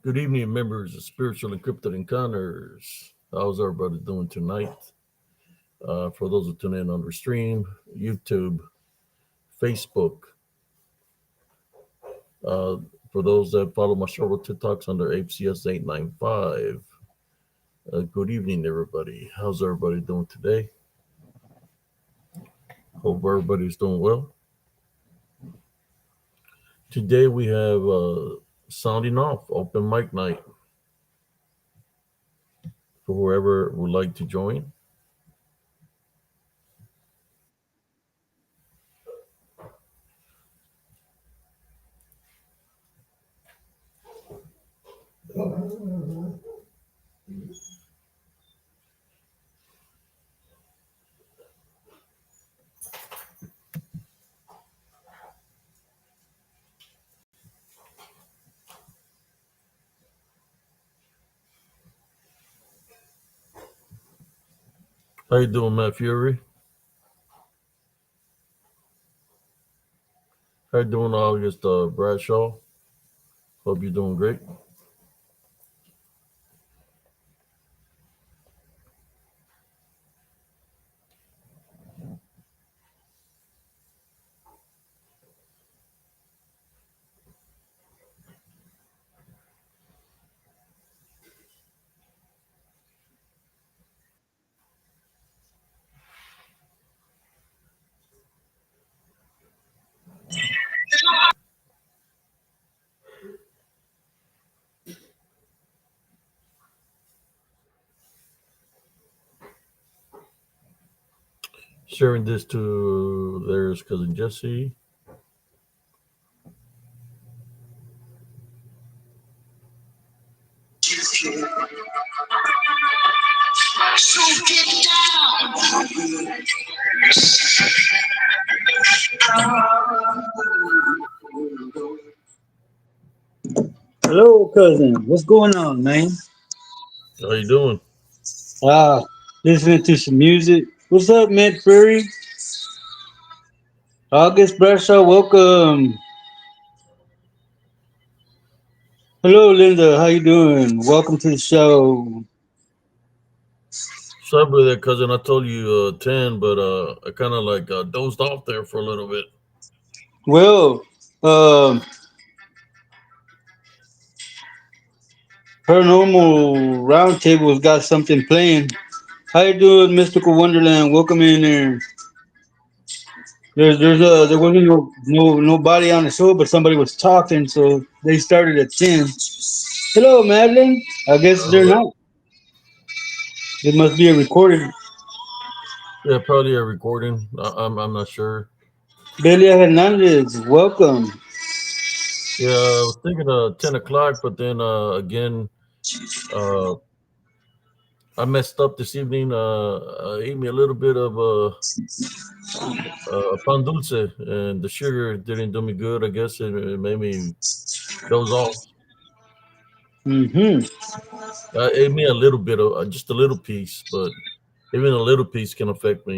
Good evening, members of Spiritual Encrypted Encounters. How's everybody doing tonight? For those who tune in on the stream, YouTube, Facebook, uh, for those that follow my short TikToks under HCS895, good evening, everybody. How's everybody doing today? Hope everybody's doing well. Today we have sounding off open mic night for whoever would like to join. How you doing, Matt Fury? How you doing, August Bradshaw? Hope you're doing great. Sharing this to there's cousin Jesse. So get down. Hello, cousin. What's going on, man? How you doing? Ah, listening to some music. What's up, Matt Furry? August Bradshaw, welcome. Hello, Linda. How you doing? Welcome to the show. Sorry about that, cousin. I told you 10, but I kind of like dozed off there for a little bit. Well, um, Paranormal Roundtable's got something playing. How you doing, Mystical Wonderland? Welcome in there. There wasn't nobody on the show, but somebody was talking, so they started at 10. Hello, Madeline. I guess they're Hello. not. It must be a recorded. Yeah, probably a recording. I'm not sure. Belia Hernandez, welcome. Yeah, I was thinking 10 o'clock, but then again, uh, I messed up this evening. I ate me a little bit of pan dulce, and the sugar didn't do me good. I guess it made me doze off. Mm-hmm. Ate me a little bit of just a little piece, but even a little piece can affect me.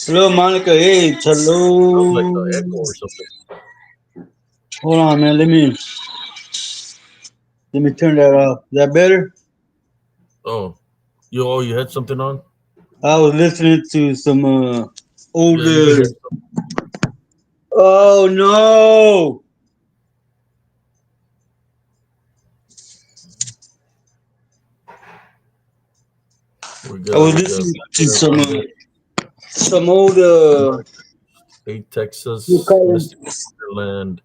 Hello, Monica H. Sounds like Hello. an echo or something. Hold on, man. Let me turn that off. Is that better? Oh, you had something on? I was listening to some Yeah, you can older. hear. Oh no! I was We got listening to Matt on there. some old Eight you Texas, call them Mystic Wonderland,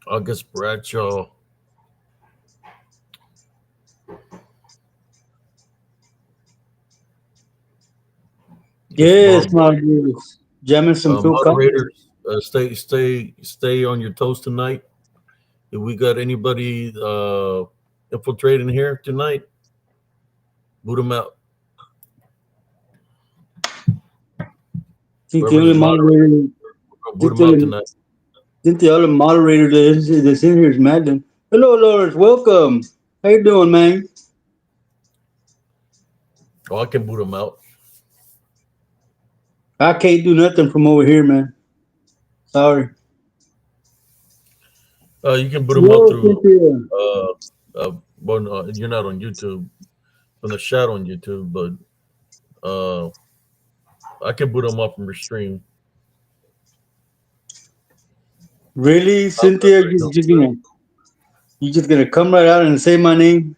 August Bradshaw. This is yes, Bob. my dude. Jamming some Phil Collins. Moderators, stay on your toes tonight. If we got anybody infiltrating here tonight, boot them out. think the Whoever's only the moderator, moderator, we're gonna boot think them the out only, tonight. think the other moderator that's in here is Madeline. Hello, Lawrence. Welcome. How you doing, man? Oh, I can boot them out. I can't do nothing from over here, man. Sorry. You can put them up Hello, through. Cynthia. Uh, well, you're not on YouTube from the chat on YouTube, but I can put them up from your stream. Really, I'll Cynthia? You just gonna come right out and say my name?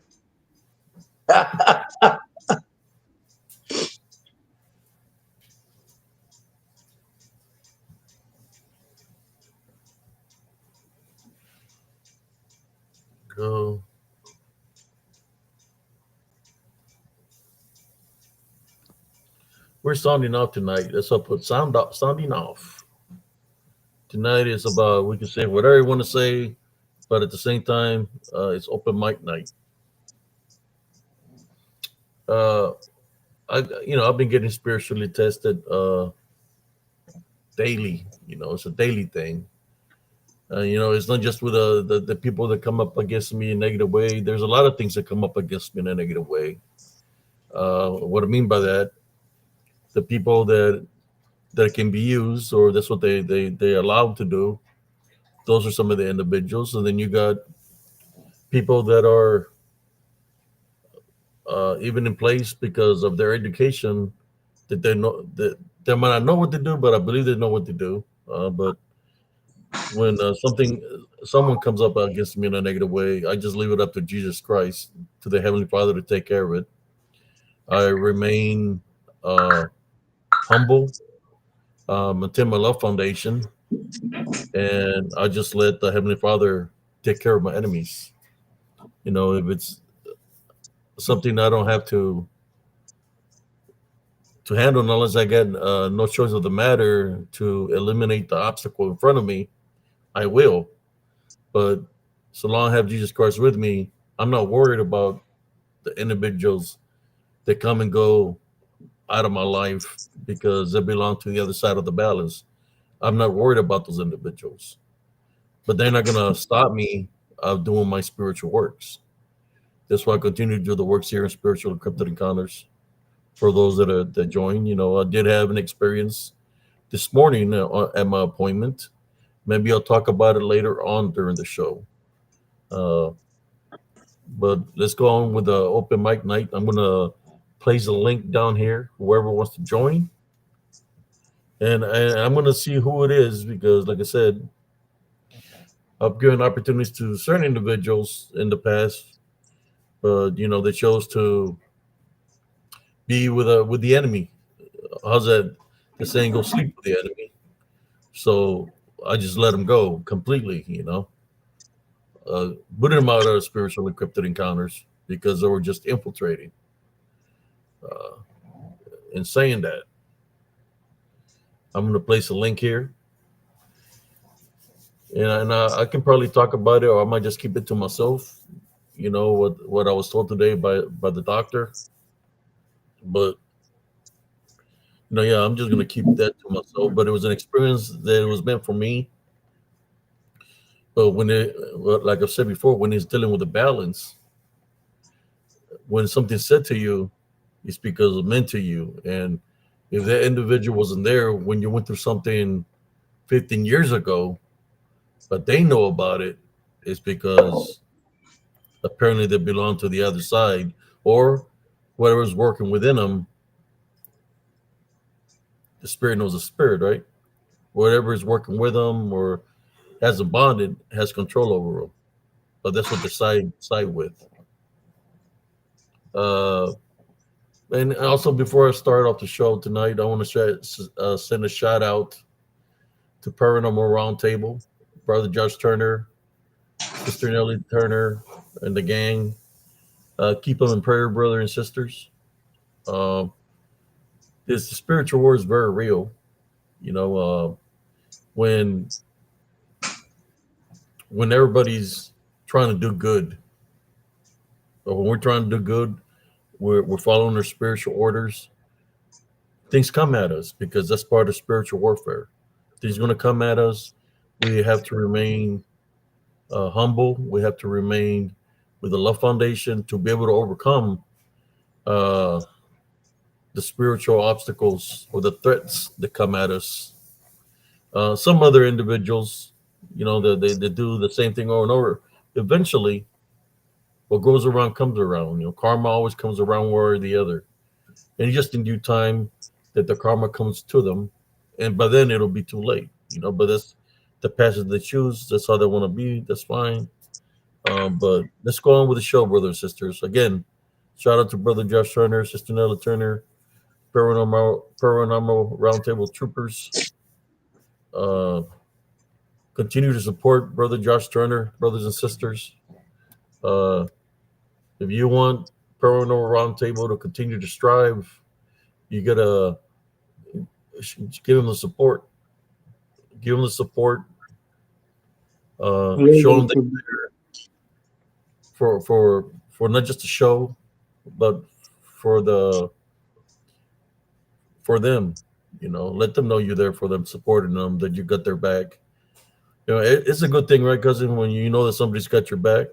go. We're sounding off tonight. Let's up put sounding off. Tonight is about we can say whatever you want to say, but at the same time, it's open mic night. Uh, I've been getting spiritually tested daily. It's a daily thing. It's not just with the people that come up against me in a negative way. There's a lot of things that come up against me in a negative way. What I mean by that, the people that can be used, or that's what they allowed to do. Those are some of the individuals, and then you got people that are even in place because of their education that they might not know what to do, but I believe they know what to do. But when someone comes up against me in a negative way, I just leave it up to Jesus Christ, to the Heavenly Father, to take care of it. I remain uh, humble, attend my love foundation, and I just let the Heavenly Father take care of my enemies. If it's something I don't have to handle unless I get no choice of the matter to eliminate the obstacle in front of me, I will. But so long I have Jesus Christ with me, I'm not worried about the individuals that come and go out of my life because they belong to the other side of the balance. I'm not worried about those individuals, but they're not going to stop me of doing my spiritual works. That's why I continue to do the works here in Spiritual Encrypted Encounters. For those that join, I did have an experience this morning at my appointment. Maybe I'll talk about it later on during the show. Uh, but let's go on with the open mic night. I'm gonna place a link down here, whoever wants to join, and I'm gonna see who it is because, like I said, I've given opportunities to certain individuals in the past, but they chose to be with the enemy. How's that? The saying, "Go sleep with the enemy." So I just let them go completely. Putting them out of spiritual encrypted encounters because they were just infiltrating. Uh, in saying that, I'm going to place a link here, and I can probably talk about it, or I might just keep it to myself. What I was told today by the doctor, but yeah, I'm just going to keep that to myself. But it was an experience that it was meant for me. But like I've said before, when he's dealing with the balance, when something's said to you, it's because it's meant to you. And if that individual wasn't there when you went through something 15 years ago, but they know about it, it's because apparently they belong to the other side, or whatever's working within them. The spirit knows the spirit, right? Whatever is working with them or has a bonded has control over them. But that's what they side with. Uh, and also, before I start off the show tonight, I want to send a shout out to Paranormal Roundtable, Brother Josh Turner, Sister Nellie Turner, and the gang. Keep them in prayer, brother and sisters. Um, this the spiritual war is very real. You know, when when everybody's trying to do good, or when we're trying to do good, we're following our spiritual orders. Things come at us because that's part of spiritual warfare. Things going to come at us. We have to remain humble. We have to remain with a love foundation to be able to overcome uh, the spiritual obstacles or the threats that come at us. Some other individuals, they do the same thing over and over. Eventually, what goes around comes around. Karma always comes around one or the other, and just in due time that the karma comes to them, and by then it'll be too late. But that's the passage they choose. That's how they want to be. That's fine. But let's go on with the show, brothers and sisters. Again, shout out to brother Josh Turner, sister Nella Turner, paranormal roundtable troopers. Uh, Continue to support brother Josh Turner, brothers and sisters. Uh, if you want paranormal roundtable to continue to strive, you gotta give them the support. Give them the support. Show them for not just the show, but for the for them. Let them know you're there for them, supporting them, that you got their back. It's a good thing, right, cousin? When you know that somebody's got your back,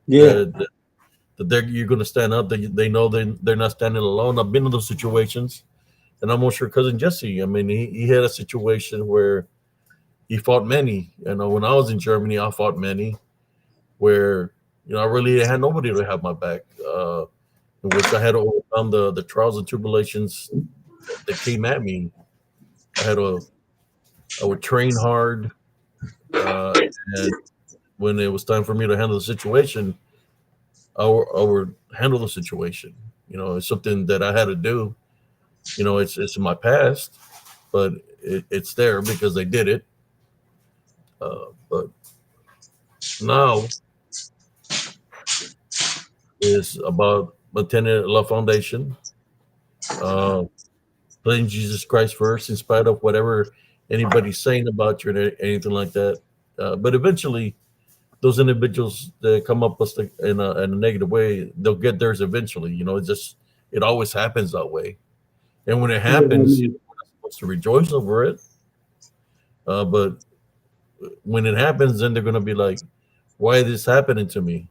Yeah, that you're going to stand up. That they know they're not standing alone. I've been in those situations, and I'm sure cousin Jesse. I mean, he had a situation where he fought many. When I was in Germany, I fought many where I really had nobody to have my back. In which I had to overcome the trials and tribulations that came at me. I had to I would train hard, and when it was time for me to handle the situation, I would handle the situation. It's something that I had to do. It's in my past, but it's there because they did it. But now is about maintaining La Foundation, uh, putting Jesus Christ first, in spite of whatever anybody's saying about you or anything like that. But eventually, those individuals that come up with in a negative way, they'll get theirs eventually. It always happens that way. And when it yeah, happens, we're not supposed to rejoice over it. But when it happens, then they're going to be like, why is this happening to me?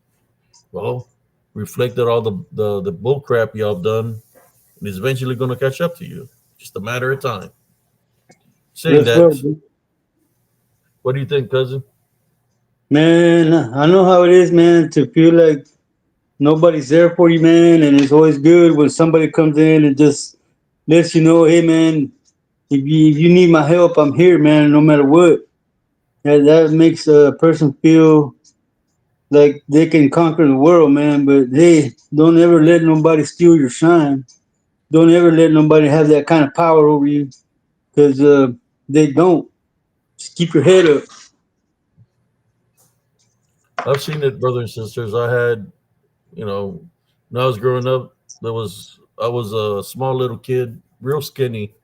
Well, reflected all the bull crap y'all done, and it's eventually going to catch up to you. Just a matter of time. Saying that's right, that, bro. what do you think, cousin? Man. I know how it is, man, to feel like nobody's there for you, man. And it's always good when somebody comes in and just lets you know, hey, man, if you need my help, I'm here, man, no matter what. That makes a person feel like they can conquer the world, man. But hey, don't ever let nobody steal your shine. Don't ever let nobody have that kind of power over you, because they don't. Just keep your head up. I've seen it, brothers and sisters. I had, when I was growing up, I was a small little kid, real skinny.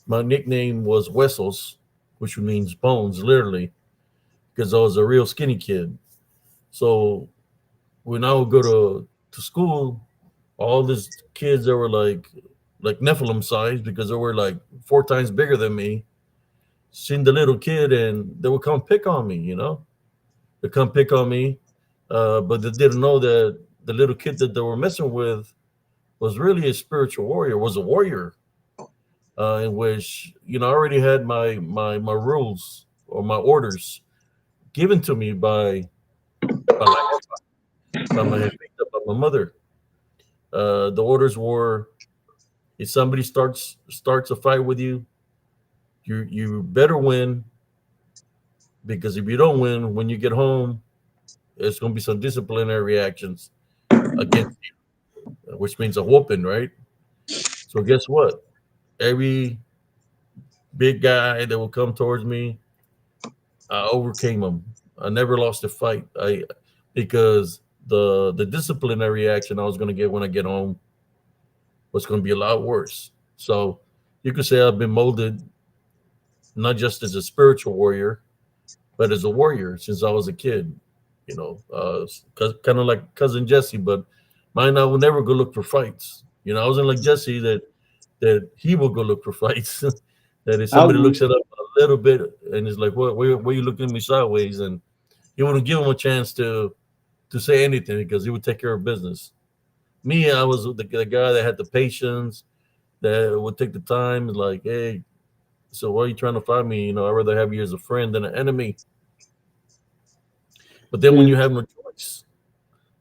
My nickname was Wessels, which means bones, literally, because I was a real skinny kid. So when I would go to school, all these kids that were like Nephilim size, because they were like 4 times bigger than me, seen the little kid and they would come pick on me. They come pick on me, but they didn't know that the little kid that they were messing with was really a spiritual warrior, was a warrior, in which I already had my rules or my orders given to me by my by my by my mother. The orders were: if somebody starts a fight with you, you better win, because if you don't win, when you get home, there's going to be some disciplinary actions against you, which means a whooping, right? So guess what? Every big guy that will come towards me, I overcame him. I never lost a fight. Because the disciplinary action I was going to get when I get home was going to be a lot worse. So you could say I've been molded not just as a spiritual warrior, but as a warrior since I was a kid. Kind of like cousin Jesse, but mine, I would never go look for fights. I wasn't like Jesse that he will go look for fights. That if I somebody would. looks at up a little bit and is like, "What? Where you looking at me sideways?" and he wouldn't give him a chance to say anything because he would take care of business. Me, I was the guy that had the patience, that would take the time, like, hey, so why are you trying to find me? I'd rather have you as a friend than an enemy. But then when Yeah. you have no choice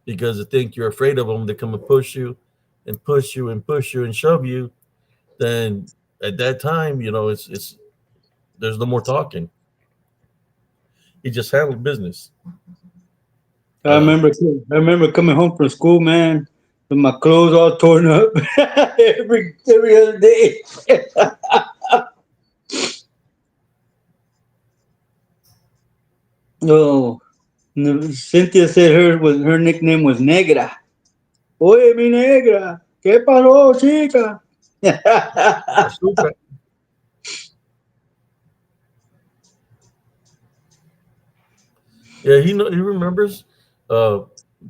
because they think you're afraid of them, they come and push you and push you and push you and shove you. Then at that time, it's there's no more talking. He just handled business. I Uh, remember I remember coming home from school, man, with my clothes all torn up every other day. Oh, Cynthia said her nickname was Negra. Oye, mi negra, ¿qué pasó, chica? yeah, he remembers. Uh,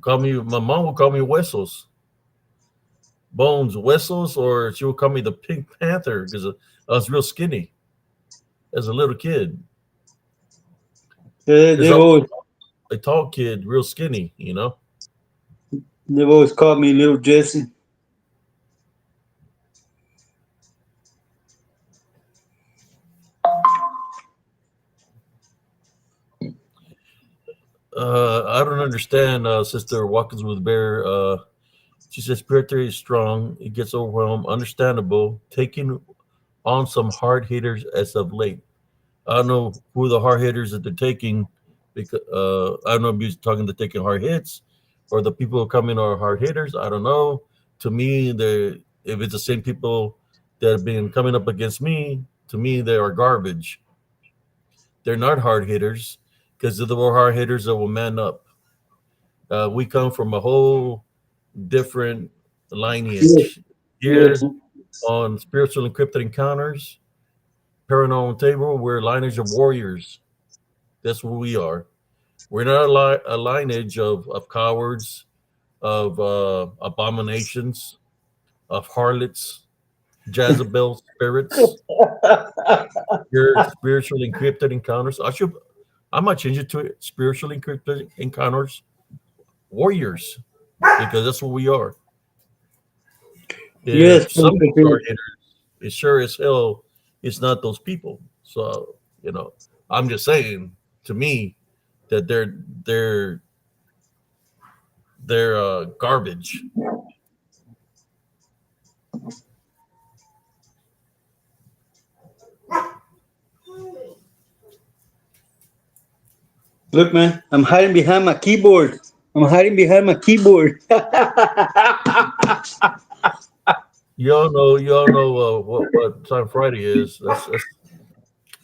call me. My mom would call me Wessels, Bones Wessels, or she would call me the Pink Panther because I was real skinny as a little kid. Because I they've was always a tall kid, real skinny. they've always called me Little Jesse. I don't understand, Sister Watkins with Bear. She says spirit theory is strong. It gets overwhelmed. Understandable. Taking on some hard hitters as of late. I don't know who the hard hitters that they're taking because I don't know if you're talking to taking hard hits or the people who come in are hard hitters. I don't know. To me, they if it's the same people that have been coming up against me, to me they are garbage. They're not hard hitters because if they were hard hitters, that will man up. We come from a whole different Yes, lineage yes. here on spiritual encrypted encounters, paranormal table. We're a lineage of warriors. That's what we are. We're not a lineage of cowards, of abominations, of harlots, Jezebel spirits. Your spiritual encrypted encounters. I might change it to spiritual encrypted encounters, warriors, because that's what we are. Yes, If somebody's Pacific. hard hitters, it sure as hell it's not those people. So I'm just saying to me that they're garbage. Look, man, I'm hiding behind my keyboard. I'm hiding behind my keyboard. You all know what time Friday is. That's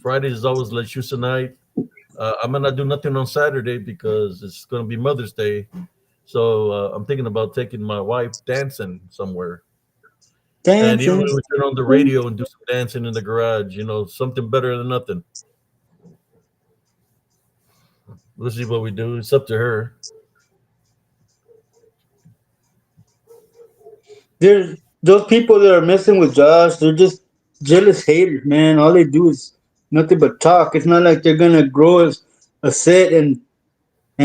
Friday is always let's choose tonight. I'm gonna do nothing on Saturday because it's gonna be Mother's Day. So I'm thinking about taking my wife dancing somewhere. And even Dancing. when we turn on the radio and do some dancing in the garage, something better than nothing. We'll see what we do. It's up to her. There's those people that are messing with Josh. They're just jealous haters, man. All they do is nothing but talk. It's not like they're gonna grow as a set and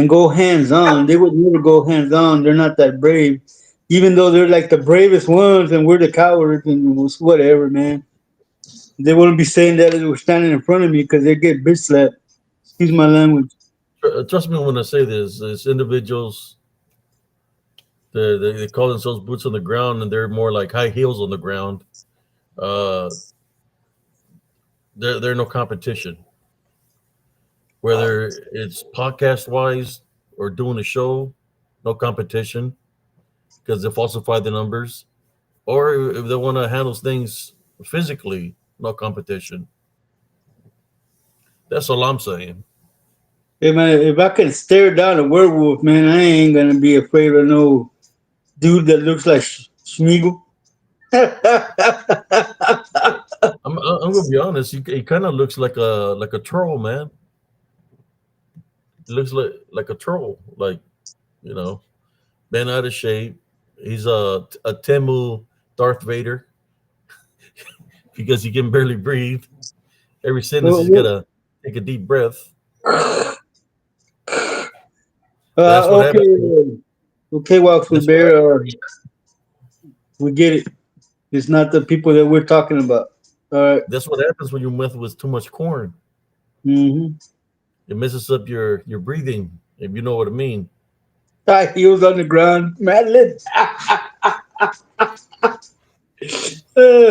go hands on. They would never go hands on. They're not that brave, even though they're like the bravest ones, and we're the cowards and whatever, man. They wouldn't be saying that if they were standing in front of me because they get bitch slapped. Excuse my language. Trust me when I say this. It's individuals. They call themselves boots on the ground, and they're more like high heels on the ground. Uh, they're no competition. Whether it's podcast wise or doing a show, no competition because they falsify the numbers. Or if they want to handle things physically, no competition. That's all I'm saying. Hey man, if I can stare down a werewolf, man, I ain't gonna be afraid of no dude that looks like Schmiegel. I'm gonna be honest. He kind of looks like a troll, man. He looks like a troll, like you know, man out of shape. He's a Temu Darth Vader because he can barely breathe. Every sentence he's Uh, gotta take a deep breath. That's what happens. okay, okay, walks with That's what bear. happens. We get it. It's not the people that we're talking about. All right. That's what happens when you mess with too much corn. Mm-hmm. It messes up your breathing. if you know what I mean. High heels on the ground, Madeline.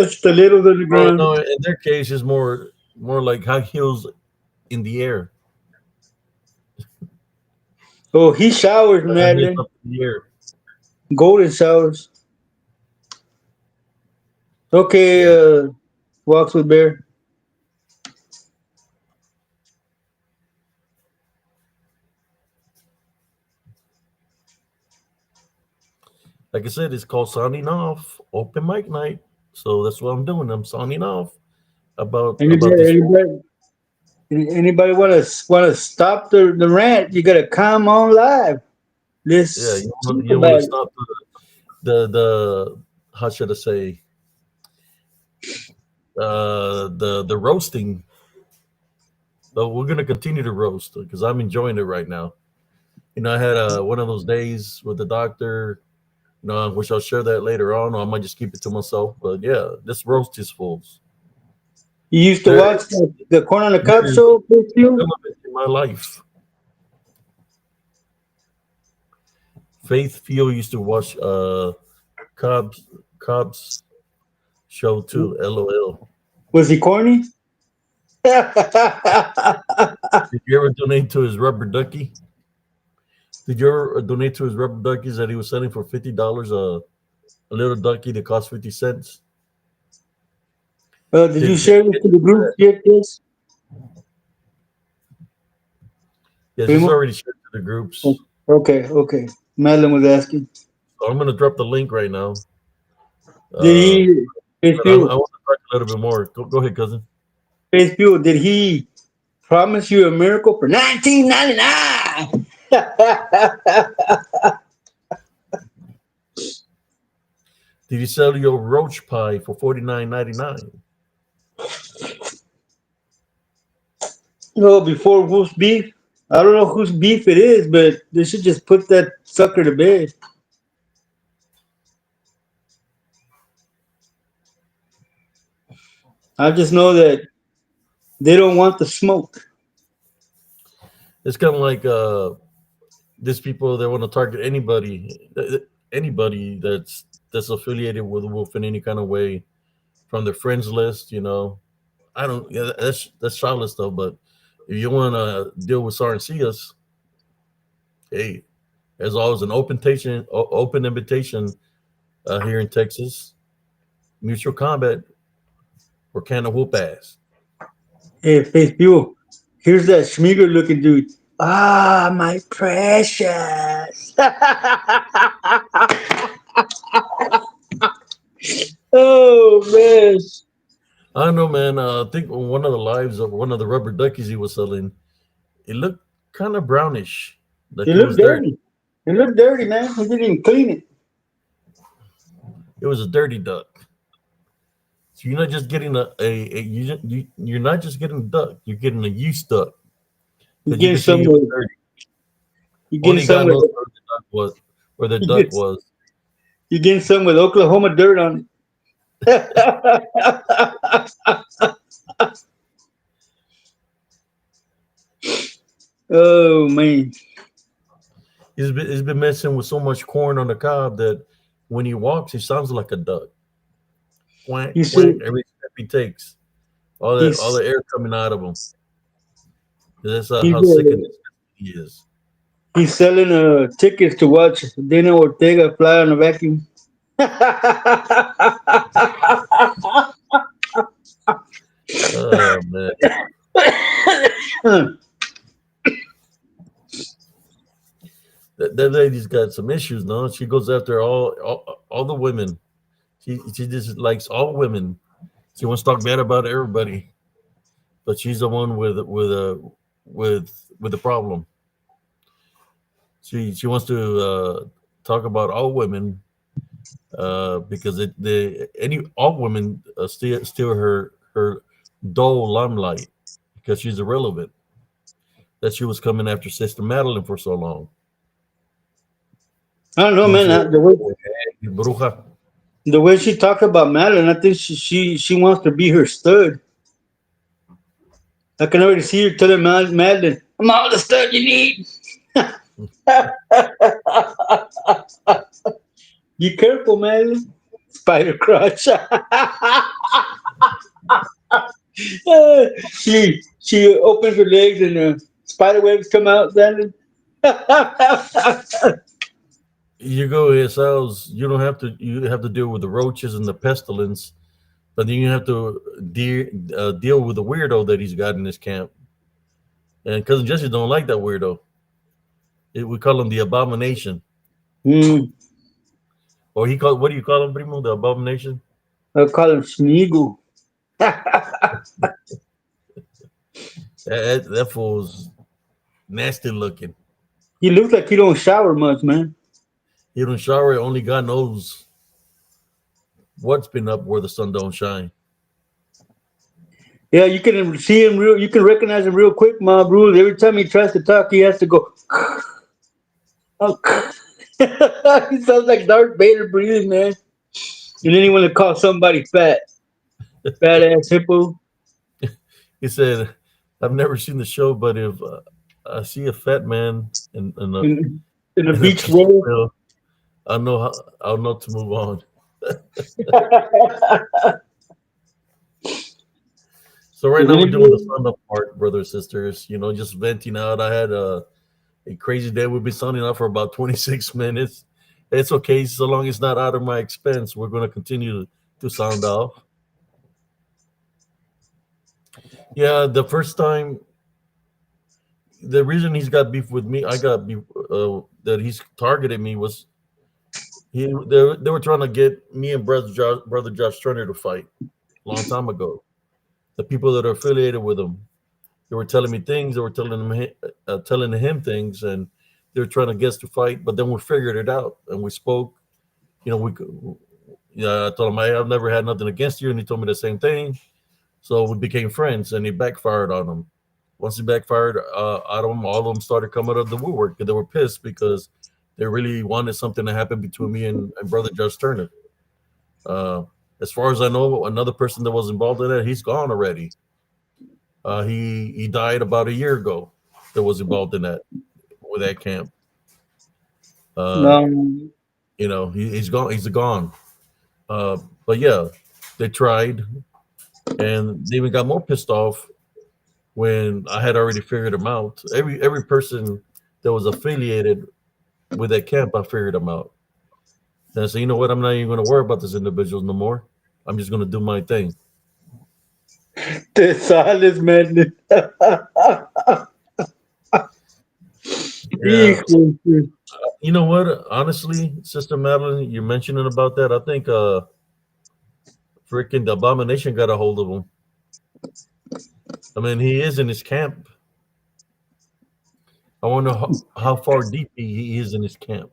Stilettos on the No, ground. no. In their case, it's more like high heels in the air. Oh, he showers, High heels Madeline. up in the air. Golden showers. Okay, Yeah. walks with bear. Like I said, it's called signing off. Open mic night. So that's what I'm doing. I'm signing off about Anybody, this fool. anybody, anybody want to stop the rant? You gotta come on live. Yeah, Let's talk you want to about it. stop the how should I say the roasting. But we're gonna continue to roast because I'm enjoying it right now. I had one of those days with the doctor. Which I'll share that later on, or I might just keep it to myself. But yeah, this roast is fools. You used to There, watch the Corn on the there Cob is show with you. relevant in my life. Faith Feel used to watch Cobb's show too. LOL. Was he corny? Did you ever donate to his rubber ducky? Did you ever donate to his rubber duckies that he was selling for $50 a little ducky that cost 50 cents? Did you Did share this get to the into group that? yet, yes? Yes, it's Primo? already shared to the Oh, groups. okay, okay. Madeline was asking. So I'm gonna drop the link right now. Did Uh, he, Face but I Fuel, want to talk a little bit more. Go ahead, cousin. Face Fuel, did he promise you a miracle for 1999? Did you sell your roach pie for 49.99? No, before whose beef? I don't know whose beef it is, but they should just put that sucker to bed. I just know that they don't want the smoke. It's kind of like these people that want to target anybody that's affiliated with Wolf in any kind of way from their friends list. I don't. Yeah, that's childish though. But if you want to deal with Sarncias, hey, there's always an open invitation here in Texas. Mutual combat or can of whoop ass. Hey, Face Fuel, here's that Schmeager looking dude. Ah, my precious. Oh, man. I don't know, man. I think one of the lives of one of the rubber duckies he was selling, it looked kind of brownish, like It it was looked dirty. dirty. It looked dirty, man. He didn't even clean it. It was a dirty duck. So you're not just getting you're not just getting a duck. You're getting a used duck You because you getting can see some it was with, dirty. you getting Only some God with, knows where the duck was. Where the you duck get, was. you getting some with Oklahoma dirt on it. Oh, man. He's been messing with so much corn on the cob that when he walks, he sounds like a duck. Quack You quack see, every step he takes. All he's, the air coming out of him. That's he's, how sick and uh, disgusting he is. he's selling tickets to watch Dana Ortega fly on a vacuum. Oh man, that lady's got some issues. No, she goes after all the women. She just likes all women. She wants to talk bad about everybody, but she's the one with the problem. She wants to talk about all women because any all women steal her dull limelight because she's irrelevant. That she was coming after Sister Madeline for so long. I don't know, man. Pinche bruja. The way she talked about Madeline, I think she wants to be her stud. I can already see her telling Madeline, "I'm all the stud you need." Be careful, man. Spider crotch. She opens her legs and spider webs come out. Then You go his house, you don't have to. You have to deal with the roaches and the pestilence, but then you have to deal with the weirdo that he's got in his camp. And cousin Jesse don't like that weirdo. We call him the abomination, mm, or he call what do you call him, Primo? The abomination. I call him Smeagol. That fool's nasty looking. He looks like he don't shower much, man. He don't shower. Only God knows what's been up where the sun don't shine. Yeah, you can see him real. You can recognize him real quick, Mob Rules. Every time he tries to talk, he has to go. Oh, he sounds like Darth Vader breathing, man. And then he want to call somebody fat, fat ass hippo. He said, "I've never seen the show, but if I see a fat man in a in, in the in a beach pistol roll. pill, I'll know to move on." So right Is now we're doing the anybody? sun up part, brothers and sisters. You know, just venting out. I had a crazy day. We've been sounding out for about 26 minutes. It's okay so long as it's not out of my expense. We're going to continue to sound off. Yeah, the first time, the reason he's got beef with me, I got beef that he's targeted me was they were trying to get me and brother Josh Turner to fight a long time ago. The people that are affiliated with him, they were telling me things. They were telling him things, and they were trying to get us to fight. But then we figured it out, and we spoke. You know, yeah, I told him I've never had nothing against you, and he told me the same thing. So we became friends, and he backfired on him. Once he backfired out of him, all of them started coming out of the woodwork. They were pissed because they really wanted something to happen between me and brother Judge Turner. Uh, as far as I know, another person that was involved in it, he's gone already. He died about a year ago. That was involved in that with that camp. Uh, Um, he's gone. He's gone. Uh, but yeah, they tried, and they even got more pissed off when I had already figured them out. Every person that was affiliated with that camp, I figured them out. And I said, you know what? I'm not even going to worry about this individuals no more. I'm just going to do my thing. the silence madness. Yeah. Hijo de- You know what? Honestly, Sister Madeline, you're mentioning about that. I think freaking the abomination got a hold of him. I mean, he is in his camp. I wonder how far deep he is in his camp.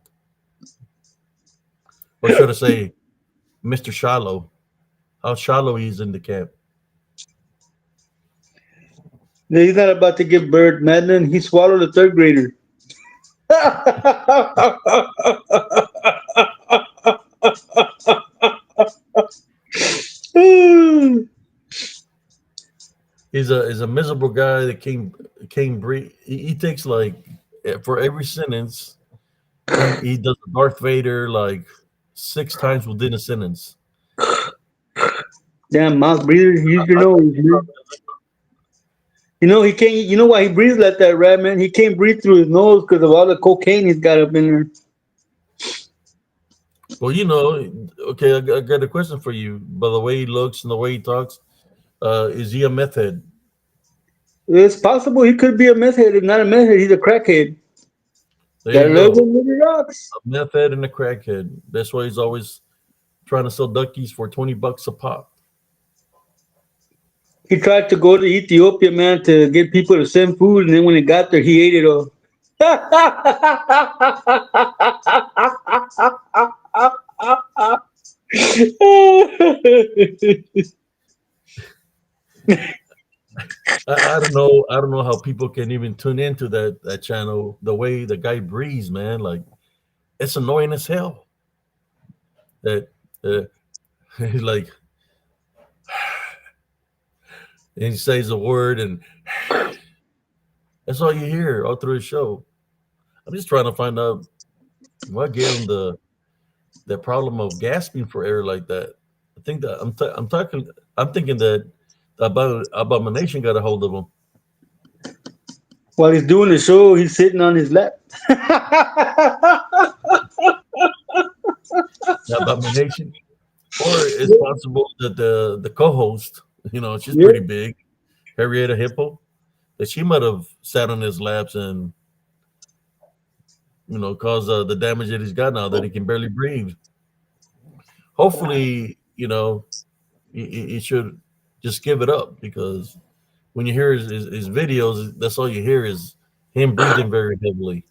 Or should I say, Mr. Shallow? How shallow he is in the camp. He's not about to give birth, Madden. He swallowed a third grader. He's a miserable guy that came breathe. He takes like for every sentence he does a Darth Vader like 6 times within a sentence. Damn mouth breather, use your I nose, man. You know he can't. You know why he breathes like that, right, man? He can't breathe through his nose because of all the cocaine he's got up in there. Well, okay, I got a question for you. By the way he looks and the way he talks, is he a meth head? It's possible he could be a meth head. If not a meth head, he's a crackhead. There Gotta you love go. him with the rocks. A meth head and a crackhead. That's why he's always trying to sell duckies for $20 a pop. He tried to go to Ethiopia, man, to get people to send food, and then when he got there, he ate it all. I don't know how people can even tune into that channel. The way the guy breathes, man, like it's annoying as hell. That uh, he's like, and he says a word, and that's all you hear all through the show. I'm just trying to find out what gave him the problem of gasping for air like that. I think that I'm talking. I'm thinking that the abomination got a hold of him. While he's doing the show, he's sitting on his lap. The abomination, or it's possible that the co-host, she's Yeah. pretty big, Henrietta Hippo, that she might have sat on his laps and caused the damage that he's got now that he can barely breathe. Hopefully, he should just give it up because when you hear his videos, that's all you hear is him breathing very heavily.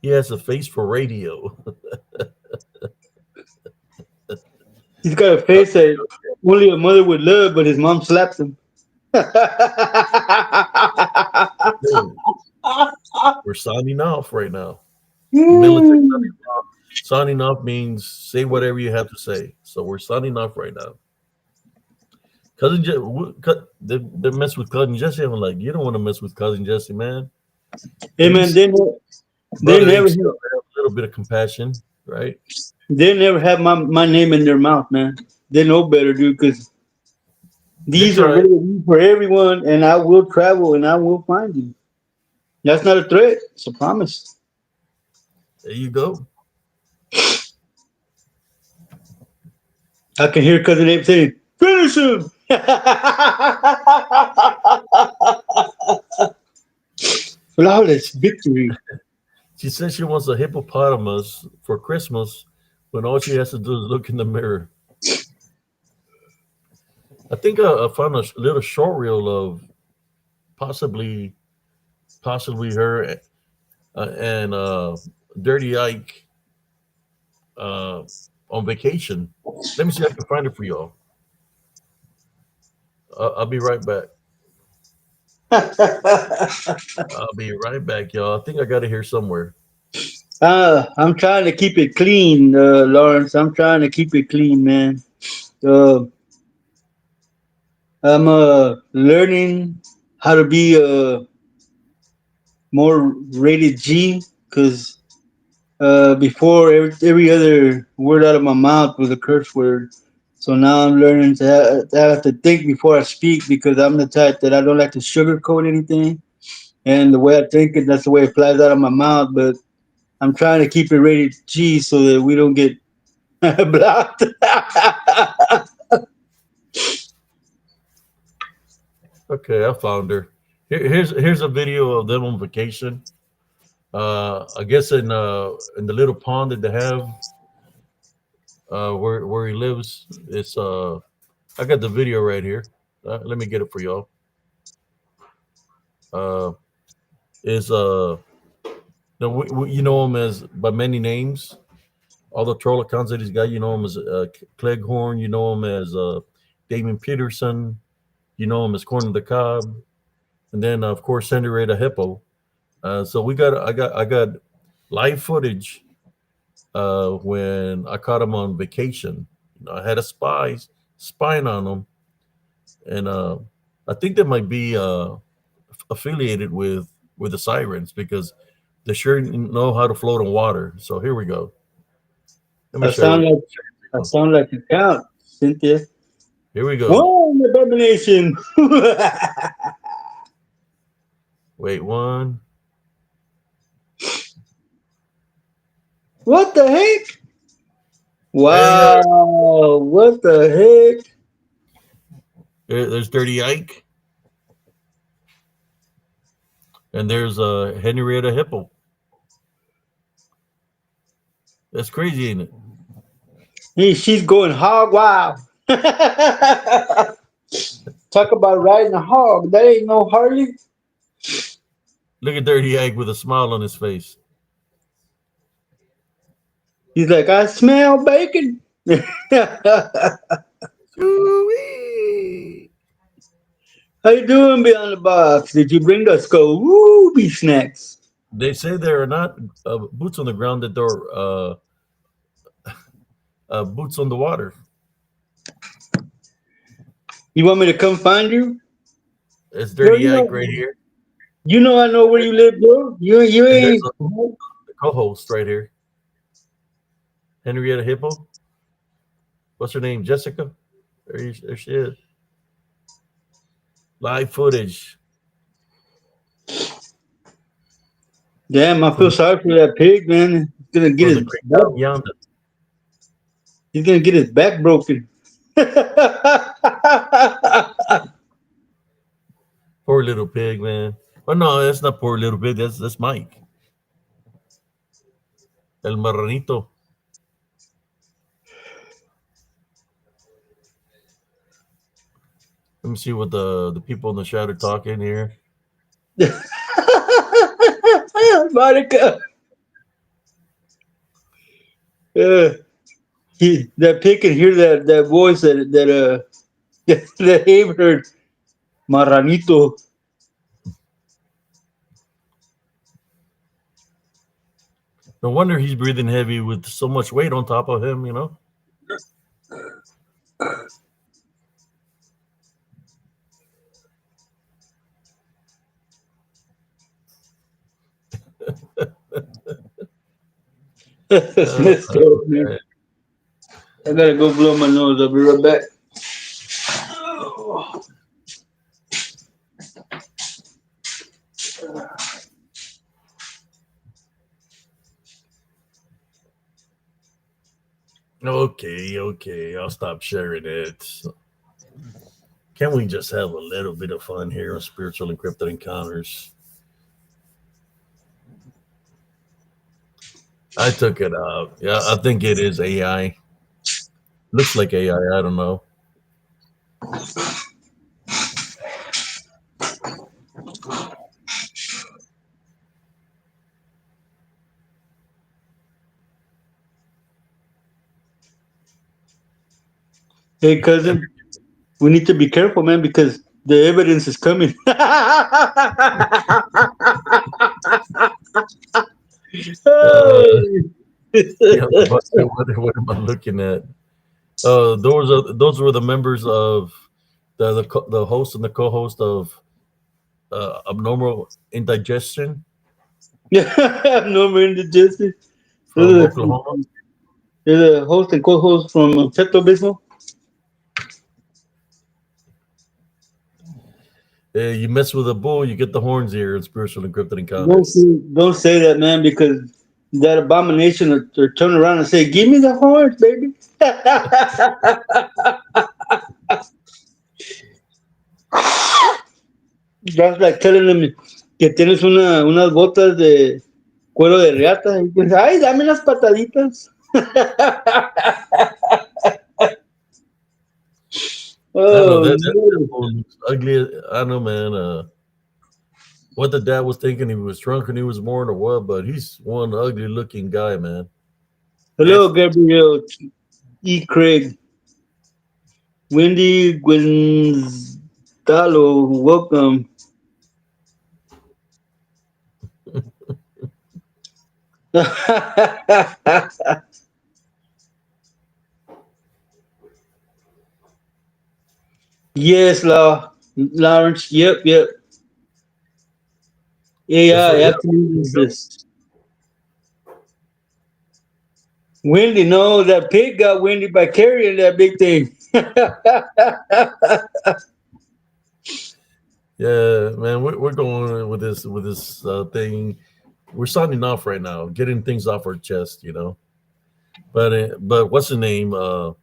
He has a face for radio. He's got a face that only a mother would love, but his mom slaps him. Dude, we're signing off right now. Military Mm. signing off means say whatever you have to say. So we're signing off right now. They mess with cousin Jesse. I'm like, you don't want to mess with cousin Jesse, man. Hey At man, least they brother never H have a little bit of compassion, right? they never have my name in their mouth, man. They know better, dude. Because They these are try. rated for everyone, and I will travel and I will find you. That's not a threat. It's a promise. There you go. I can hear cousin Abe saying, "Finish him." Flawless victory. She says she wants a hippopotamus for Christmas when all she has to do is look in the mirror. I think I found a little short reel of possibly, possibly her and Dirty Ike uh, on vacation. Let me see if I can find it for y'all. I'll be right back. I'll be right back, y'all. I think I got it here somewhere. I'm trying to keep it clean, Lawrence. I'm trying to keep it clean, man. Uh, I'm learning how to be more rated G because before every other word out of my mouth was a curse word. So now I'm learning to have to think before I speak because I'm the type that I don't like to sugarcoat anything. And the way I think it, that's the way it flies out of my mouth. But I'm trying to keep it rated G so that we don't get blocked. Okay, I found her. Here's a video of them on vacation. I guess in the little pond that they have where he lives. It's I got the video right here. Let me get it for y'all. Uh, is no, you know him as by many names. All the troll accounts that he's got, you know him as Cleghorn. You know him as Damon Peterson. You know him as Corn of the Cob, and then of course Cinderella Hippo. So I got live footage when I caught him on vacation. I had a spying on him, and I think they might be affiliated with the sirens because they sure know how to float on water. So here we go. Let me I share sound with like I you. sound like a count, Cynthia. Here we go. One abomination. Wait one. What the heck? There you are. Wow! What the heck? There's Dirty Ike, and there's Henrietta Hippo. That's crazy, ain't it? She's going hog wild. Talk about riding a hog. That ain't no Harley. Look at Dirty Ike with a smile on his face. He's like, I smell bacon. How Ooh-wee. you doing beyond the box? Did you bring the Scooby snacks? They say there are not boots on the ground; that they're boots on the water. You want me to come find you? It's Bro, Dirty Ike right here, I know where you live, bro. You and there's ain't. the co-host right here, Henrietta Hippo. What's her name? Jessica. There she is. Live footage Damn, I feel from sorry for that pig, man. from the creek down yonder. He's gonna get his back broken. Poor little pig, man. Oh no, that's not poor little pig. That's Mike, El Marranito. Let me see what the people in the chat are talking here. Monica, uh, that pig can hear that voice that Abe heard. Marranito. No wonder he's breathing heavy with so much weight on top of him. Let's go, man. Okay. I gotta go blow my nose. I'll be right back. Okay. I'll stop sharing it. Can we just have a little bit of fun here on Spiritual Encrypted Encounters? I took it out. Yeah, I think it is AI. Looks like AI. I don't know. Hey, Every, cousin, we need to be careful, man, because the evidence is coming. uh, Hey. yeah, what am I looking at? Those were the members of the host and the co-host of Abnormal Indigestion No man, indigestion. from Oklahoma. There's a host and co-host from Pepto Bismol. You mess with a bull, you get the horns here in Spiritual Encrypted Don't Encounters. say, don't say that, man, because that abomination will turn around and say, "Give me the horns, baby." That's like telling them que tienes unas botas de cuero de reata y dices, "Ay, dame las pataditas." I know Oh that no. bull looks ugly. I know, man. What the dad was thinking, he was drunk when he was born or what, but he's one ugly looking guy, man. Hello, Nasty. Gabriel E. Craig, Wendy Gonzalo, welcome. Yes, Lawrence. Yep. AI Yeah, actually there you is go. this. Windy, no, that pig got windy by carrying that big thing. Yeah, man, we're going with this thing. We're signing off right now, getting things off our chest. But what's the name? The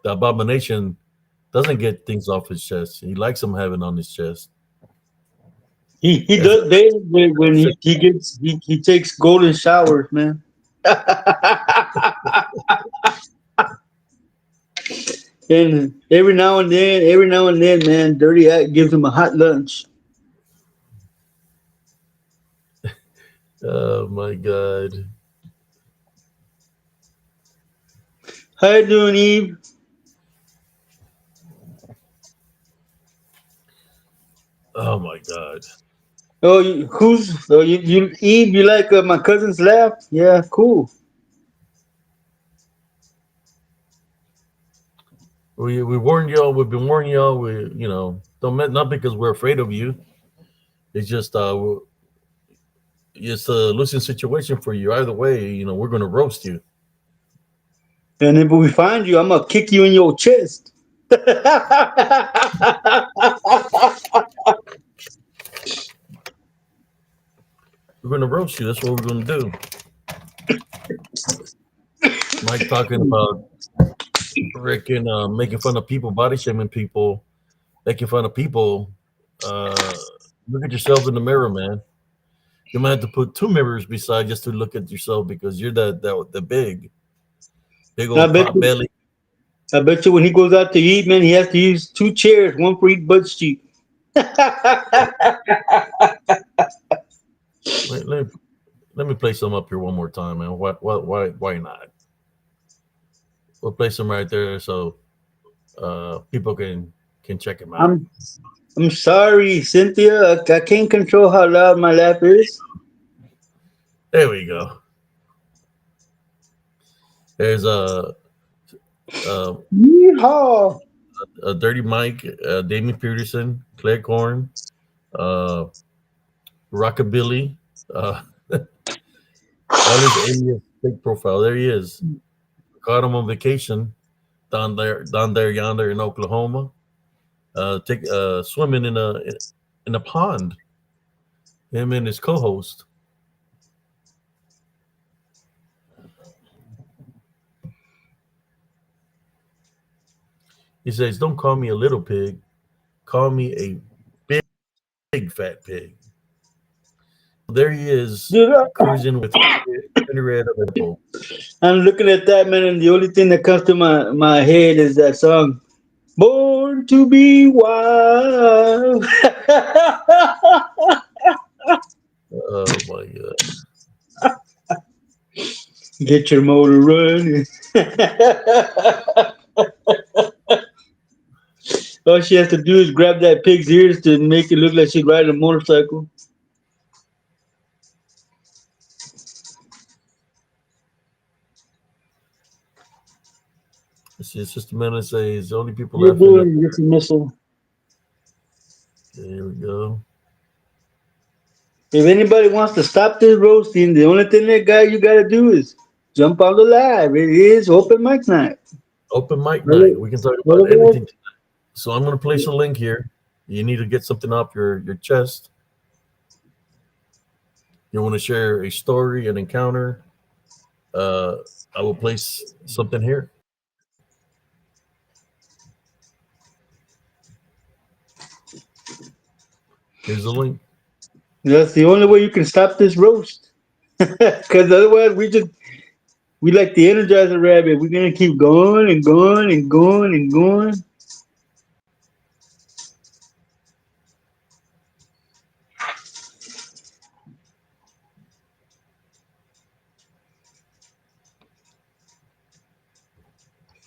abomination doesn't get things off his chest. He likes them having on his chest. he As does they when he takes golden showers, man. And every now and then, man, Dirty Act gives him a hot lunch. oh my god, How you doing, Eve? oh my god. Oh, you Eve? You like my cousin's laugh? Yeah, cool. We warned y'all. We've been warning y'all. Don't not because we're afraid of you. It's just it's a losing situation for you. Either way, we're gonna roast you. And if we find you, I'm gonna kick you in your chest. We're gonna roast you. That's what we're gonna do. Mike talking about Rick and making fun of people, body shaming people, making fun of people. Uh, Look at yourself in the mirror, man. You might have to put two mirrors beside just to look at yourself because you're the big I old bet pot you, belly. I bet you when he goes out to eat, man, he has to use two chairs, one for each butt cheek. Let, let, let me play some up here one more time, man. Why not? We'll play some right there so people can check him out. I'm I'm sorry, Cynthia. I can't control how loud my laugh is. There we go. There's a, Yeehaw! a Dirty Mike, Damien Peterson, Claire Corn, uh, Rockabilly, uh, all his alias fake profile. There he is. Caught him on vacation down there, yonder in Oklahoma. Take swimming in a pond. Him and his co-host. He says, "Don't call me a little pig. Call me a big fat pig." There he is, Dude, cruising with Henrietta Temple. I'm looking at that man, and the only thing that comes to my head is that song, "Born to Be Wild." Oh my god! Get your motor running. All she has to do is grab that pig's ears to make it look like she's riding a motorcycle. Let's see, it's just a minute. Says the only people You're laughing at. doing this missile. Okay, here we go. If anybody wants to stop this roasting, the only thing that guy you gotta do is jump on the live. It is open mic night. Open mic night. Other- We can talk about Otherwise, anything. So I'm going to place a link here. You need to get something off your chest. You want to share a story, an encounter. Uh, I will place something here. Here's the link. that's the only way you can stop this roast. Because otherwise, we like the Energizer Rabbit. We're gonna keep going and going and going and going.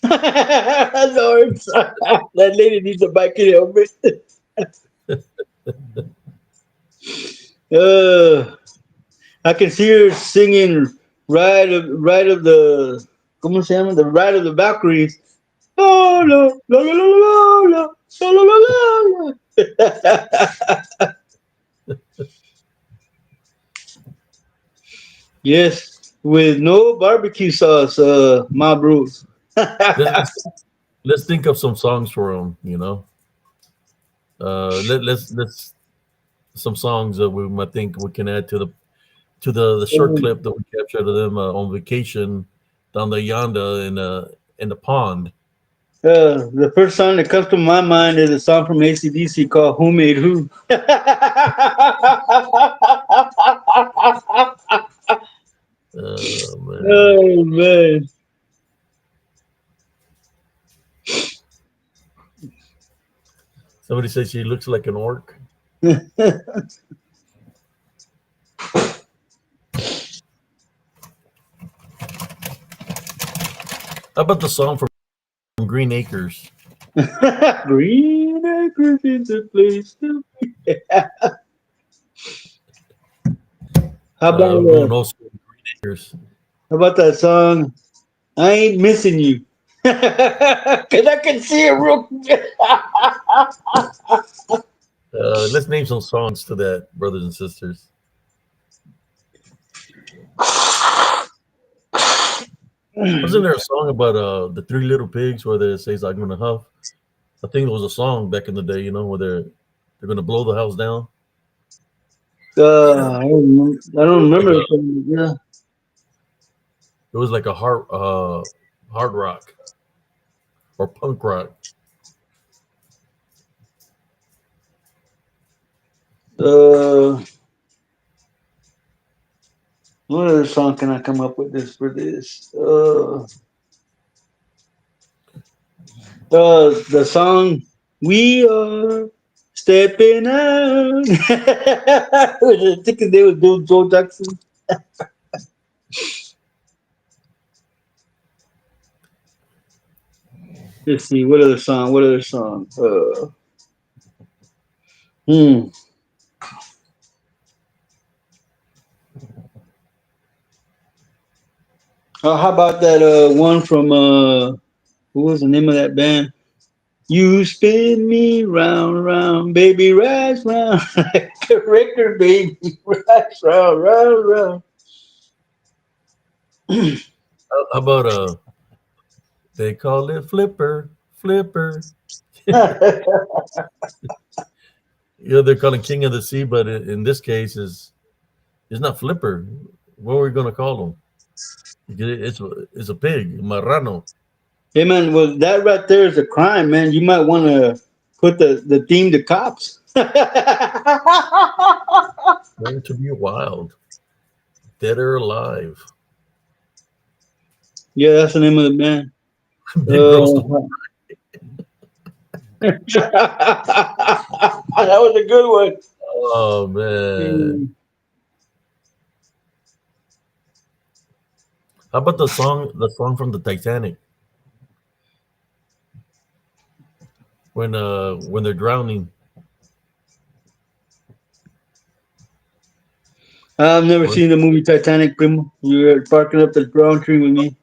Lord, that lady needs a biking helmet. uh, I can see her singing right of the ¿cómo se llama? The Ride of the Valkyries. Oh no, la la la la la la la la la. Yes, with no barbecue sauce, my bros. Let's think of some songs for them. Let's some songs that we might think we can add to the short clip that we captured of them on vacation down there yonder in the pond. The first song that comes to my mind is a song from ACDC called "Who Made Who." Oh man. Oh man. Somebody says she looks like an orc. How about the song from Green Acres? Green Acres is the place to be. How about We're going old school Green Acres. how about that song? I ain't missing you. Because I can see it real. Let's name some songs to that, brothers and sisters. Wasn't there a song about the three little pigs where it says I'm gonna huff? I think it was a song back in the day, where they're gonna blow the house down. I It don't was like remember. a Yeah. it was like a hard rock or punk rock. Uh, what other song can I come up with this for this? The song "We Are Stepping Out." I think his name was Joe Jackson. Let's see, what other song? What other song? Hmm. How about that one from what was the name of that band? You spin me round, round, baby, rise round like a record, baby, rise round, round, round. How about they call it flipper, flipper. They're calling King of the Sea, but in this case is it's not flipper. What are we gonna call him? It's a pig, marrano. Hey man, well that right there is a crime, man. You might want to put the theme to cops. Born to be wild, dead or alive. Yeah, that's the name of the band. Big girls don't. That was a good one. Oh man. Mm. How about the song from the Titanic when they're drowning? I've never Or seen the movie Titanic, Primo. You're barking up the wrong tree with me.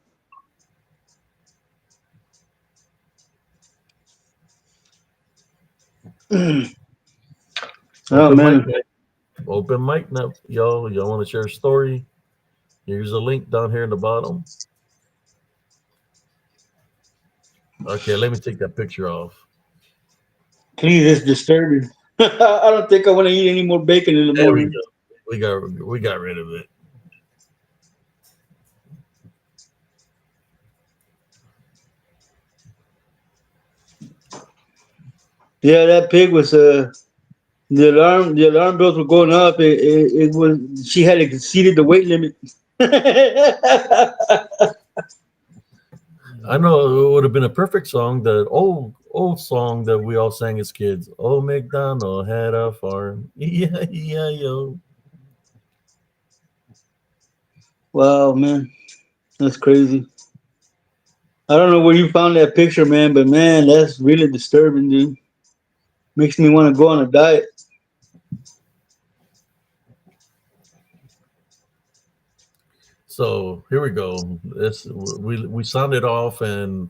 Oh open man. mic night. Open mic night, y'all want to share a story? Here's a link down here in the bottom. Okay, let me take that picture off. Please, it's disturbing. I don't think I want to eat any more bacon in the There we morning. go. We got rid of it. Yeah, that pig was the alarm bells were going off. It was she had exceeded the weight limit. I know it would have been a perfect song, that old song that we all sang as kids. Oh, McDonald had a farm. Yeah, yeah, yo. Wow, man, that's crazy. I don't know where you found that picture, man, but man, that's really disturbing, dude. Makes me want to go on a diet. So here we go. We sounded off and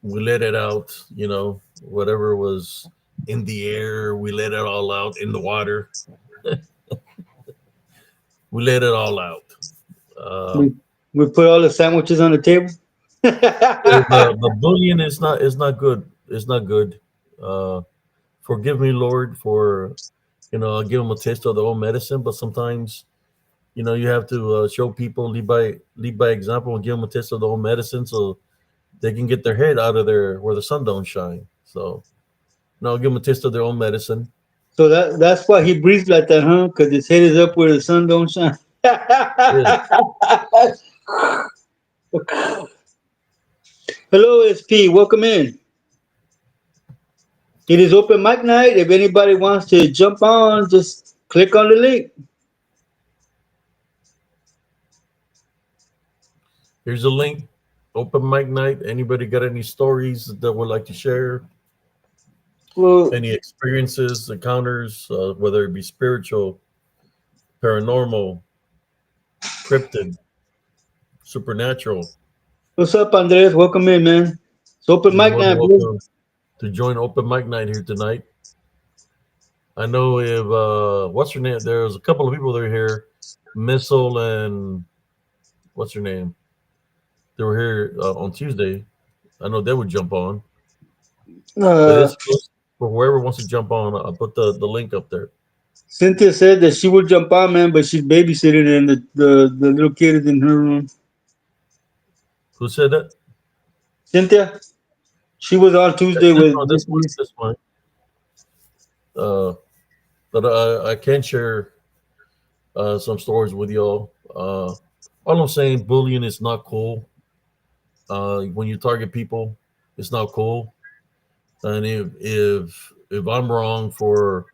we let it out. Whatever was in the air, we let it all out in the water. We let it all out. Uh, We we put all the sandwiches on the table. the bullying is not good. It's not good. Uh, Forgive me, Lord, for I give them a taste of their own medicine. But sometimes you have to show people, lead by example, and give them a taste of their own medicine so they can get their head out of there where the sun don't shine. So no, give them a taste of their own medicine. So that's why he breathes like that, huh? Because his head is up where the sun don't shine. Yeah. Hello, SP. Welcome in. It is open mic night. If anybody wants to jump on, just click on the link. Here's a link. Open mic night. Anybody got any stories that would like to share? Well, Any experiences, encounters, whether it be spiritual, paranormal, cryptid, supernatural? what's up, Andres? Welcome in, man. It's open You're mic more than night, bro. welcome to join open mic night here tonight. I know if what's her name? There's a couple of people that are here, Missile and what's her name? They were here on Tuesday. I know they would jump on, but Uh, it's close for whoever wants to jump on. I'll put the link up there. Cynthia said that she would jump on, man, but she's babysitting and the little kid is in her room. Who said that? Cynthia, she was on Tuesday with That's fine. That's fine. Uh, but I can share some stories with y'all. All I'm saying, bullying is not cool. When you target people, it's not cool. And if I'm wrong for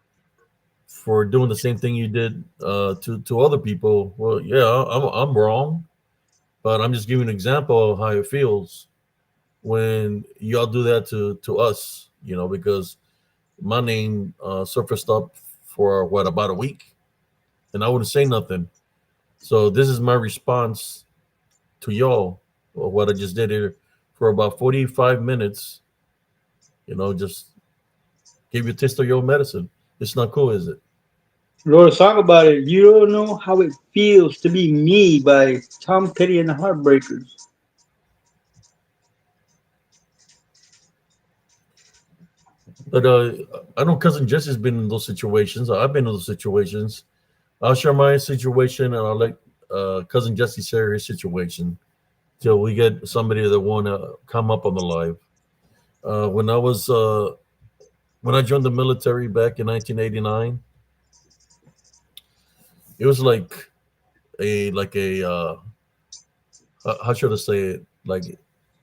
doing the same thing you did to other people, well, yeah, I'm wrong. But I'm just giving an example of how it feels when y'all do that to us. You know, because my name surfaced up for what about a week, and I wouldn't say nothing. So this is my response to y'all, or what I just did here for about 45 minutes. You know, just give you a taste of your own medicine. It's not cool, is it? wrote a song about it. You don't know how it feels to be me by Tom Petty and the Heartbreakers. But I know cousin Jesse's been in those situations. I've been in those situations. I'll share my situation, and I'll let cousin Jesse share his situation till we get somebody that want to come up on the live. When I was when I joined the military back in 1989, it was like a how should I say it? Like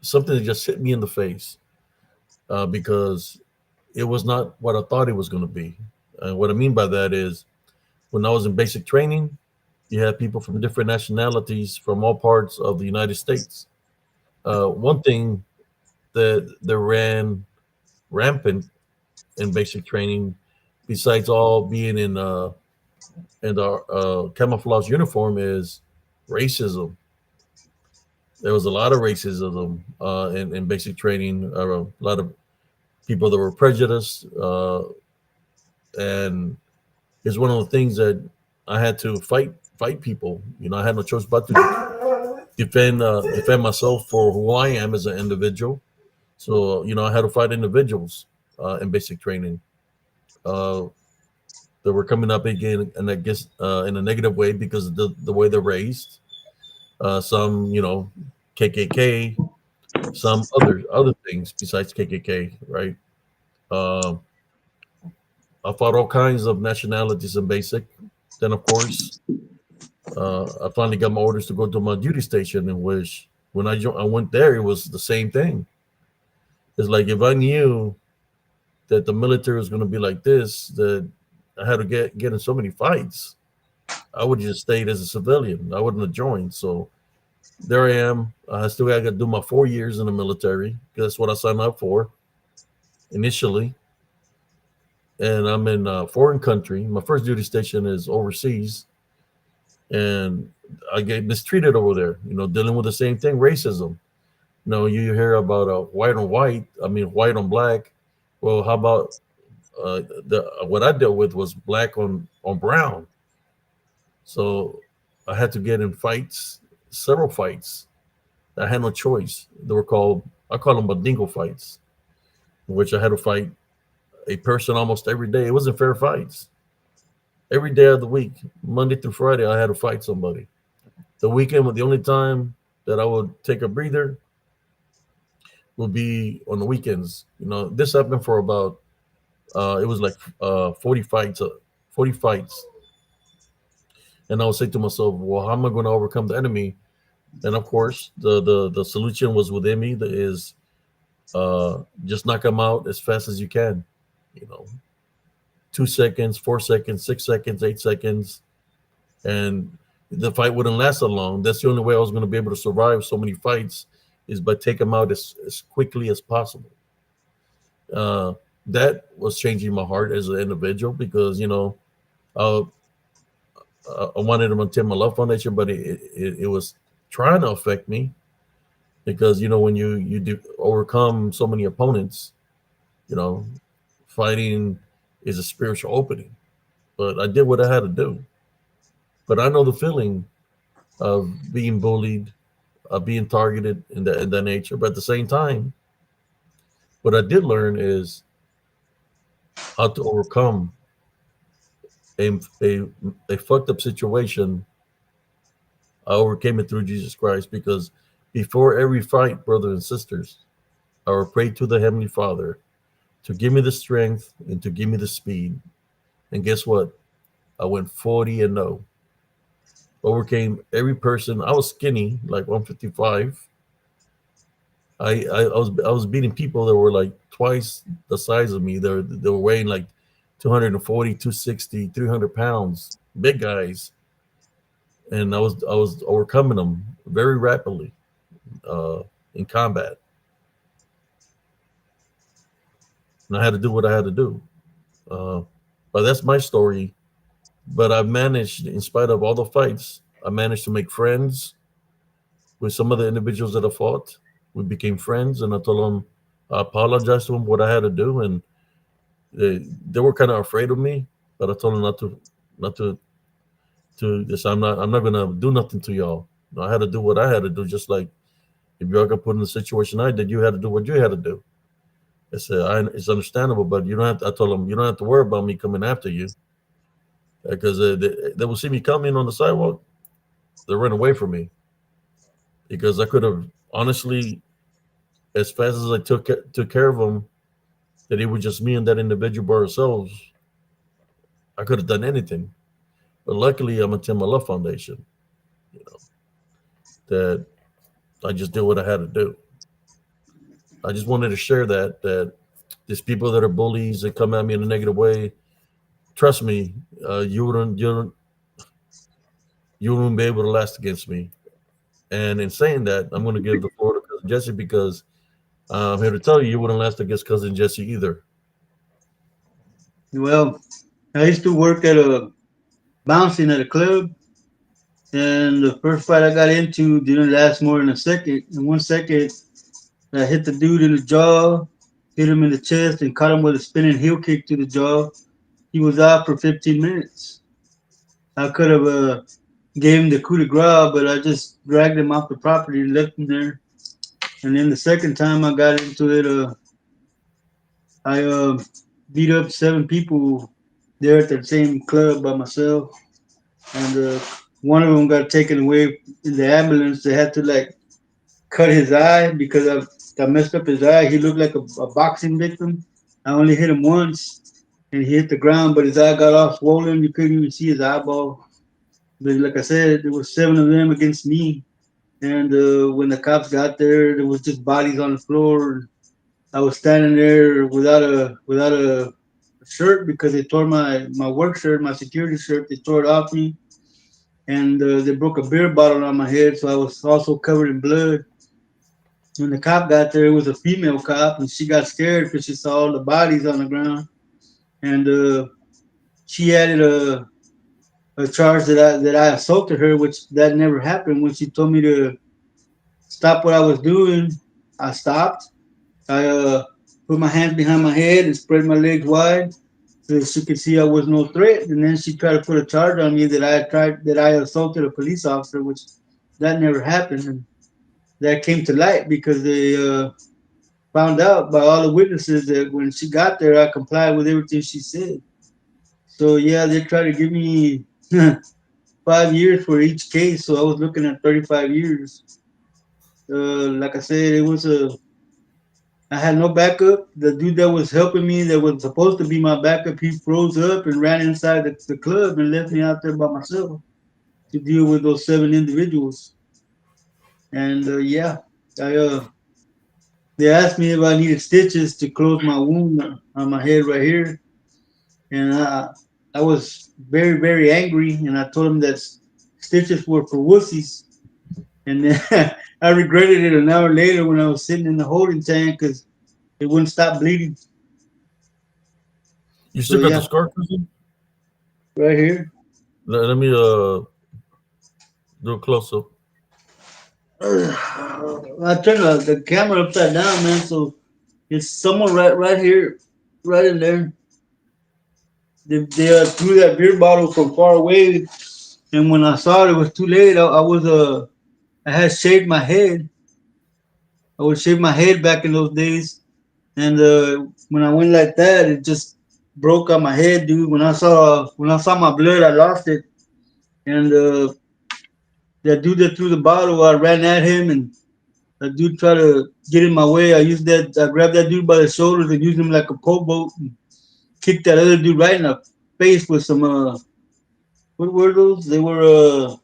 something that just hit me in the face because it was not what I thought it was going to be. And what I mean by that is when I was in basic training, you had people from different nationalities from all parts of the United States. One thing that ran rampant in basic training, besides all being in our camouflage uniform, is racism. There was a lot of racism in basic training. A lot of people that were prejudiced, and it's one of the things that I had to fight people. You know, I had no choice but to defend myself for who I am as an individual. So you know, I had to fight individuals in basic training uh, that were coming up again, and I guess in a negative way because of the way they're raised. Some, you know, KKK, some other things besides KKK, right? Uh, I fought all kinds of nationalities in basic. Then, of course, I finally got my orders to go to my duty station, in which when I went there, it was the same thing. It's like if I knew that the military was going to be like this, that I had to get in so many fights, I would have just stayed as a civilian. I wouldn't have joined. So there I am. I still got to do my 4 years in the military because that's what I signed up for initially. And I'm in a foreign country. My first duty station is overseas, and I get mistreated over there. You know, dealing with the same thing, racism. You know, you hear about white on white. I mean, white on black. Well, how about the what I dealt with was black on brown. So I had to get in fights, several fights. I had no choice. They were called I call them badingo fights, in which I had to fight a person almost every day. It wasn't fair fights. Every day of the week, Monday through Friday, I had to fight somebody. The weekend, the only time that I would take a breather would be on the weekends. You know, this happened for about it was like 40 fights, 40 fights, and I would say to myself, "Well, how am I going to overcome the enemy?" And of course, the solution was within me. That is, just knock them out as fast as you can. You know, 2 seconds, 4 seconds, 6 seconds, 8 seconds, and the fight wouldn't last that long. That's the only way I was going to be able to survive so many fights is by take them out as quickly as possible. Uh, that was changing my heart as an individual because you know uh, I wanted to maintain my love foundation, but it was trying to affect me because when you overcome so many opponents, you know, fighting is a spiritual opening. But I did what I had to do. But I know the feeling of being bullied, of being targeted in that nature. But at the same time, what I did learn is how to overcome a a, a fucked up situation. I overcame it through Jesus Christ because before every fight, brothers and sisters, I will pray to the Heavenly Father to give me the strength and to give me the speed. And guess what? I went 40 and 0. Overcame every person. I was skinny, like 155. I was beating people that were like twice the size of me. They were weighing like 240, 260, 300 pounds, big guys, and I was overcoming them very rapidly uh, in combat, and I had to do what I had to do. Uh, but that's my story. But I managed, in spite of all the fights, I managed to make friends with some of the individuals that I fought. We became friends, and I told them, I apologized to them what I had to do, and they were kind of afraid of me. But I told them not to this. I'm not gonna do nothing to y'all. I had to do what I had to do. Just like if y'all got put in the situation I did, you had to do what you had to do. I said, it's understandable, but you don't have to. I told them, you don't have to worry about me coming after you because they will see me coming on the sidewalk. They run away from me because I could have honestly, as fast as I took care of them, that it was just me and that individual by ourselves. I could have done anything, but luckily I'm a Tim Love Foundation. You know that I just did what I had to do. I just wanted to share that these people that are bullies that come at me in a negative way, trust me, you wouldn't be able to last against me. And in saying that, I'm going to give the floor to cousin Jesse because I'm here to tell you, you wouldn't last against cousin Jesse either. Well, I used to work at a bouncing at a club, and the first fight I got into didn't last more than a second. In 1 second, I hit the dude in the jaw, hit him in the chest, and caught him with a spinning heel kick to the jaw. He was out for 15 minutes. I could have gave him the coup de grace, but I just dragged him off the property and left him there. And then the second time I got into it, I beat up 7 people there at the same club by myself, and one of them got taken away in the ambulance. They had to like cut his eye because I messed up his eye. He looked like a boxing victim. I only hit him once, and he hit the ground, but his eye got all swollen. You couldn't even see his eyeball. But like I said, there was 7 of them against me. And when the cops got there was just bodies on the floor. I was standing there without a shirt because they tore my work shirt, my security shirt. They tore it off me, and they broke a beer bottle on my head, so I was also covered in blood. When the cop got there, it was a female cop, and she got scared because she saw all the bodies on the ground, and she added a charge that I assaulted her, which that never happened. When she told me to stop what I was doing, I stopped. I put my hands behind my head and spread my legs wide so she could see I was no threat. And then she tried to put a charge on me that I assaulted a police officer, which that never happened. And that came to light because they found out by all the witnesses that when she got there, I complied with everything she said. So yeah, they tried to give me 5 years for each case. So I was looking at 35 years. Like I said, I had no backup. The dude that was helping me, that was supposed to be my backup, he froze up and ran inside the club and left me out there by myself to deal with those 7 individuals. And yeah, I they asked me if I needed stitches to close my wound on my head right here, and I was very very angry, and I told them that stitches were for wussies. And then I regretted it an hour later when I was sitting in the holding tank because it wouldn't stop bleeding. You So still got the yeah, scar, cousin? right here. Let me do a close up. I turned the camera upside down, man. So it's someone right here, right in there. They threw that beer bottle from far away, and when I saw it, it was too late. I had shaved my head. I would shave my head back in those days, and when I went like that, it just broke out my head, dude. When I saw my blood, I lost it, and that dude that threw the bottle, I ran at him, and that dude tried to get in my way. I grabbed that dude by the shoulders and used him like a pole boat, and kicked that other dude right in the face with some what were those? They were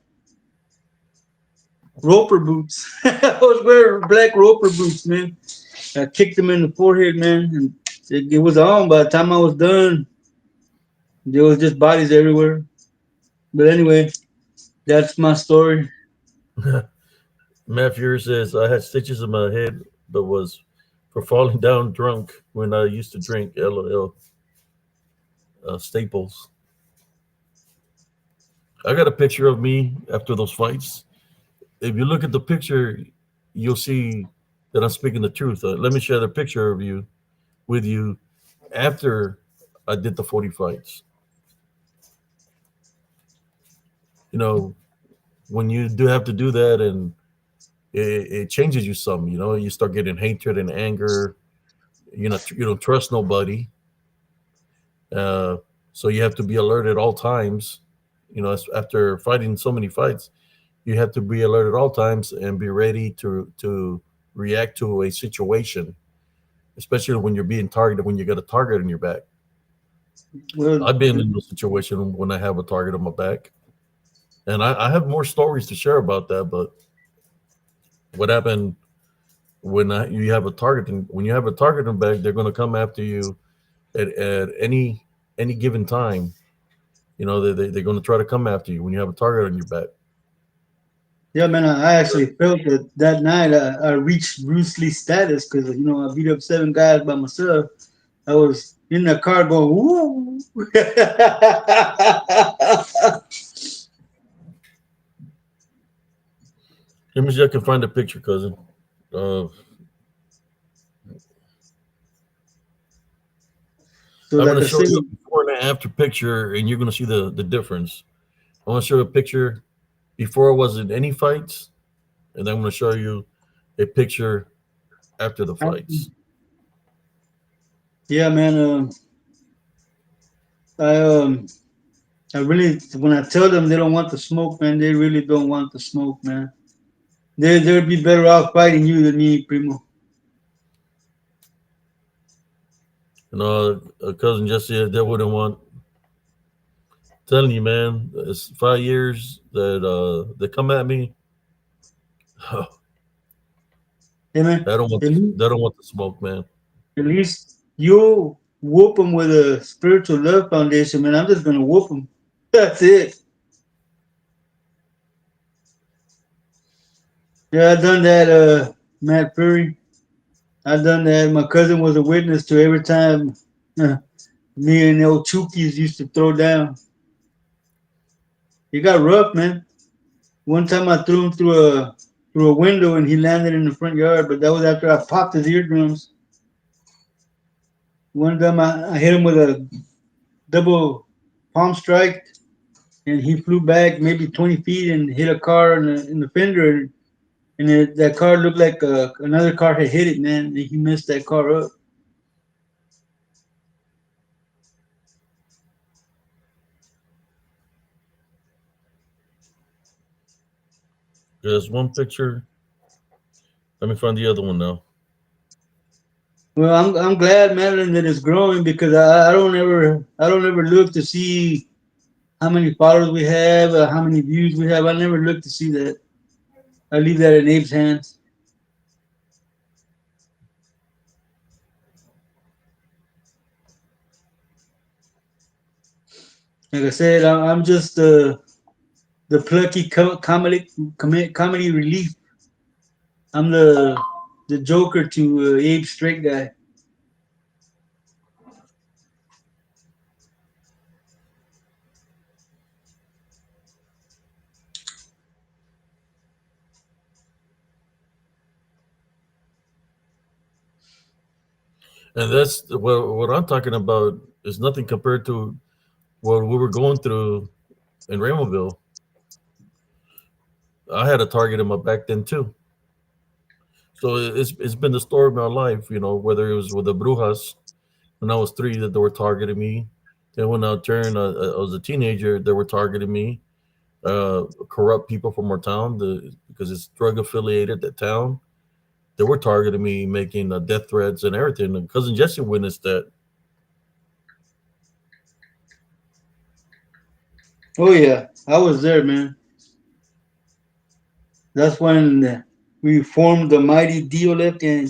roper boots. I was wearing black roper boots, man. I kicked him in the forehead, man, and it was on. By the time I was done, there was just bodies everywhere. But anyway, that's my story. Matt Fury says I had stitches in my head, but was for falling down drunk when I used to drink. LOL. Staples. I got a picture of me after those fights. If you look at the picture, you'll see that I'm speaking the truth. Let me share the picture of you with you after I did the 40 fights. You know, when you do have to do that, and it changes you some. You know, you start getting hatred and anger. You don't trust nobody. Uh, so you have to be alert at all times. After fighting so many fights, you have to be alert at all times and be ready to react to a situation, especially when you're being targeted, when you got a target on your back. Well, I've been in a situation when I have a target on my back, and I have more stories to share about that. But what happened you have a target, and when you have a target on the back, they're going to come after you at any given time. You know, they're going to try to come after you when you have a target on your back. yeah, man, I actually felt that night I reached Bruce Lee status because I beat up 7 guys by myself. I was in the car going, woo. Let me see if I can find a picture, cousin. Uh, So I'm going like to I show said, you a before and after picture, and you're going to see the difference. I want to show you a picture before I was in any fights, and then I'm going to show you a picture after the fights. yeah, man. I I really, when I tell them they don't want the smoke, man, they really don't want the smoke, man. They'd be better off fighting you than me, primo. Cousin Jesse, they wouldn't want. Telling you, man, it's 5 years that they come at me. Hey, man, They don't want at least, they don't want the smoke, man. at least you whoop them with a spiritual love foundation, man. I'm just gonna whoop them. That's it. Yeah, I done that, Matt Fury. I done that. My cousin was a witness to every time me and the old Chookies used to throw down. It got rough, man. One time I threw him through a window and he landed in the front yard, but that was after I popped his eardrums. One time I hit him with a double palm strike and he flew back maybe 20 feet and hit a car in the fender. And that car looked like another car had hit it, man. And he messed that car up. There's one picture. Let me find the other one now. Well, I'm glad, Madeline, that it's growing because I don't ever look to see how many followers we have, how many views we have. I never look to see that. I leave that in Abe's hands. Like I said, I'm just the plucky comedy relief. I'm the Joker to Abe's straight guy. And that's what I'm talking about is nothing compared to what we were going through in Raymondville. I had a target in my back then too. So it's been the story of my life, you know, whether it was with the Brujas when I was 3 that they were targeting me. Then when I turned, I was a teenager, they were targeting me. Corrupt people from our town, because it's drug affiliated, that town, they were targeting me, making death threats and everything. And cousin Jesse witnessed that. Oh yeah, I was there, man. That's when we formed the mighty Dio Left Gang.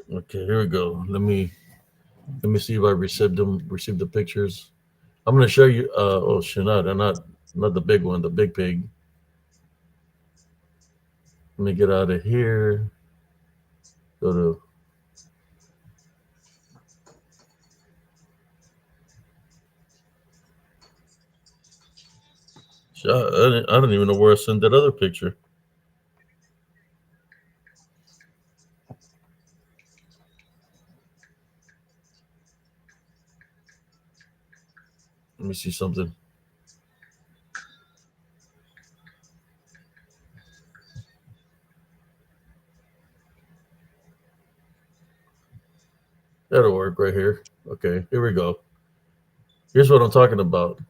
Okay, here we go. Let me see if I received the pictures. I'm gonna show you. Oh shit, not the big one, the big pig. Let me get out of here. Go to. Shit, I don't even know where I sent that other picture. Let me see something. That'll work right here. Okay, here we go. Here's what I'm talking about.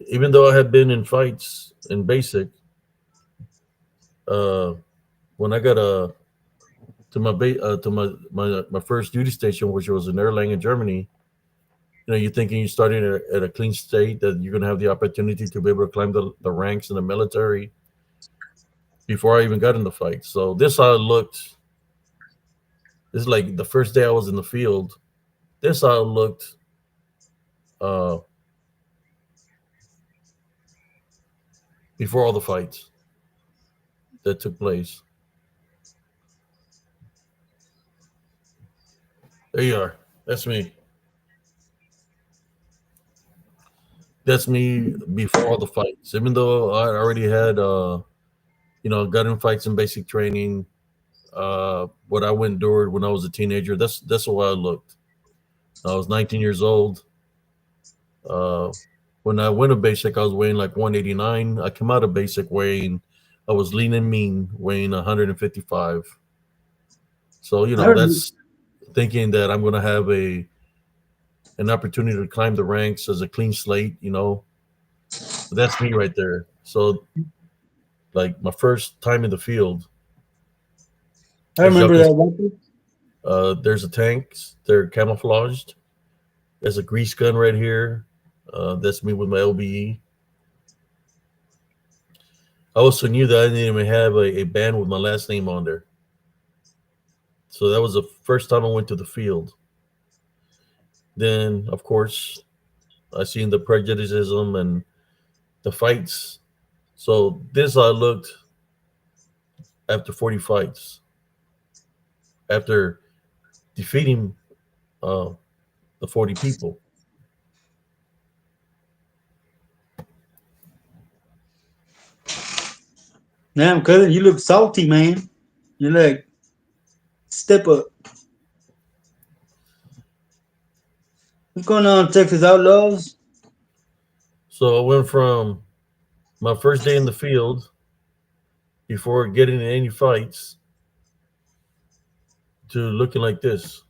Even though I had been in fights in basic, uh, when I got to my first duty station, which was in Erlangen, Germany, you know, you're thinking you're starting at a clean state that you're gonna have the opportunity to be able to climb the ranks in the military before I even got in the fight. So this how it looked. This is like the first day I was in the field. This how it looked uh, before all the fights that took place. There you are. That's me. That's me before all the fights. Even though I already had, got in fights and basic training, what I went endured when I was a teenager. That's the way I looked. I was 19 years old. Uh, when I went to basic, I was weighing like 189. I came out of basic weighing, I was lean and mean, weighing 155. So I remember, that's thinking that I'm going to have a an opportunity to climb the ranks as a clean slate. But that's me right there. So like my first time in the field, I as y'all remember can, that weapon. there's a tanks. They're camouflaged. There's a grease gun right here. That's me with my LBE. I also knew that I didn't even have a band with my last name on there. So that was the first time I went to the field. Then, of course, I seen the prejudices and the fights. So this I looked after 40 fights, after defeating uh, the 40 people. Damn, cousin, you look salty, man. You're like, step up. What's going on, Texas Outlaws? So I went from my first day in the field before getting in any fights to looking like this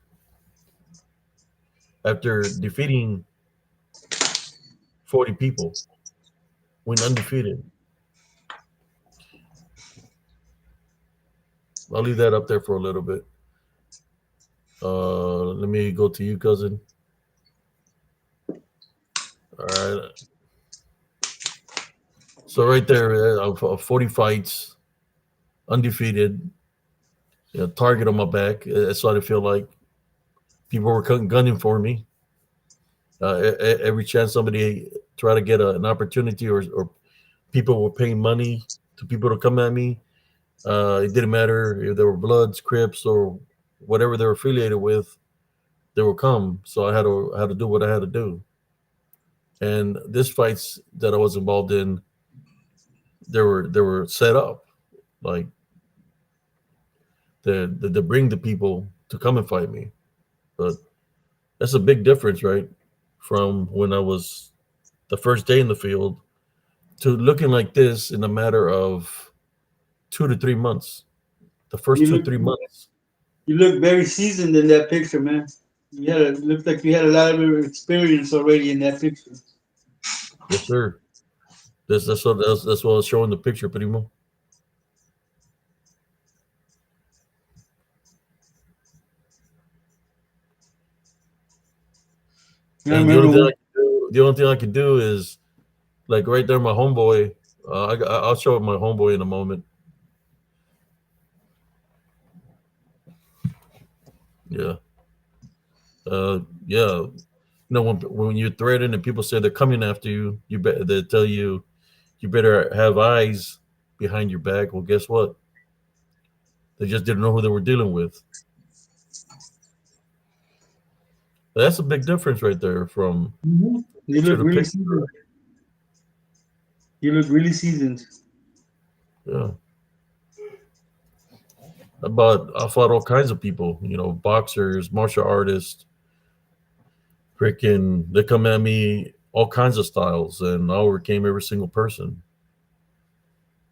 after defeating 40 people, went undefeated. I'll leave that up there for a little bit. Let me go to you, cousin. All right. So right there, 40 fights, undefeated, target on my back. That's what I feel like. People were gunning for me. Every chance somebody try to get an opportunity, or people were paying money to people to come at me. It didn't matter if they were Bloods, Crips, or whatever they're affiliated with. they will come. So I had to do what I had to do. And this fights that I was involved in, they were set up like to bring the people to come and fight me. But that's a big difference, right? From when I was the first day in the field to looking like this in a matter of 2 to 3 months. The first You two, look 3 months. you look very seasoned in that picture, man. Looked like you had a lot of experience already in that picture. Yes, sir. That's what I was showing the picture, primo. I And remember when the only thing I can do is like right there, my homeboy. I'll show my homeboy in a moment. Yeah, yeah. When you're threatened and people say they're coming after you, they tell you you better have eyes behind your back. Well, guess what? They just didn't know who they were dealing with. That's a big difference right there from you picture look to really picture. seasoned. You look really seasoned. Yeah, I fought all kinds of people. Boxers, martial artists. Freaking, they come at me all kinds of styles, and I overcame every single person.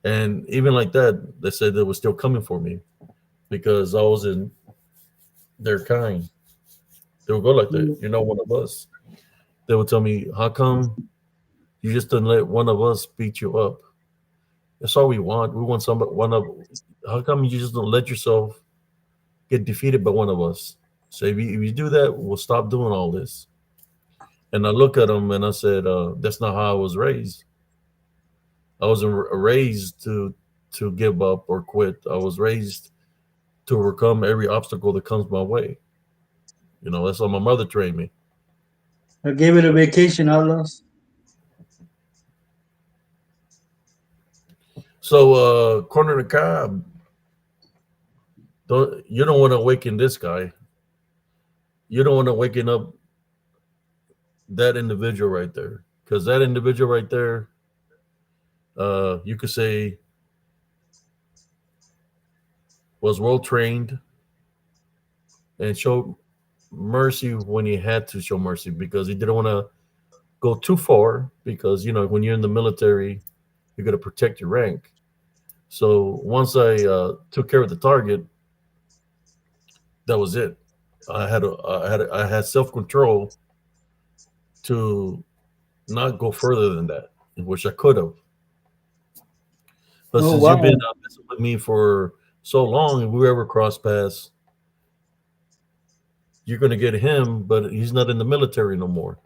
And even like that, they said they were still coming for me because I was in their kind. They would go like that. You're not one of us. They would tell me, "How come you just didn't let one of us beat you up? That's all we want. We want somebody one of. How come you just don't let yourself get defeated by one of us? So if you do that, we'll stop doing all this." And I look at them and I said, "That's not how I was raised. I wasn't raised to give up or quit. I was raised to overcome every obstacle that comes my way. That's how my mother trained me." I gave it a vacation, Outlaws. So, corner the cob, you don't want to awaken this guy. You don't want to waken up that individual right there, because that individual right there, you could say, was well trained and showed mercy when he had to show mercy because he didn't want to go too far because when you're in the military, you're going to protect your rank. So once I took care of the target, that was it. I had self control to not go further than that, which I could have. But Oh since you've been wow. messing with me for so long, if we ever cross paths, you're going to get him. But he's not in the military no more.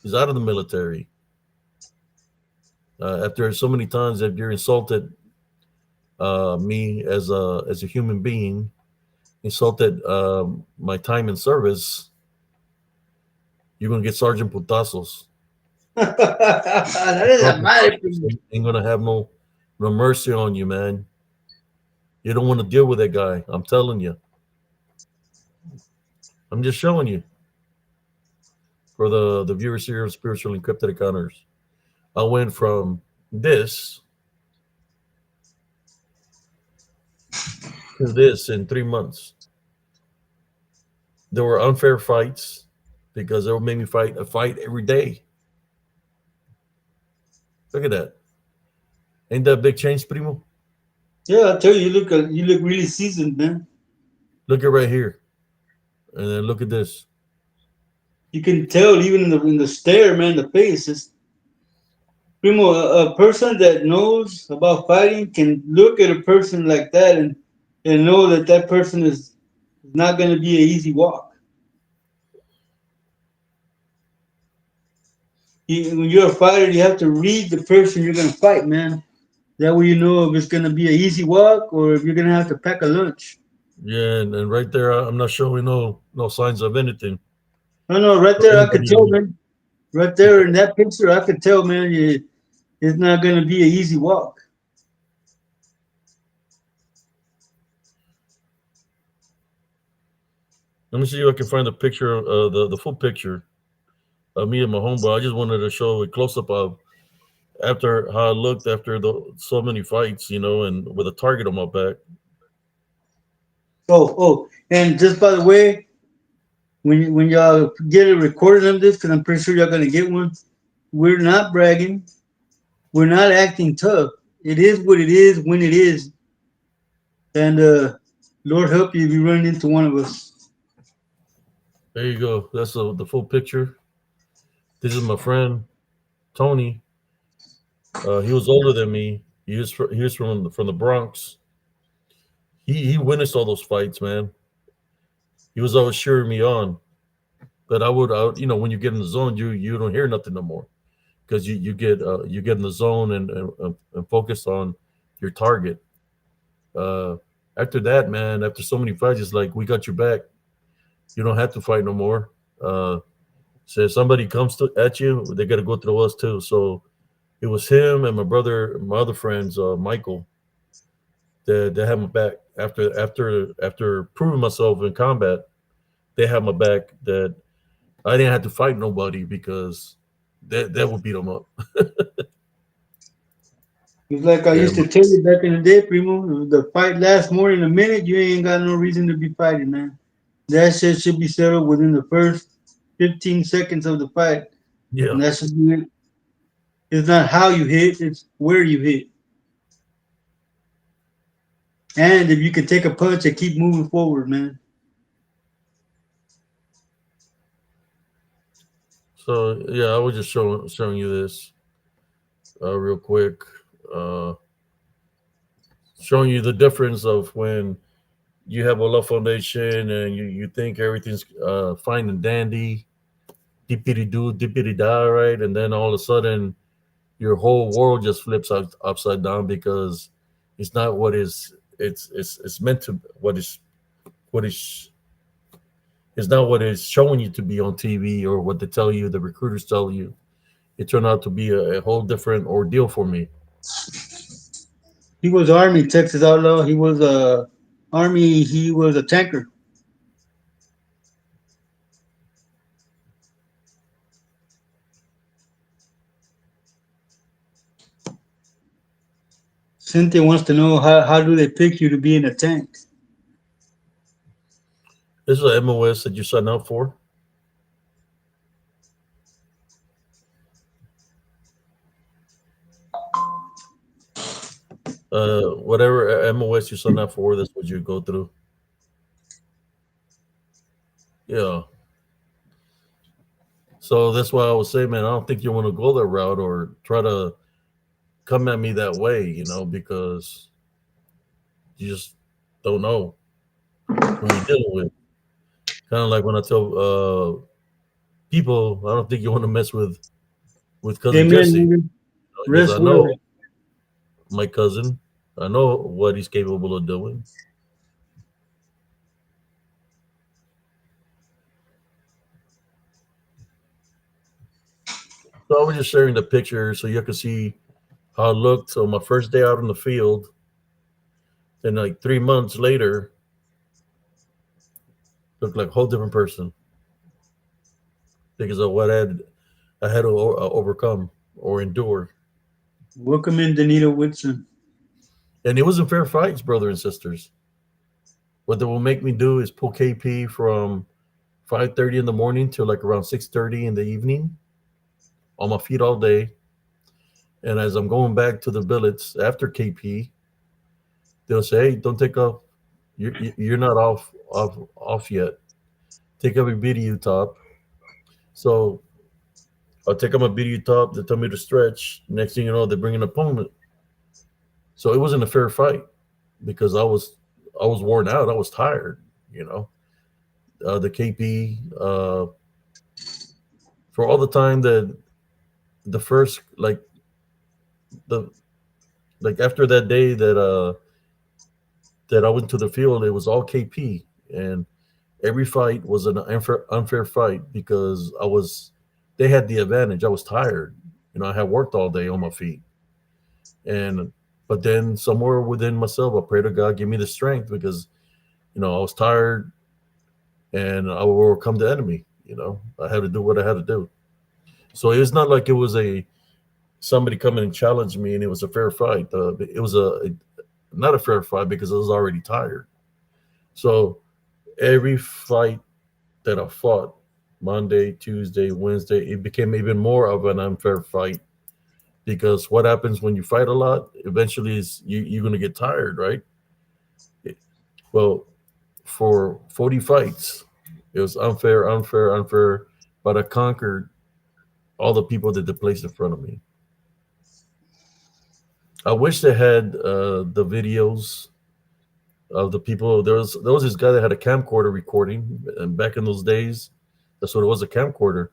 He's out of the military. After so many times that you're insulted me as a human being, insulted my time in service, you're gonna get Sergeant Putazos. That is a Corporal madre. Putazos ain't gonna have no mercy on you, man. You don't want to deal with that guy. I'm telling you. I'm just showing you for the viewers here of Spiritual Encrypted Encounters. I went from this to this in 3 months. There were unfair fights because they would make me fight a fight every day. Look at that. Ain't that a big change, primo? Yeah, I tell you, you look really seasoned, man. Look at right here. And then look at this. You can tell even in the stare, man, the face is Primo. A person that knows about fighting can look at a person like that and know that that person is not going to be an easy walk. When you're a fighter, you have to read the person you're going to fight, man. That way you know if it's going to be an easy walk or if you're going to have to pack a lunch. Yeah, and right there, I'm not showing no signs of anything No, no, right for there I could anybody tell, man. Right there in that picture, I could tell, man, it's not going to be an easy walk. Let me see if I can find the picture, the full picture of me and my homeboy. I just wanted to show a close up of after how I looked after the so many fights, and with a target on my back. Oh, and just by the way, when y'all get a recording of this, because I'm pretty sure y'all gonna get one. We're not bragging. We're not acting tough. It is what it is when it is, and Lord help you if you run into one of us. There you go. That's the full picture. This is my friend Tony. He was older than me. He was from the Bronx. He witnessed all those fights, man. He was always cheering me on. But I would, when you get in the zone, you don't hear nothing no more because you get in the zone and focus on your target. Uh, After that, man, after so many fights, it's like we got your back. You don't have to fight no more. Uh, so if somebody comes at you, they got to go through us too. So it was him and my brother, my other friends, Michael, that had my back after proving myself in combat. They had my back. That I didn't have to fight nobody because that would beat them up. It's like I used And to tell you back in the day, Primo. The fight lasts more than a minute. You ain't got no reason to be fighting, man. That shit should be settled within the first 15 seconds of the fight. yeah, And that should be it. It's not how you hit, it's where you hit. And if you can take a punch and keep moving forward, man. so yeah, I was just showing you this real quick, uh, showing you the difference of when you have a love foundation and you think everything's fine and dandy, dippity do, dippity die, right? And then all of a sudden, your whole world just flips upside down because it's not what is it's meant to what is it's not what is showing you to be on TV or what they tell you the recruiters tell you. It turned out to be a whole different ordeal for me. He was Army, Texas Outlaw. He was Army, he was a tanker. Cynthia wants to know how do they pick you to be in a tank? This is an MOS that you signed up for. Whatever MOS you sign up for, that's what you go through. Yeah. So that's why I was saying, man, I don't think you want to go that route or try to come at me that way, because you just don't know who you're dealing with. Kind of like when I tell people, I don't think you want to mess with cousin Amen, Jesse, nigga. because Rest I well. know my cousin, I know what he's capable of doing. So I was just sharing the picture so you can see how I looked on my first day out in the field. Then like 3 months later, looked like a whole different person because of what I had to overcome or endure. Welcome in, Danita Whitson. And it wasn't fair fights, brother and sisters. What they will make me do is pull KP from 5:30 in the morning till like around 6:30 in the evening on my feet all day. And as I'm going back to the billets after KP, they'll say, "Hey, don't take off. You're not off yet. Take off your BDU top." So I'll take off my BDU top. They tell me to stretch. Next thing you know, they bring an opponent. So it wasn't a fair fight because I was worn out. I was tired. You know, the KP for all the time that the first the like after that day that I went to the field, it was all KP, and every fight was an unfair fight because they had the advantage. I was tired, I had worked all day on my feet, and but then somewhere within myself, I pray to God give me the strength because I was tired, and I will overcome the enemy. I had to do what I had to do. So it's not like it was a somebody coming and challenged me and it was a fair fight. It was not a fair fight because I was already tired. So every fight that I fought, Monday, Tuesday, Wednesday, it became even more of an unfair fight because what happens when you fight a lot? Eventually, is you're going to get tired, right? Well, for 40 fights, it was unfair, unfair, unfair, but I conquered all the people that they placed in front of me. I wish they had the videos of the people. There was this guy that had a camcorder recording, and back in those days, that's what it was, a camcorder.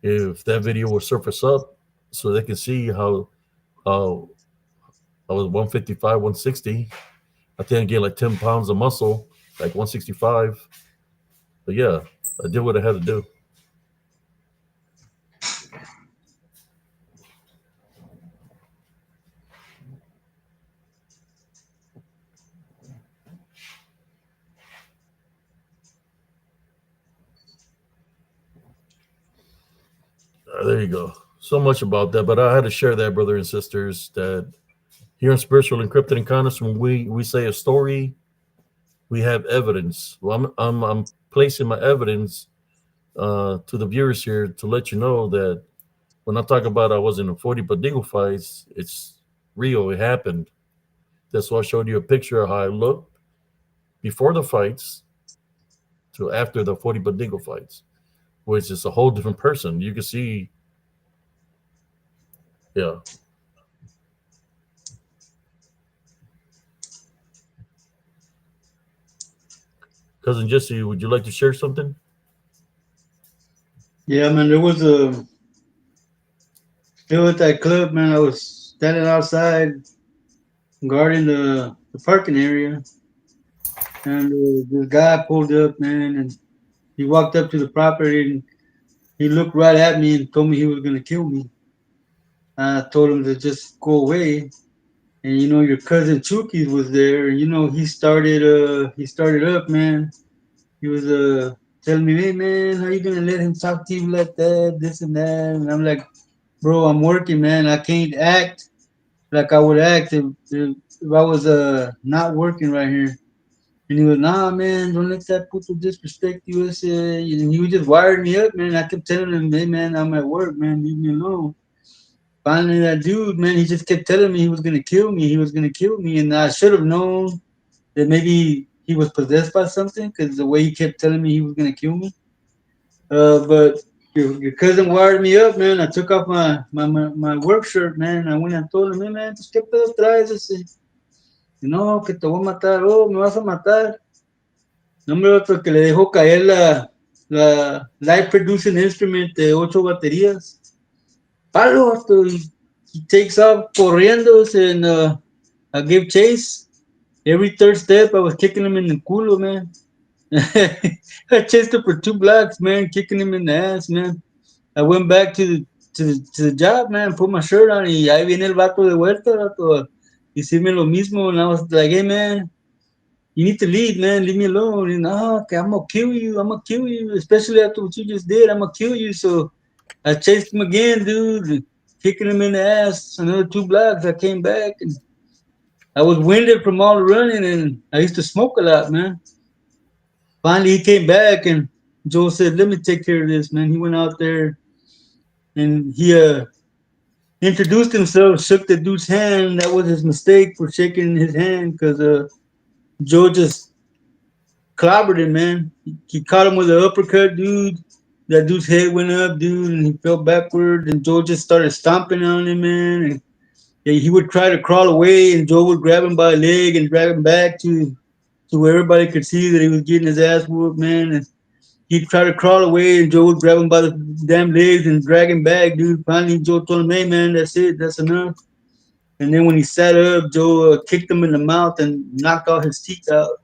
If that video will surface up, so they can see how I was 155, 160. I think I gained like 10 pounds of muscle, like 165. But yeah, I did what I had to do. There you go. So much about that, but I had to share that, brothers and sisters, that here in Spiritual Encrypted Encounters, when we say a story, we have evidence. Well, I'm placing my evidence to the viewers here to let you know that when I talk about I was in the 40 Padigo fights, it's real. It happened. That's why I showed you a picture of how I looked before the fights to after the 40 Padigo fights, which is a whole different person. You can see, yeah. Cousin Jesse, would you like to share something? Yeah, man, there was a still at that club, man. I was standing outside guarding the parking area, and this guy pulled up, man, and he walked up to the property and he looked right at me and told me he was gonna kill me. I told him to just go away. And your cousin Chucky was there, and he started up, man. He was telling me, hey man, how you gonna let him talk to you like that, this and that? And I'm like, bro, I'm working, man. I can't act like I would act if I was not working right here. And he was, nah, man, don't let that puto disrespect you. I said, and he was just wired me up, man. I kept telling him, hey man, I'm at work, man, leave me alone. Finally, that dude, man, he just kept telling me he was gonna kill me. He was gonna kill me, and I should have known that maybe he was possessed by something because the way he kept telling me he was gonna kill me. But your cousin wired me up, man. I took off my work shirt, man. I went and told him, hey, man, pues, ¿qué pedo traes? Ese? No, que te voy a matar. Oh, me vas a matar. No, hombre, otro que le dejó caer la live producing instrument de 8 baterías. Palo, vato, he takes off corriendo, and I gave chase. Every third step, I was kicking him in the culo, man. I chased him for 2 blocks, man, kicking him in the ass, man. I went back to the job, man, put my shirt on, y ahí viene el vato de vuelta, vato, a decirme lo mismo, and I was like, hey, man, you need to leave, man, leave me alone. And, okay, I'm gonna kill you, especially after what you just did, I'm gonna kill you. So I chased him again, dude, kicking him in the ass, another 2 blocks. I came back, and I was winded from all the running, and I used to smoke a lot, man. Finally, he came back, and Joe said, let me take care of this, man. He went out there, and he introduced himself, shook the dude's hand. That was his mistake for shaking his hand because Joe just clobbered him, man. He caught him with an uppercut, dude. That dude's head went up, dude, and he fell backward. And Joe just started stomping on him, man. And yeah, he would try to crawl away, and Joe would grab him by a leg and drag him back to where everybody could see that he was getting his ass whooped, man. And he'd try to crawl away, and Joe would grab him by the damn legs and drag him back, dude. Finally, Joe told him, hey, man, that's it. That's enough. And then when he sat up, Joe kicked him in the mouth and knocked all his teeth out.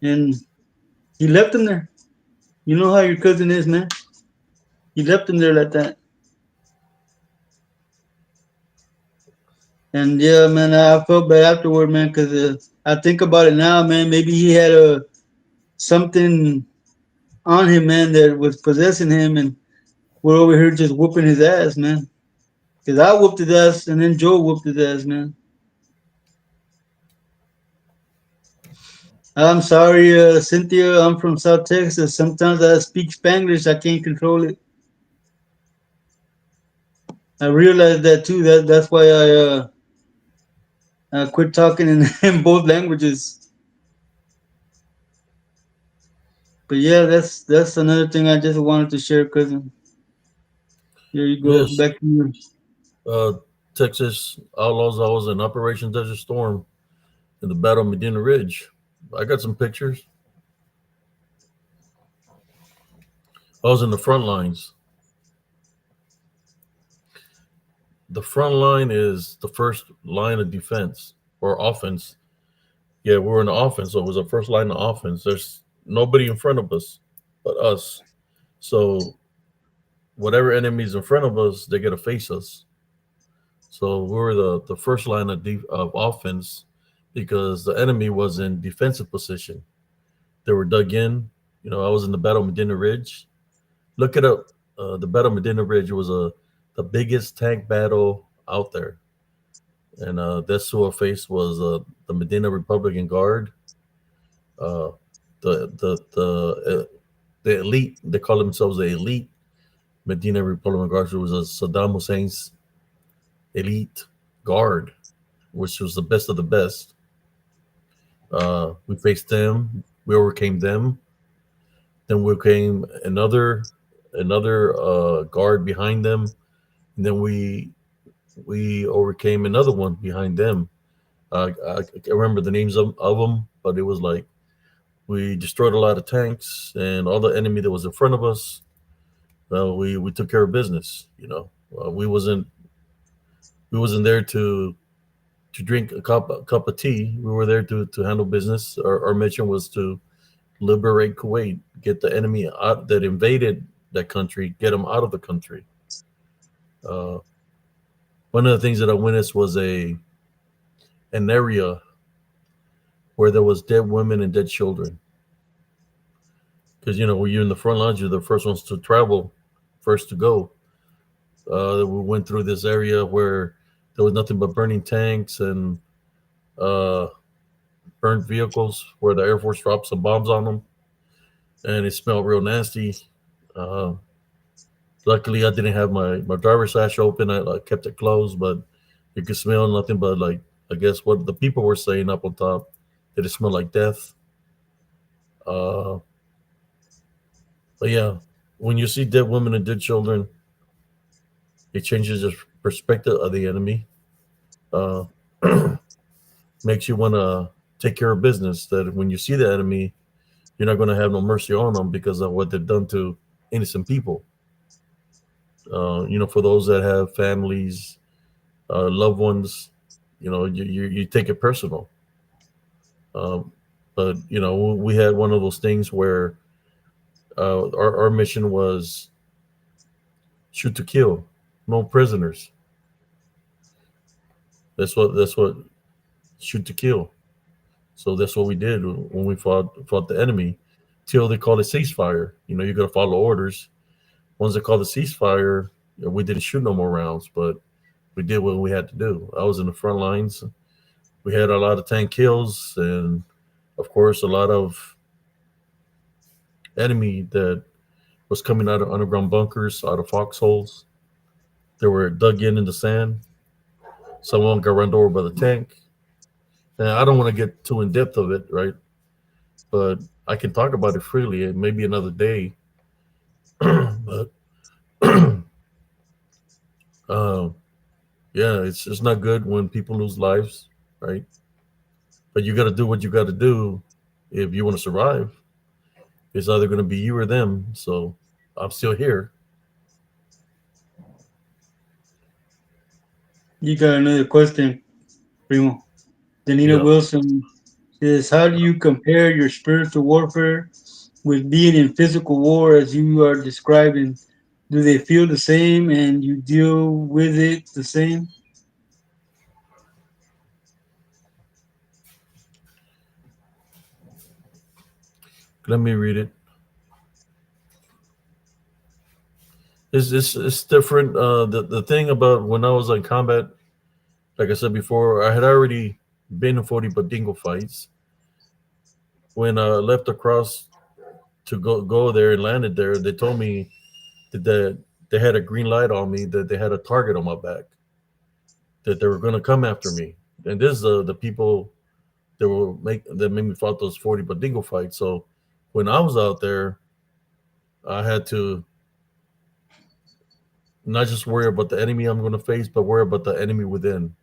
And he left him there. You know how your cousin is, man. He left him there like that. And yeah, man, I felt bad afterward, man, because I think about it now, man. Maybe he had something. on him, man, that was possessing him, and we're over here just whooping his ass, man. Cause I whooped his ass, and then Joe whooped his ass, man. I'm sorry, Cynthia. I'm from South Texas. Sometimes I speak Spanglish. I can't control it. I realized that too. That's why I quit talking in, in both languages. But yeah, that's another thing I just wanted to share, cousin. Here you go. Yes, Back to you. uh, Texas Outlaws. I was in Operation Desert Storm in the Battle of Medina Ridge. I got some pictures. I was in the front lines. The front line is the first line of defense or offense. Yeah, we're in the offense, so it was the first line of offense. There's nobody in front of us but us. So whatever enemies in front of us, they get to face us. So we were the first line of offense because the enemy was in defensive position. They were dug in. I was in the Battle of Medina Ridge. Look it up. The Battle of Medina Ridge was the biggest tank battle out there, and that's who I faced was the Medina Republican Guard, uh, the elite. They call themselves the elite Medina Republican Guard. It was a Saddam Hussein's elite guard, which was the best of the best. We faced them. We overcame them. Then we came another guard behind them, and then we overcame another one behind them. I can't remember the names of them, but it was like we destroyed a lot of tanks and all the enemy that was in front of us. We took care of business. We wasn't there to drink a cup of tea. We were there to handle business. Our mission was to liberate Kuwait, get the enemy out that invaded that country, get them out of the country. Uh, One of the things that I witnessed was an area where there was dead women and dead children. Because when you're in the front lines, you're the first ones to travel, first to go. We went through this area where there was nothing but burning tanks and uh, burnt vehicles, where the Air Force dropped some bombs on them, and it smelled real nasty. Uh, Luckily, I didn't have my driver's sash open. I kept it closed, but you could smell nothing but, like, I guess what the people were saying up on top, that it smelled like death. Uh, but yeah, when you see dead women and dead children, it changes your perspective of the enemy. Uh, Makes you want to take care of business. That when you see the enemy, you're not going to have no mercy on them because of what they've done to innocent people. For those that have families, loved ones, you take it personal. Um, but we had one of those things where our mission was shoot to kill, no prisoners. That's what shoot to kill. So that's what we did when we fought the enemy, till they called a ceasefire. You got to follow orders. Once they called the ceasefire, we didn't shoot no more rounds, but we did what we had to do. I was in the front lines. We had a lot of tank kills, and of course, a lot of enemy that was coming out of underground bunkers, out of foxholes. They were dug in the sand. Someone got run over by the tank. And I don't want to get too in depth of it, right? But I can talk about it freely, maybe another day. But uh, yeah, it's not good when people lose lives, right? But you got to do what you got to do if you want to survive. It's either going to be you or them. So I'm still here. You got another question, Primo. Danita Yeah. Wilson says, "How do you compare your spiritual warfare with being in physical war as you are describing? Do they feel the same and you deal with it the same?" Let me read it. It's different. The thing about when I was in combat, like I said before, I had already been in 40 Badingo fights. When I left across to go there and landed there, they told me that they had a green light on me, that they had a target on my back, that they were going to come after me. And this is the people that made me fight those 40 Badingo fights. So when I was out there, I had to not just worry about the enemy I'm going to face, but worry about the enemy within.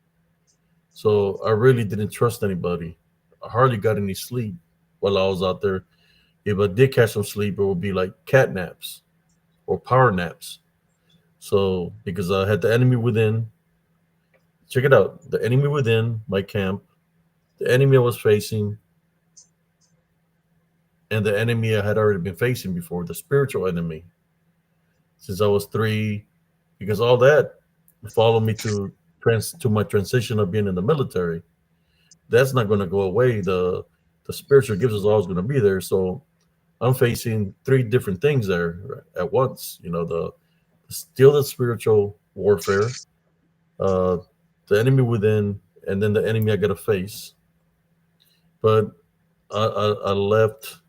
So I really didn't trust anybody. I hardly got any sleep while I was out there. If I did catch some sleep, it would be like cat naps or power naps. So because I had the enemy within, check it out, the enemy within my camp, the enemy I was facing, and the enemy I had already been facing before, the spiritual enemy, since I was three, because all that followed me to my transition of being in the military. That's not going to go away. The spiritual gifts is always going to be there. So I'm facing three different things there at once. You know, the still the spiritual warfare, uh, the enemy within, and then the enemy I got to face. But I left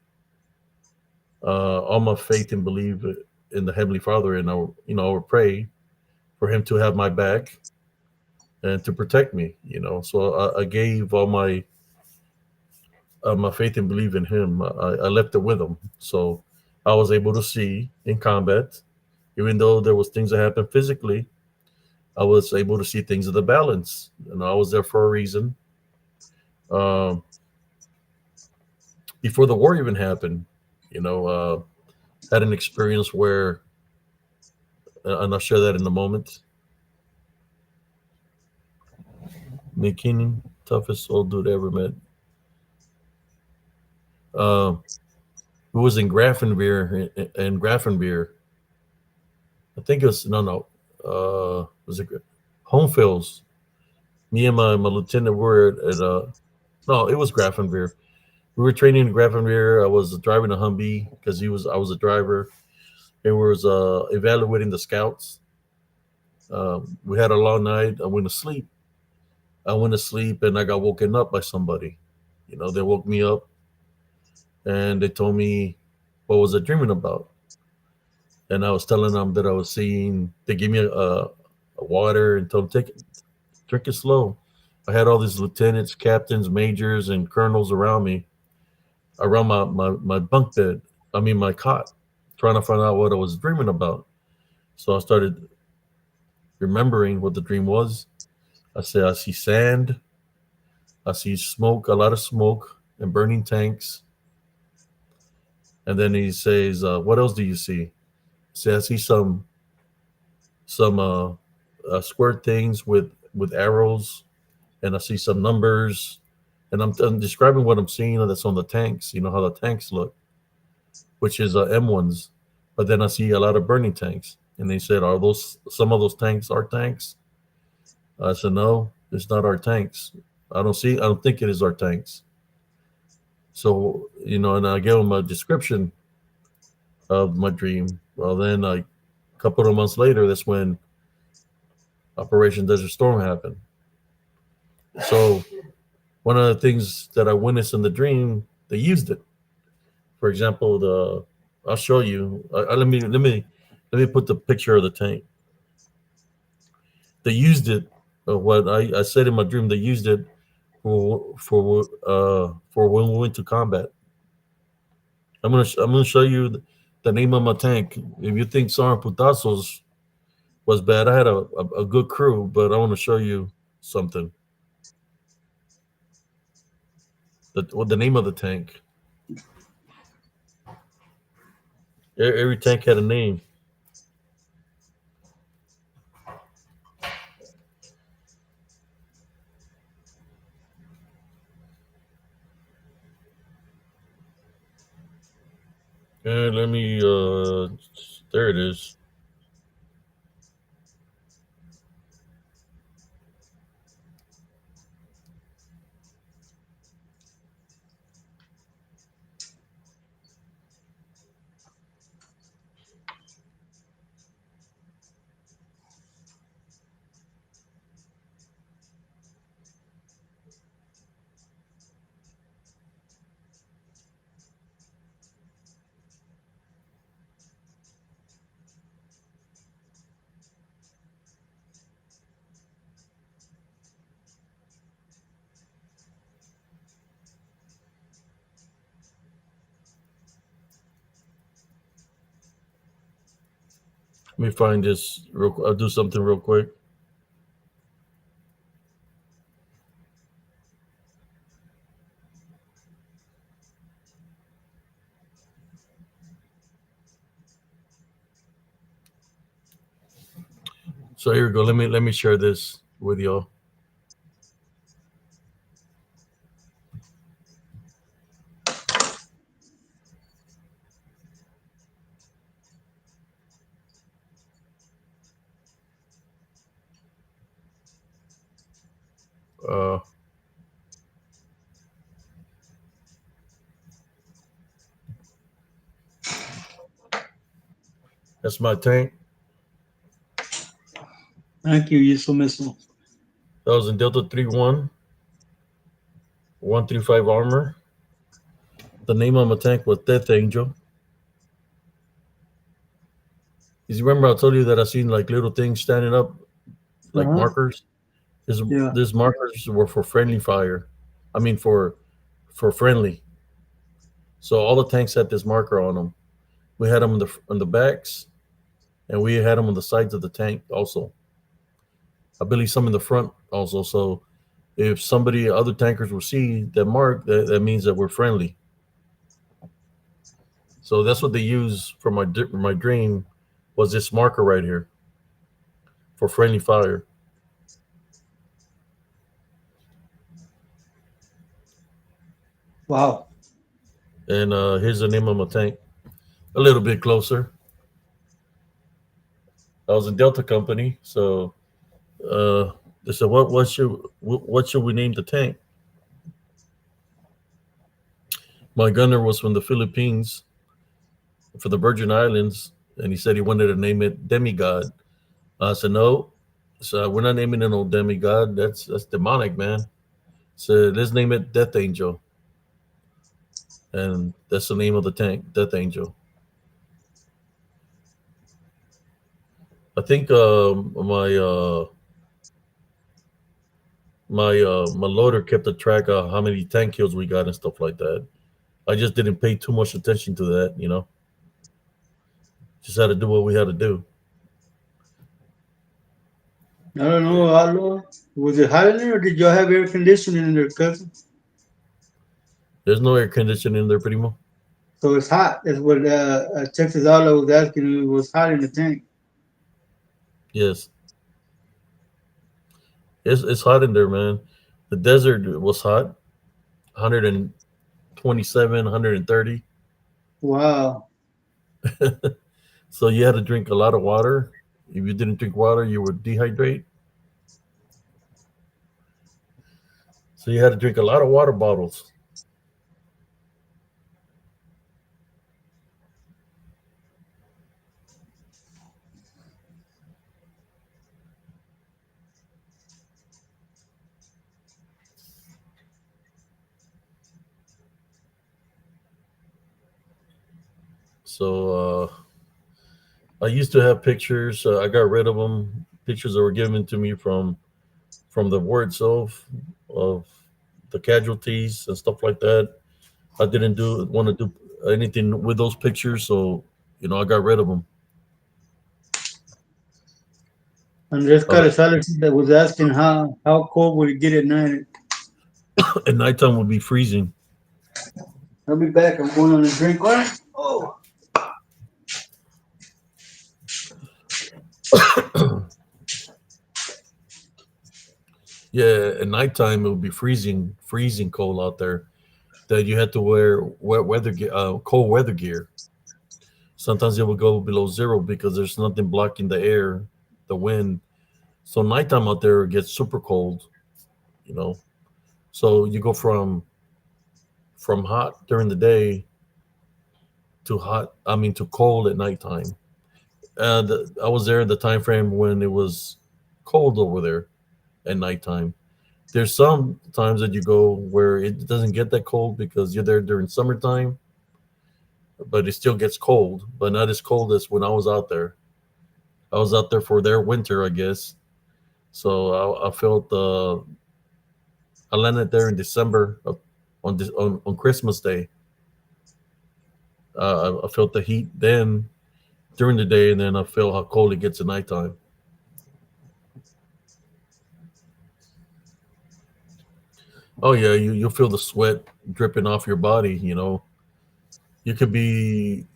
all my faith and believe in the Heavenly Father, and I would pray for Him to have my back and to protect me. So I gave all my faith and belief in Him. I left it with Him, so I was able to see in combat, even though there was things that happened physically. I was able to see things of the balance, and I was there for a reason. Um, Before the war even happened, you know, had an experience where, and I'll share that in a moment. McKinney, toughest old dude ever met. Uh, who was in Grafenbeer, and Grafenbeer. I think it was no. Was it home fields? Me and my lieutenant were at no, it was Grafenbeer. We were training in Grafenbeer. I was driving a Humvee because I was a driver, and we was evaluating the scouts. We had a long night. I went to sleep, and I got woken up by somebody. They woke me up, and they told me what was I dreaming about, and I was telling them that I was seeing. They gave me a water and told them take it, drink it slow. I had all these lieutenants, captains, majors, and colonels around me, around my bunk bed. I mean, my cot, trying to find out what I was dreaming about. So I started remembering what the dream was. I said, I see sand, I see smoke, a lot of smoke, and burning tanks. And then he says, "What else do you see?" I say, "I see some square things with arrows, and I see some numbers, and I'm describing what I'm seeing that's on the tanks. You know how the tanks look, which is M1s, but then I see a lot of burning tanks." And they said, "Are those some of those tanks our tanks?" I said, "No, it's not our tanks. I don't think it is our tanks." So and I gave them a description of my dream. Well, then a couple of months later, that's when Operation Desert Storm happened. So one of the things that I witnessed in the dream, they used it. For example, I'll show you. Let me put the picture of the tank. They used it. What I said in my dream, they used it for when we went to combat. I'm gonna show you the name of my tank. If you think Sergeant Putazos was bad, I had a good crew, but I want to show you something. The name of the tank. Every tank had a name. And let me. There it is. Let me find this real. I'll do something real quick. So here we go. Let me share this with y'all. Uh, that's my tank. Thank you, useful missile. That was in Delta 3-1-135 armor. The name of my tank was Death Angel. You remember I told you that I seen like little things standing up, Uh like huh. markers. This Yeah. this markers were for friendly fire. I mean for friendly. So all the tanks had this marker on them. We had them on the backs, and we had them on the sides of the tank also. I believe some in the front also. So if somebody other tankers will see that mark, that means that we're friendly. So that's what they use for my dream was this marker right here for friendly fire. Wow. And here's the name of my tank. A little bit closer. I was in Delta Company, so uh, they said, what should we name the tank?" My gunner was from the Philippines for the Virgin Islands, and he said he wanted to name it Demigod. I said no, so we're not naming it no demigod. That's demonic, man. So let's name it Death Angel, and that's the name of the tank, Death Angel. I think my loader kept a track of how many tank kills we got and stuff like that. I just didn't pay too much attention to that, you know. Just had to do what we had to do. I don't know, Outlaw. Was it hot in there, or did y'all have air conditioning in there, cousin? There's no air conditioning in there, primo. So it's hot. That's what Texas Outlaw was asking. If it was hot in the tank. Yes, it's hot in there, man. The desert was hot, 127, 130. Wow. So you had to drink a lot of water. If you didn't drink water, you would dehydrate. So you had to drink a lot of water bottles. So I used to have pictures. I got rid of them. Pictures that were given to me from the war itself of the casualties and stuff like that. I didn't do want to do anything with those pictures, so I got rid of them. Andres Uh, Carrizales that was asking how cold would it get at night. at nighttime would be freezing. I'll be back. I'm going on a drink. What? Oh. Yeah, at nighttime it would be freezing cold out there. That you had to wear cold weather gear. Sometimes it would go below zero because there's nothing blocking the air, the wind. So nighttime out there gets super cold, you know. So you go from hot during the day to hot. I mean to cold at nighttime. And I was there in the time frame when it was cold over there at nighttime. There's some times that you go where it doesn't get that cold because you're there during summertime, but it still gets cold, but not as cold as when I was out there. I was out there for their winter, I guess. So I felt I landed there in December on Christmas Day. I felt the heat then, during the day, and then I feel how cold it gets at nighttime. Oh yeah, you'll feel the sweat dripping off your body. You could be.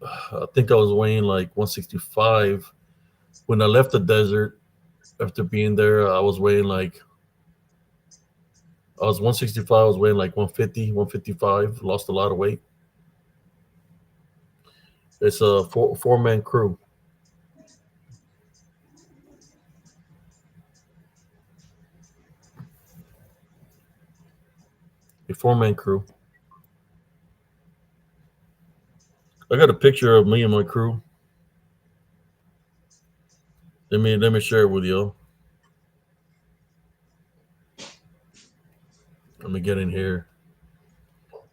I think I was weighing like 165 when I left the desert. After being there, I was 165. I was weighing like 150, 155. Lost a lot of weight. It's a four-man crew. A four-man crew. I got a picture of me and my crew. Let me share it with you. Let me get in here.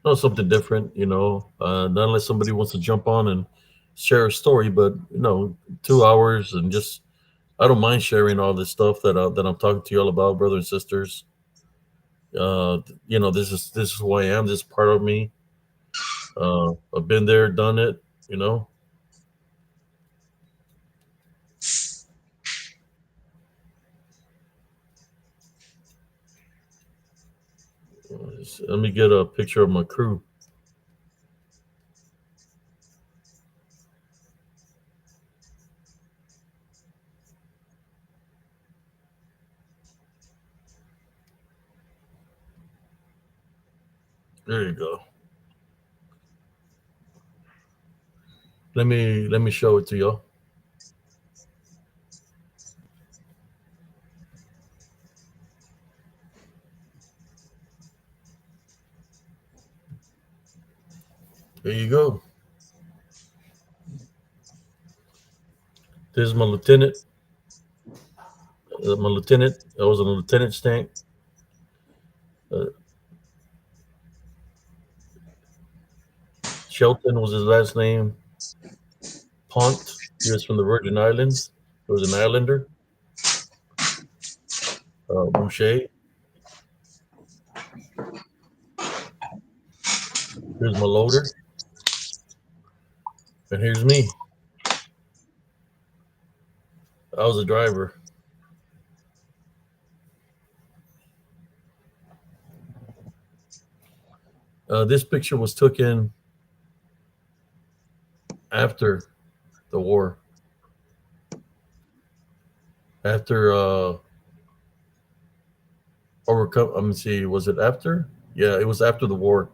No, something different, not unless somebody wants to jump on and share a story, but 2 hours and just I don't mind sharing all this stuff that I'm talking to you all about, brothers and sisters. This is who I am. This is part of me. I've been there, done it. You know. Let me get a picture of my crew. There you go. Let me show it to y'all. There you go. This is my lieutenant. My lieutenant. I was on a lieutenant tank. Uh, Shelton was his last name. Pont. He was from the Virgin Islands. He was an islander. Boucher. Here's my loader. And here's me. I was a driver. This picture was taken after the war. After overcome. Let me see. Was it after? Yeah, it was after the war.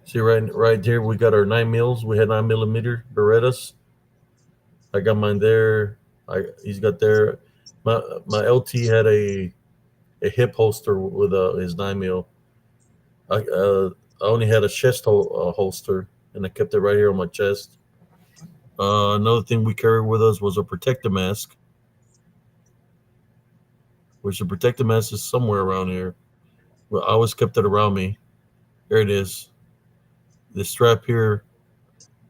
See right here, we got our 9 mils. We had 9 millimeter Berettas. I got mine there. He's got there. My LT had a hip holster with his 9 mil. I only had a chest holster, and I kept it right here on my chest. Another thing we carried with us was a protective mask, which the protective mask is somewhere around here. Well, I always kept it around me. There it is. The strap here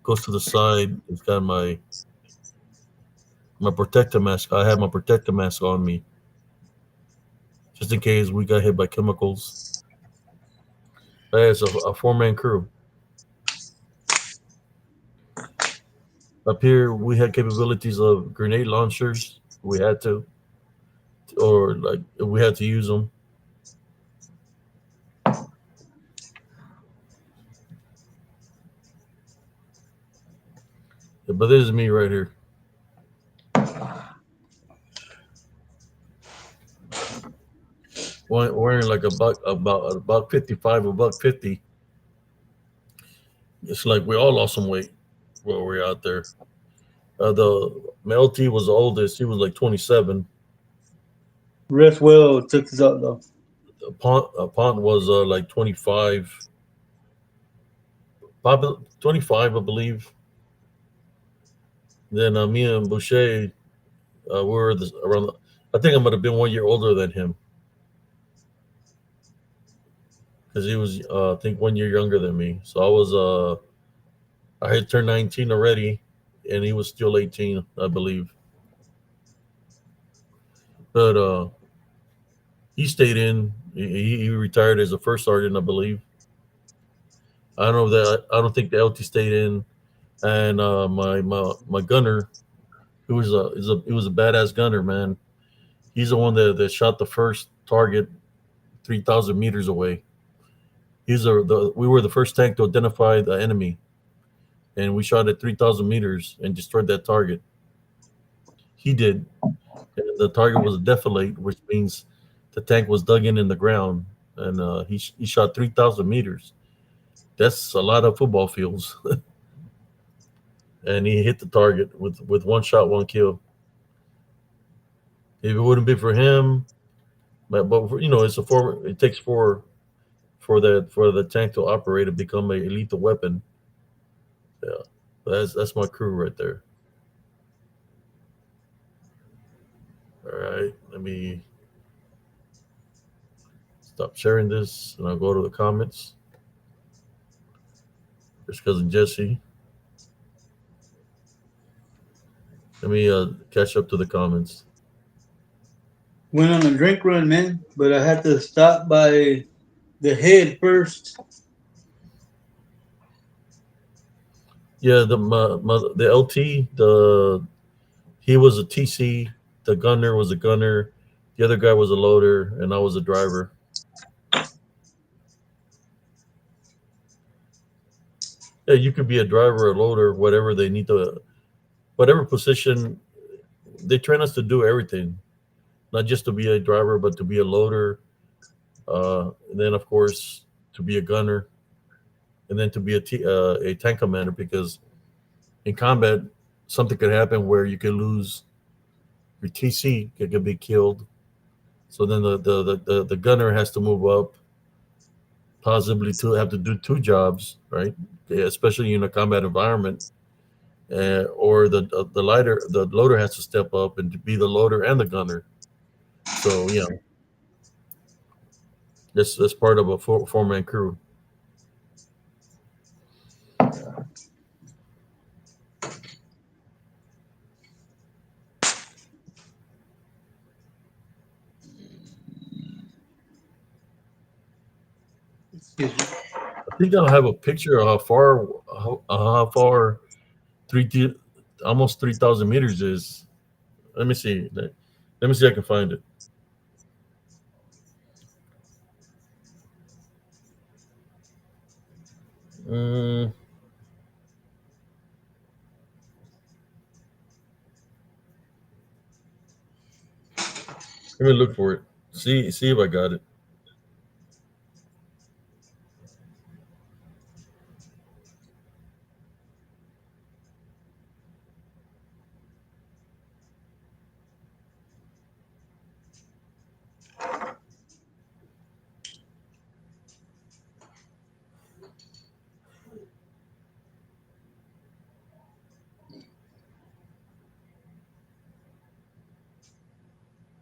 goes to the side. It's got my protective mask. I had my protective mask on me just in case we got hit by chemicals. It's a four-man crew. Up here, we had capabilities of grenade launchers. We had to, or like we had to use them. But this is me right here. Wearing like about 55, a buck 50. It's like we all lost some weight while we were out there. The my LT was the oldest. He was like 27. Rest well took this out though. Pont was like 25. 25, I believe. Then me and Boucher, we were around. I think I might have been 1 year older than him because he was, I think, 1 year younger than me. So I had turned 19 already, and he was still 18, I believe. But he stayed in. He retired as a first sergeant, I believe. I don't know that. I don't think the LT stayed in. and my gunner, who was he was a badass gunner, man. He's the one that shot the first target 3,000 meters away. We were the first tank to identify the enemy, and we shot at 3,000 meters and destroyed that target. He did, and the target was a defilate, which means the tank was dug in the ground, and he shot 3,000 meters. That's a lot of football fields, and he hit the target with one shot, one kill. If it wouldn't be for him, but you know, it's a form. It takes for the tank to operate and become a lethal weapon. Yeah, that's my crew right there. All right, let me stop sharing this, and I'll go to the comments. There's cousin Jesse. Let me catch up to the comments. Went on a drink run, man, but I had to stop by the head first. Yeah, the LT, the he was a TC. The gunner was a gunner. The other guy was a loader, and I was a driver. Yeah, you could be a driver, a loader, whatever they need to, whatever position. They train us to do everything, not just to be a driver, but to be a loader. And then, of course, to be a gunner, and then to be a tank commander. Because in combat, something could happen where you could lose your TC, could be killed. So then the gunner has to move up, possibly to have to do two jobs, right? Yeah, especially in a combat environment. Or the loader has to step up and to be the loader and the gunner. So you know that's part of a four man crew. Excuse me. I think I'll have a picture of how far three almost 3,000 meters is. Let me see. Let me see if I can find it. Mm, Let me look for it. See if I got it.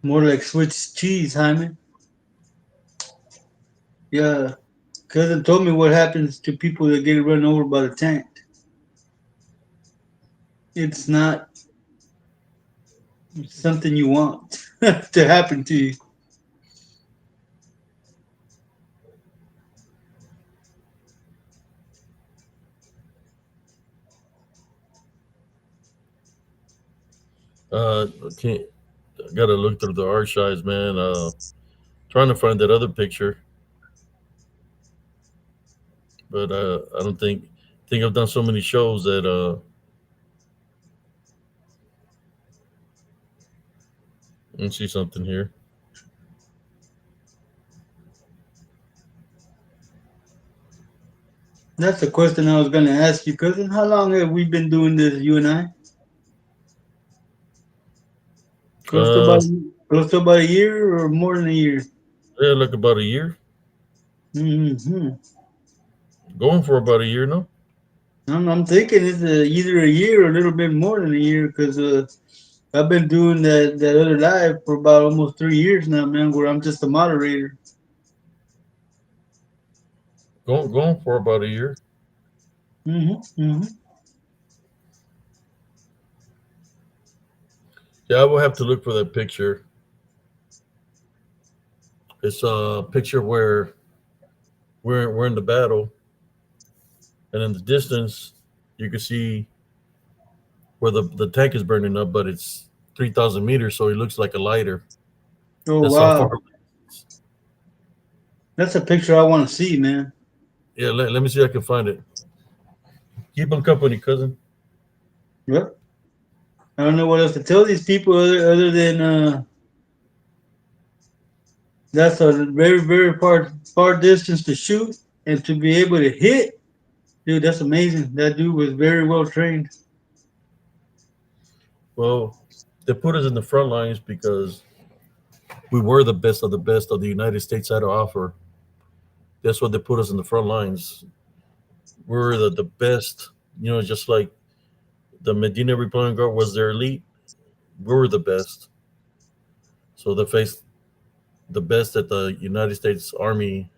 More like Swiss cheese, Hyman. Yeah, cousin told me what happens to people that get run over by the tank. It's not something you want to happen to you. Can't. I gotta look through the archives, man. Trying to find that other picture, but I don't think I've done so many shows that let me see something here. That's the question I was going to ask you, cousin. How long have we been doing this, you and I? Close to Uh, about close to about a year or more than a year. yeah, like about a year, Hmm. going for about a year now. I'm thinking it's either a year or a little bit more than a year because I've been doing that other live for about almost 3 years now, man. Where I'm just a moderator. Going for about a year. Hmm. Yeah, I will have to look for that picture. It's a picture where we're in the battle, and in the distance, You can see where the tank is burning up, but it's 3,000 meters, so it looks like a lighter. Oh That's how far. wow, that's a picture I want to see, man. Yeah, let me see if I can find it. Keep them company, cousin. Yep. I don't know what else to tell these people other than that's a very very far distance to shoot and to be able to hit. Dude, that's amazing. That dude was very well trained. Well, they put us in the front lines because we were the best of the United States had to offer. That's what they put us in the front lines. We're the best, just like the Medina Repelling Guard was their elite. We were the best. So they faced the best that the United States Army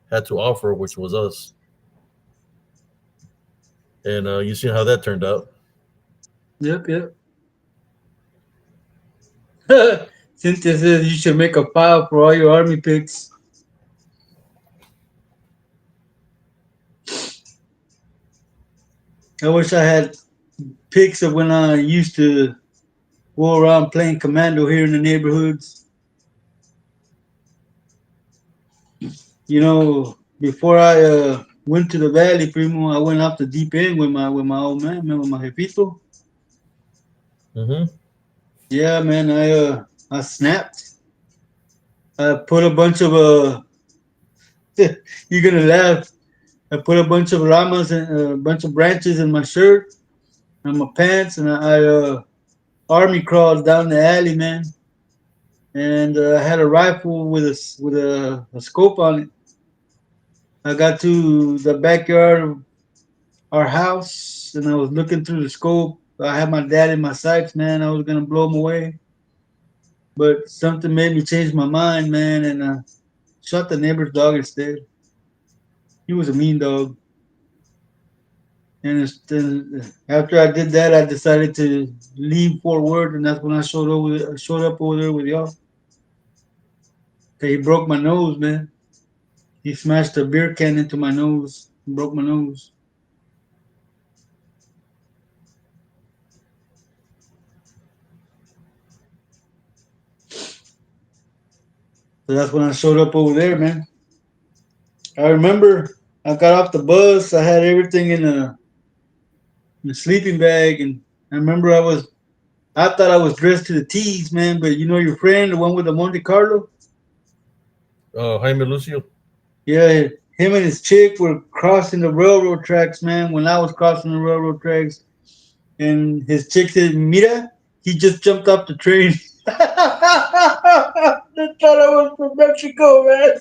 had to offer, which was us. And you see how that turned out. Yep, yep. Cynthia says you should make a file for all your army pics. I wish I had pics of when I used to go around playing commando here in the neighborhoods. You know, before I went to the valley, primo, I went off the deep end with my old man, with my jefito. Hmm. Yeah, man, I snapped. I put a bunch of you're gonna laugh. I put a bunch of ramas and a bunch of branches in my shirt and my pants, and I army crawled down the alley, man. And I had a rifle with a scope on it. I got to the backyard of our house, and I was looking through the scope. I had my dad in my sights, man. I was gonna blow him away, but something made me change my mind, man, and shot the neighbor's dog instead. He was a mean dog. And then after I did that, I decided to leave Fort Worth, and that's when I showed up over there with y'all. 'Cause he broke my nose, man. He smashed a beer can into my nose, broke my nose. So that's when I showed up over there, man. I remember I got off the bus. I had everything in a sleeping bag, and I remember I thought I was dressed to the T's, man. But you know your friend, the one with the Monte Carlo, Jaime Lucio. yeah, him and his chick were crossing the railroad tracks, man. When I was crossing the railroad tracks, and his chick said, "Mira," he just jumped off the train. They thought I was from Mexico, man.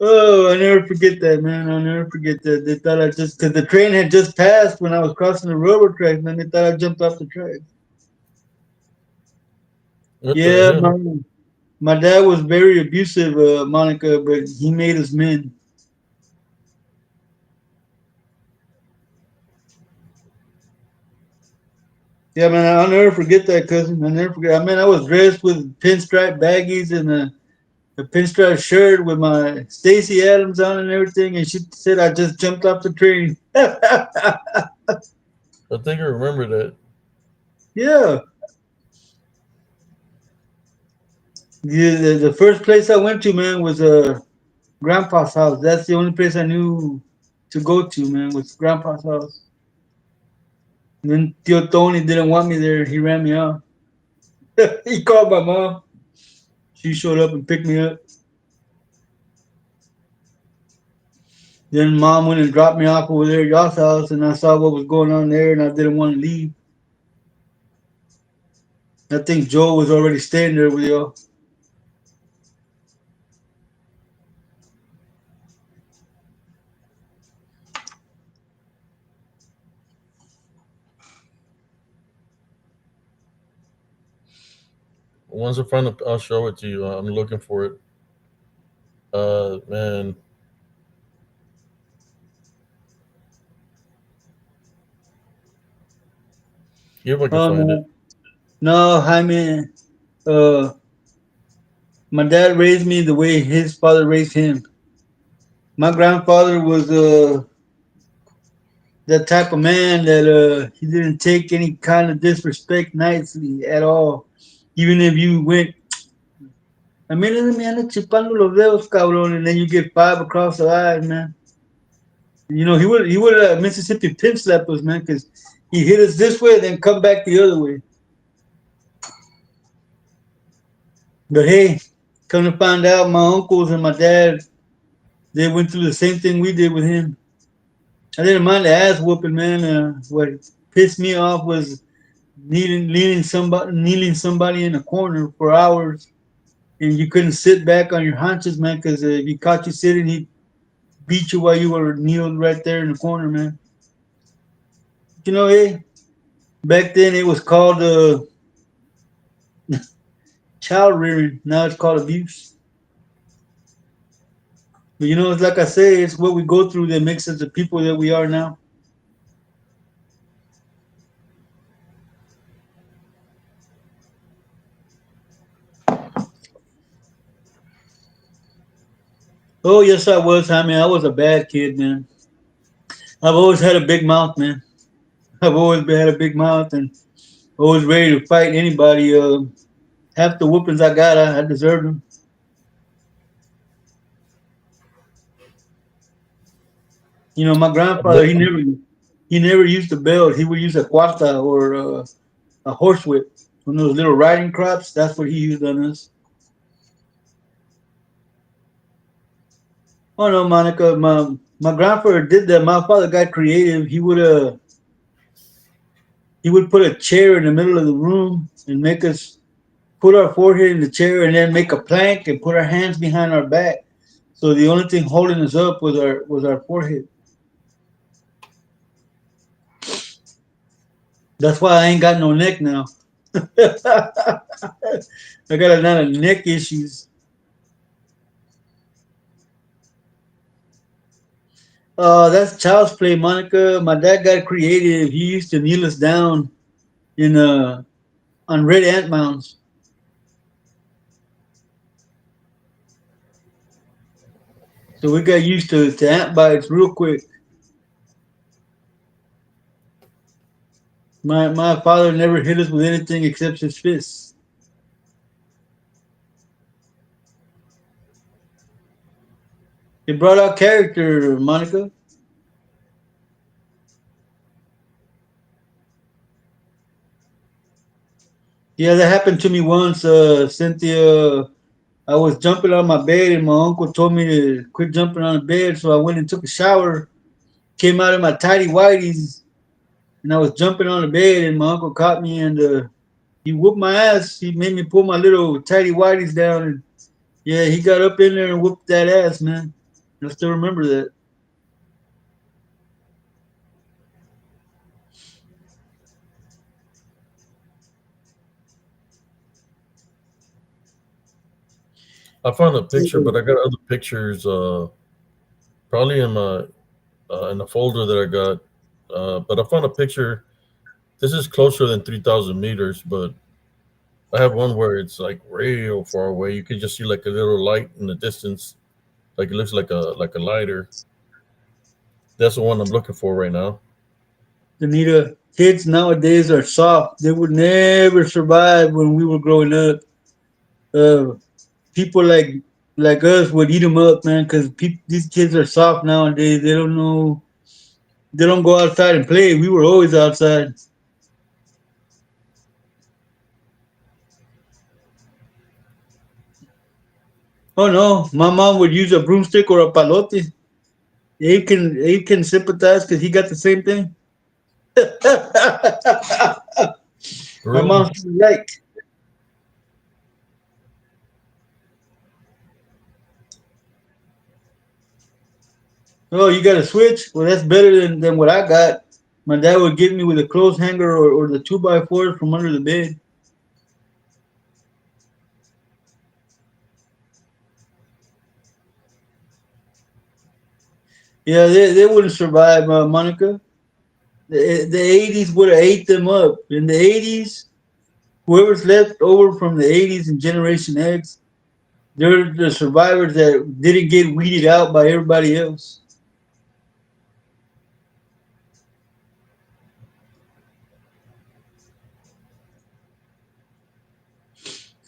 Oh, I never forget that, man. I'll never forget that. They thought I just, because the train had just passed when I was crossing the railroad tracks, man. They thought I jumped off the track. What the Yeah, hell? my dad was very abusive, Monica, but he made us men. Yeah, man, I'll never forget that, cousin. I'll never forget. I mean, I was dressed with pinstripe baggies and a pinstripe shirt with my Stacy Adams on and everything, and she said I just jumped off the train. I think I remember that. Yeah. The first place I went to, man, was grandpa's house. That's the only place I knew to go to, man, was grandpa's house. And then Tio Tony didn't want me there. He ran me off. He called my mom. She showed up and picked me up. Then mom went and dropped me off over there at y'all's house, and I saw what was going on there, and I didn't want to leave. I think Joe was already staying there with y'all. Once I find it, I'll show it to you. I'm looking for it. Man, if I can Oh find it. no, no, Jaime. Uh, my dad raised me the way his father raised him. My grandfather was the type of man that he didn't take any kind of disrespect nicely at all. Even if you went, a mí me anda chupando los dedos, cabrón, and then you get five across the eyes, man. You know, he would Mississippi pinch slap us, man, because he hit us this way, then come back the other way. But hey, come to find out, my uncles and my dad, they went through the same thing we did with him. I didn't mind the ass whooping, man. What pissed me off was kneeling somebody in a corner for hours, and you couldn't sit back on your haunches, man, because if he caught you sitting, he'd beat you while you were kneeled right there in the corner, man. You know, hey, back then it was called child rearing. Now it's called abuse. But you know, it's like I say, it's what we go through that makes us the people that we are now. Oh yes, I was. I mean, I was a bad kid, man. I've always had a big mouth, man. I've always had a big mouth and always ready to fight anybody. Half the whoopings I got, I deserved them. You know, my grandfather, he never used a belt. He would use a cuarta or a horsewhip. One of those little riding crops. That's what he used on us. Oh no, Monica, my grandfather did that. My father got creative. He would put a chair in the middle of the room and make us put our forehead in the chair and then make a plank and put our hands behind our back. So the only thing holding us up was our forehead. That's why I ain't got no neck now. I got a lot of neck issues. That's child's play, Monica. My dad got creative. He used to kneel us down in on red ant mounds. So we got used to ant bites real quick. My father never hit us with anything except his fists. It brought out character, Monica. Yeah, that happened to me once, Cynthia. I was jumping on my bed, and my uncle told me to quit jumping on the bed. So I went and took a shower, came out of my tidy whities, and I was jumping on the bed, and my uncle caught me, and he whooped my ass. He made me pull my little tidy whities down, and yeah, he got up in there and whooped that ass, man. I still remember that. I found a picture, but I got other pictures. Probably in a folder that I got. But I found a picture. This is closer than 3,000 meters, but I have one where it's like real far away. You can just see like a little light in the distance, like it looks like a lighter. That's the one I'm looking for right now. Anita, kids nowadays are soft. They would never survive when we were growing up. Uh, People like us would eat them up, man, because these kids are soft nowadays. They don't know. They don't go outside and play. We were always outside. Oh no, my mom would use a broomstick or a palote. Abe can sympathize because he got the same thing. My Really? mom's like, oh, you got a switch? Well, that's better than what I got. My dad would get me with a clothes hanger or the two by fours from under the bed. Yeah, they wouldn't survive, Monica. The 80s would have ate them up. In the 80s, whoever's left over from the 80s and Generation X, they're the survivors that didn't get weeded out by everybody else.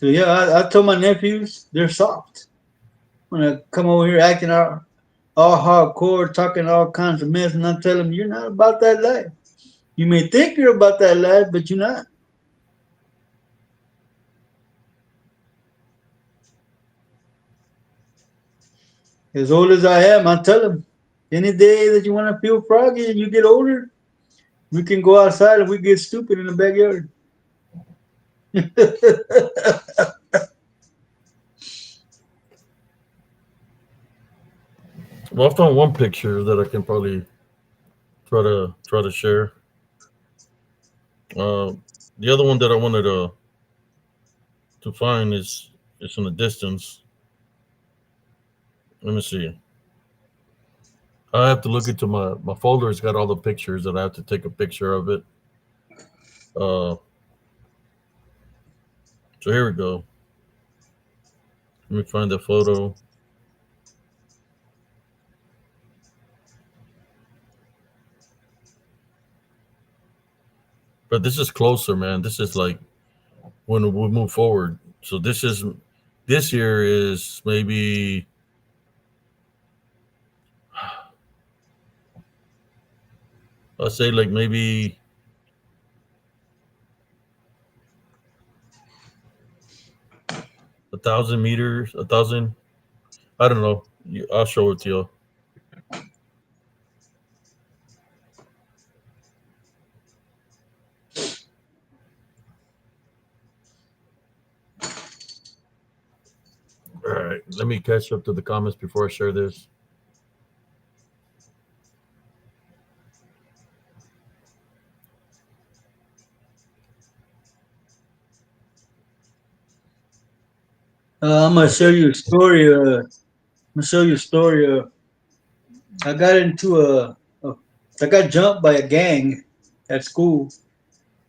So yeah, I told my nephews they're soft. When I come over here acting all hardcore, talking all kinds of mess, and I tell them you're not about that life. You may think you're about that life, but you're not. As old as I am, I tell them any day that you want to feel froggy and you get older, we can go outside and we get stupid in the backyard. Well, I found one picture that I can probably try to share. Uh, the other one that I wanted to find is in the distance. Let me see. I have to look into my folder. It's got all the pictures that I have to take a picture of it. Uh, so here we go. Let me find the photo. But this is closer, man. This is like when we move forward. So this year is maybe I'll say like maybe 1,000 meters, 1,000. I don't know. I'll show it to you. All right. Let me catch up to the comments before I share this. I'm gonna show you a story. I'm gonna show you a story. I got a, I got jumped by a gang at school.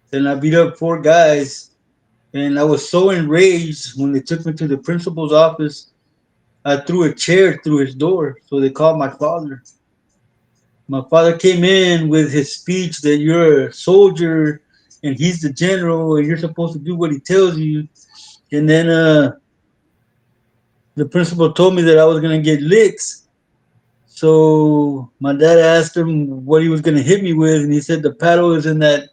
Then I beat up four guys, and I was so enraged when they took me to the principal's office. I threw a chair through his door, so they called my father. My father came in with his speech that you're a soldier and he's the general and you're supposed to do what he tells you. And then the principal told me that I was gonna get licks. So my dad asked him what he was gonna hit me with, and he said the paddle is in that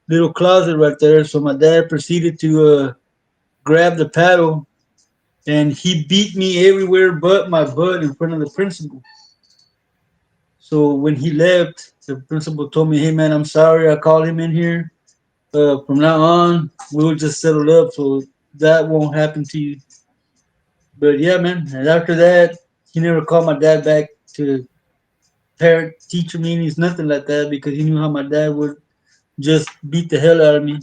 little closet right there. So my dad proceeded to grab the paddle, and he beat me everywhere but my butt in front of the principal. So when he left, the principal told me, "Hey man, I'm sorry I called him in here. From now on, we'll just settle up so that won't happen to you." But yeah, man. And after that, he never called my dad back to parent teacher meetings, nothing like that, because he knew how my dad would just beat the hell out of me.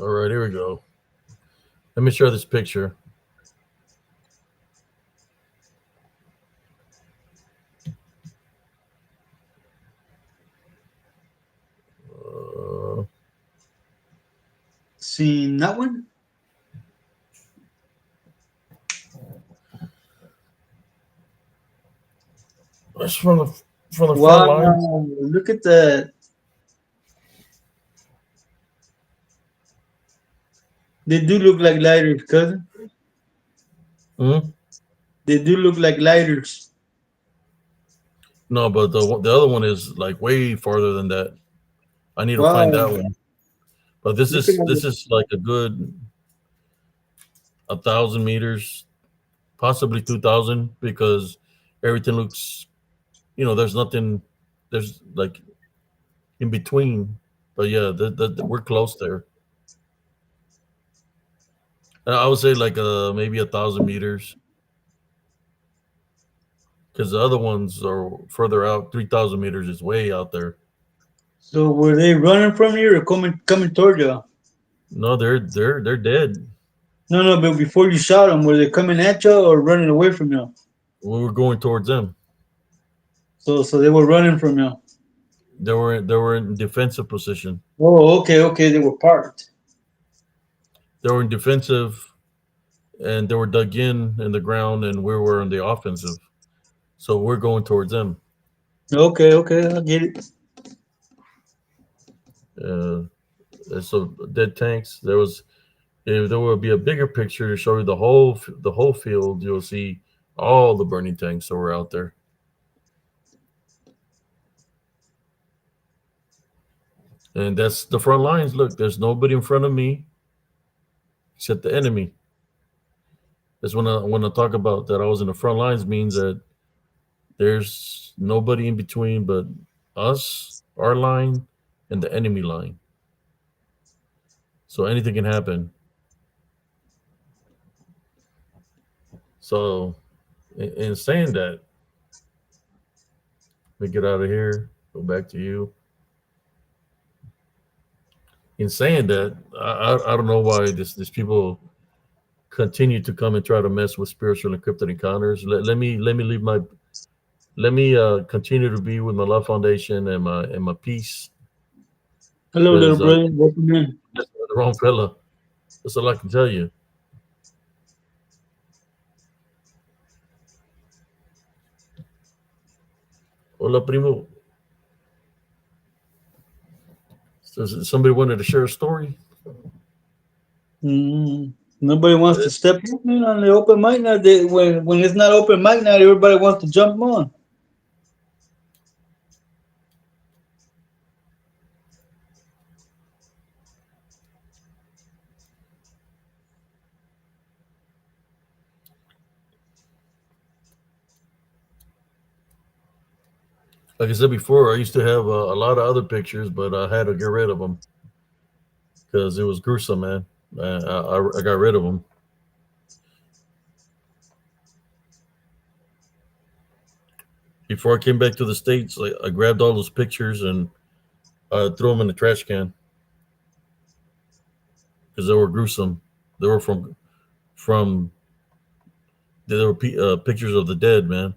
All right, here we go. Let me share this picture. Uh, Seen that one? it's from the front lines. Wow, look at that. They do look like lighters, cousin. Hmm. They do look like lighters. No, but the other one is like way farther than that. I need to find that Wow, one. But this look at is that. this is like a good 1,000 meters, possibly 2,000, because everything looks. There's nothing. There's like in between. But yeah, we're close there. I would say like maybe 1,000 meters, because the other ones are further out. 3,000 meters is way out there. So were they running from you or coming toward you? No, they're dead. No, no, but before you shot them, were they coming at you or running away from you? We were going towards them. So they were running from you. They were in defensive position. Oh, okay, okay, they were parked. They were in defensive, and they were dug in the ground, and we were in the offensive. So we're going towards them. Okay, okay, I get it. Uh, so dead tanks. There was if there would be a bigger picture to show you the whole field, you'll see all the burning tanks that were out there, and that's the front lines. Look, there's nobody in front of me except the enemy. That's when I talk about that I was in the front lines means that there's nobody in between but us, our line, and the enemy line. So anything can happen. So in saying that, let me get out of here. Go back to you. In saying that, I don't know why this people continue to come and try to mess with spiritual encrypted encounters. Let me leave my let me continue to be with my love foundation and my peace Hello, little because brother. Welcome in. the wrong fella. That's all I can tell you. Hola, primo. So somebody wanted to share a story. Nobody wants to step in on the open mic night. When it's not open mic night, everybody wants to jump on. Like I said before, I used to have a lot of other pictures, but I had to get rid of them because it was gruesome, man. I got rid of them. Before I came back to the States, like, I grabbed all those pictures and threw them in the trash can because they were gruesome. They were from they were pictures of the dead, man.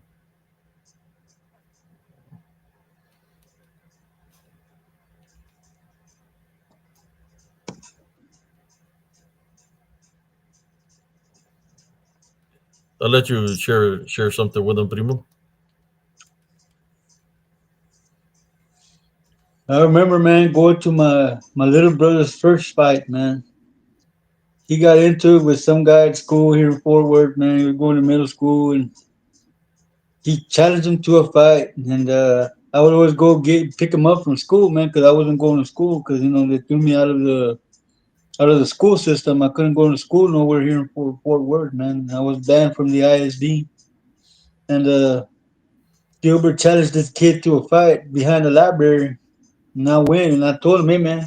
I'll let you share something with them, primo. I remember, man, going to my little brother's first fight, man. He got into it with some guy at school here in Fort Worth, man. He was going to middle school, and he challenged him to a fight. And I would always go get pick him up from school, man, because I wasn't going to school because they threw me out of the school system. I couldn't go to school nowhere here in Fort Worth, man. I was banned from the ISD, and Gilbert challenged this kid to a fight behind the library, and I win. And I told him, hey, man,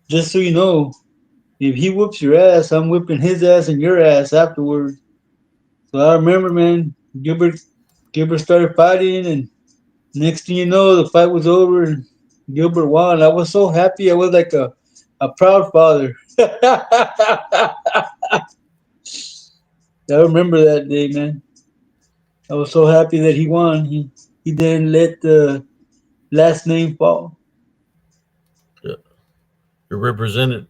just so you know, if he whoops your ass, I'm whipping his ass and your ass afterwards. So I remember, man, Gilbert started fighting, and next thing you know, the fight was over and Gilbert won. I was so happy. I was like a proud father. I remember that day, man. I was so happy that he won. He didn't let the last name fall. Yeah, you're represented.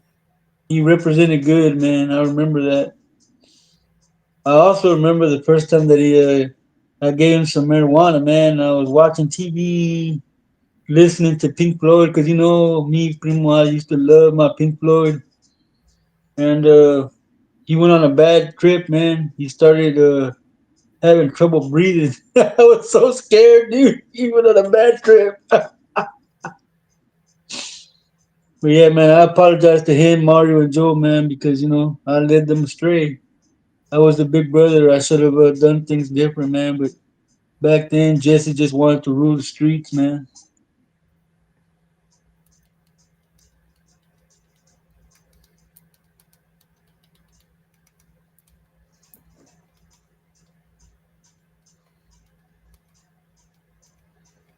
He represented good, man. I remember that. I also remember the first time that I gave him some marijuana, man. I was watching TV, listening to Pink Floyd, because me, Primo, I used to love my Pink Floyd. And he went on a bad trip, man. He started having trouble breathing. I was so scared, dude. He went on a bad trip. But yeah, man, I apologize to him, Mario, and Joe, man, because I led them astray. I was the big brother. I should have done things different, man. But back then, Jesse just wanted to rule the streets, man.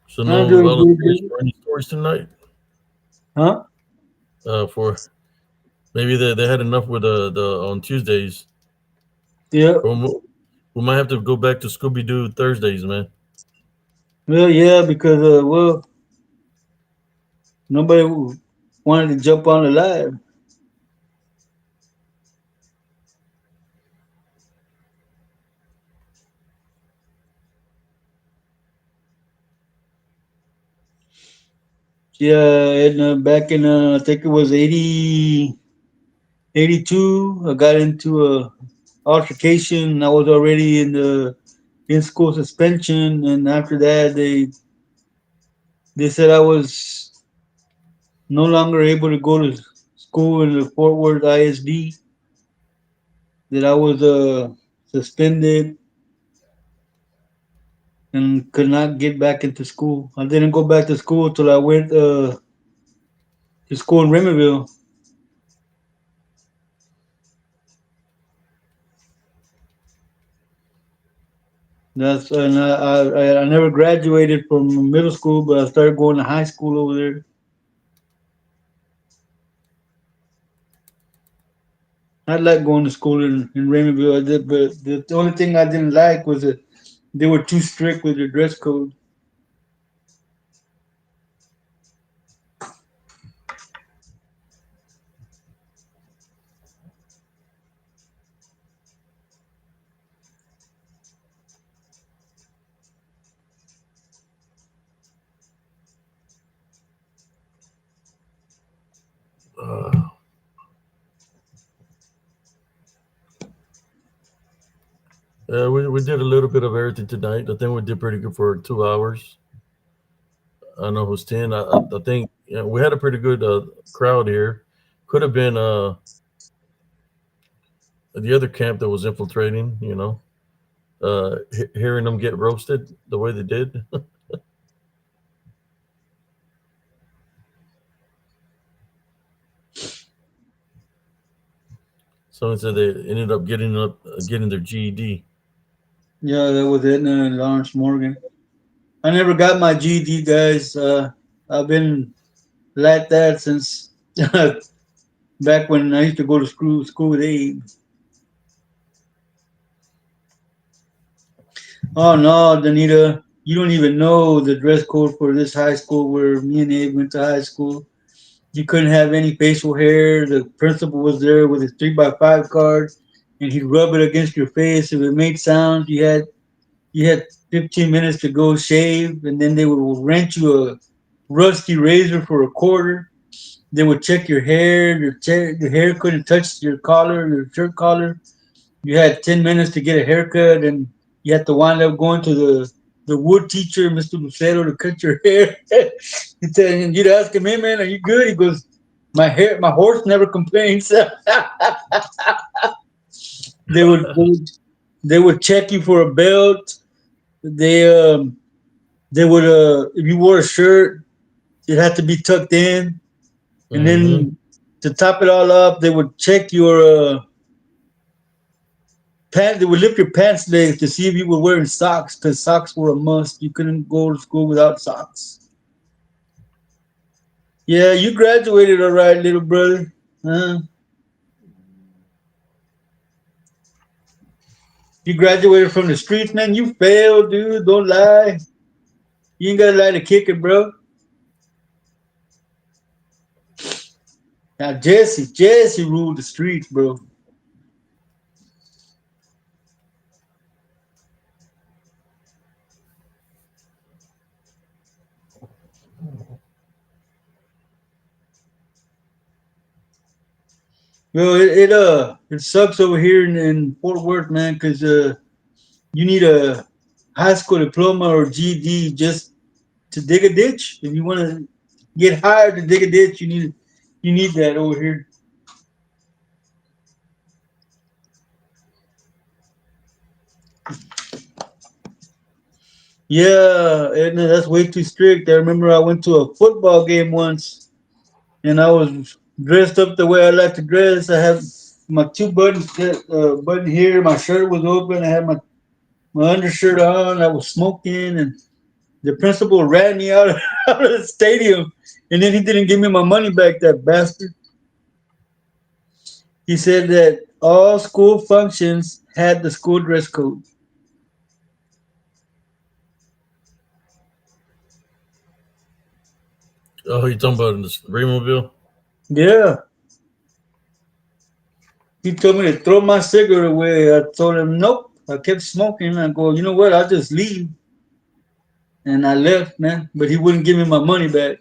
So I'm no doing good, volunteers dude. for any stories tonight. Huh? For maybe they had enough with the on Tuesdays. Yeah. Or we might have to go back to Scooby Doo Thursdays, man. Well, yeah, because nobody wanted to jump on the live. Yeah, and back in I think it was 82. I got into a altercation. I was already in the in school suspension, and after that, they said I was no longer able to go to school in the Fort Worth ISD. That I was suspended and could not get back into school. I didn't go back to school till I went to school in Remerville. That's and I never graduated from middle school, but I started going to high school over there. I like going to school in Raymondville. I did, but the only thing I didn't like was that they were too strict with their dress code. Uh, we did a little bit of everything tonight. I think we did pretty good for 2 hours. I know it was 10. I think we had a pretty good crowd here. Could have been the other camp that was infiltrating, hearing them get roasted the way they did. Someone said they ended up getting their GED. Yeah, that was it. Lawrence Morgan. I never got my GED, guys. I've been like that since back when I used to go to school with Abe. Oh no, Danita, you don't even know the dress code for this high school where me and Abe went to high school. You couldn't have any facial hair. The principal was there with his 3x5 card, and he'd rub it against your face. If it made sound, you had 15 minutes to go shave, and then they would rent you a rusty razor for a quarter. They would check your hair. The hair couldn't touch your collar, your shirt collar. You had 10 minutes to get a haircut, and you had to wind up going to the wood teacher, Mr. Lucero, to cut your hair. You'd ask him, "Hey man, are you good?" He goes, my horse never complains." they would they would they would check you for a belt. They um they would if you wore a shirt, it had to be tucked in, and Mm-hmm. then to top it all up, they would check your pants. They would lift your pants legs to see if you were wearing socks, because socks were a must. You couldn't go to school without socks. Yeah, you graduated all right, little brother. You graduated from the streets, man. You failed, dude. Don't lie. You ain't gotta lie to kick it, bro. Now Jesse ruled the streets, bro. Well, it sucks over here in Fort Worth, man, because you need a high school diploma or GED just to dig a ditch. If you want to get hired to dig a ditch, you need that over here. Yeah, and that's way too strict. I remember I went to a football game once, and I was dressed up the way I like to dress. I have my two buttons button here. My shirt was open. I had my undershirt on. I was smoking, and the principal ran me out out of the stadium, and then he didn't give me my money back. That bastard. He said that all school functions had the school dress code. Oh, you talking about in the Raymondville? Yeah, he told me to throw my cigarette away. I told him nope. I kept smoking. I go, you know what? I'll just leave, and I left, man. But he wouldn't give me my money back.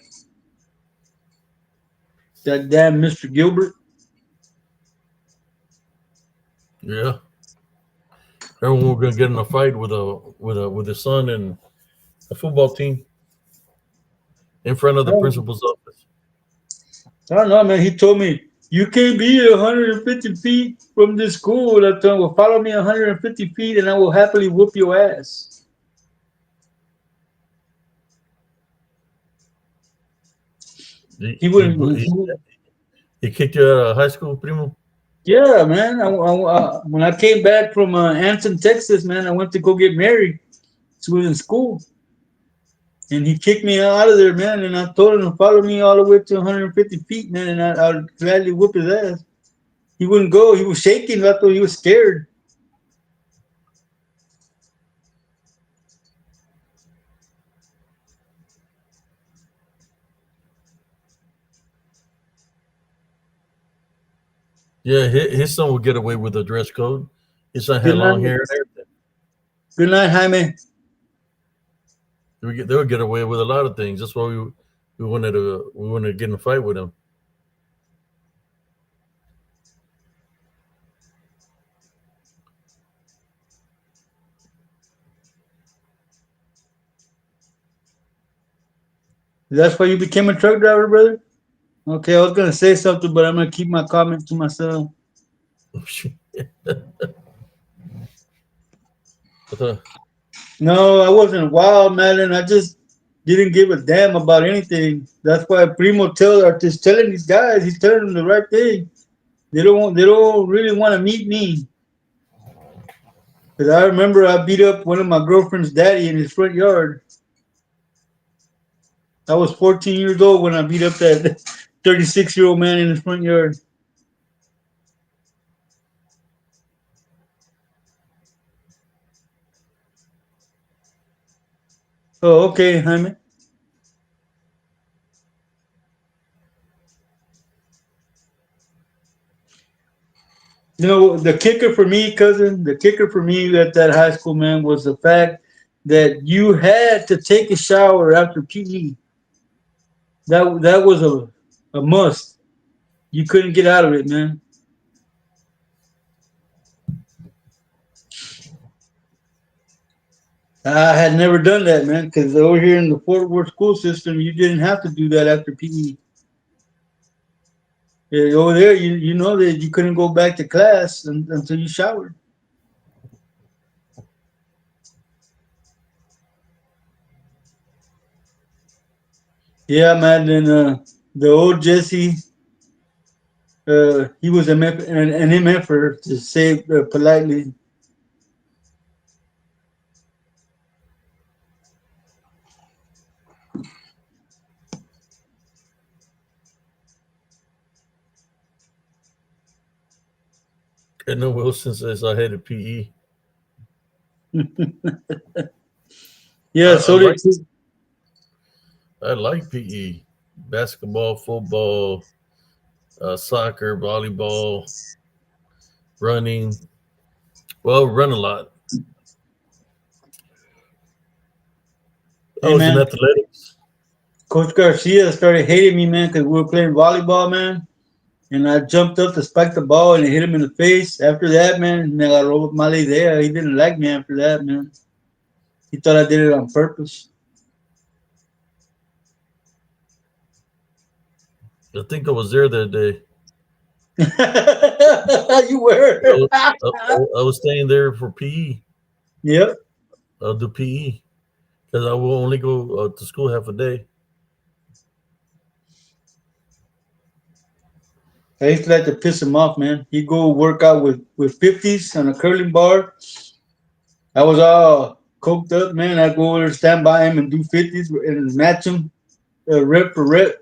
That damn Mr. Gilbert. Yeah, everyone we're gonna get in a fight with his son and the football team in front of the principal's office. I don't know, man. He told me, you can't be 150 feet from this school. I told him, well, follow me 150 feet and I will happily whoop your ass. He He he, wouldn't. he, he kicked you out of high school, primo. Yeah, man. When I came back from Anson, Texas, man, I went to go get married. She was in school. And he kicked me out of there, man. And I told him to follow me all the way to 150 feet, man. And I'd gladly whoop his ass. He wouldn't go. He was shaking. I thought he was scared. Yeah, his son would get away with the dress code. His son Good had long night. hair and everything. Good night, Jaime. They would get away with a lot of things. That's why we wanted to get in a fight with him. That's why you became a truck driver, brother? Okay, I was gonna say something, but I'm gonna keep my comment to myself. But, No, I wasn't wild, man, and I just didn't give a damn about anything. That's why Primo just telling these guys, he's telling them the right thing. They don't really want to meet me. Cause I remember I beat up one of my girlfriend's daddy in his front yard. I was 14 years old when I beat up that 36-year-old man in his front yard. Oh, okay, Jaime. You know, the kicker for me, cousin, the kicker for me at that high school, man, was the fact that you had to take a shower after PE. That was a must. You couldn't get out of it, man. I had never done that, man, because over here in the Fort Worth school system, you didn't have to do that after PE. Yeah, over there, you know that you couldn't go back to class until you showered. Yeah, man. Then the old Jesse, he was an MFer to say politely. and no Wilson says I hated PE. I, Yeah, I so did like I like PE, basketball, football, soccer, volleyball, running. Well, run a lot. I Hey, was in man. athletics. Coach Garcia started hating me, man, because we were playing volleyball, man. And I jumped up to spike the ball and hit him in the face. After that, man, me agarró mala idea. He didn't like me after that, man. He thought I did it on purpose. I think I was there that day. You were. I, I was staying there for PE. Yep. I'll do PE because I will only go to school half a day. I used to like to piss him off, man. He'd go work out with 50s on a curling bar. I was all coked up, man. I'd go over and stand by him and do 50s and match him rep for rep.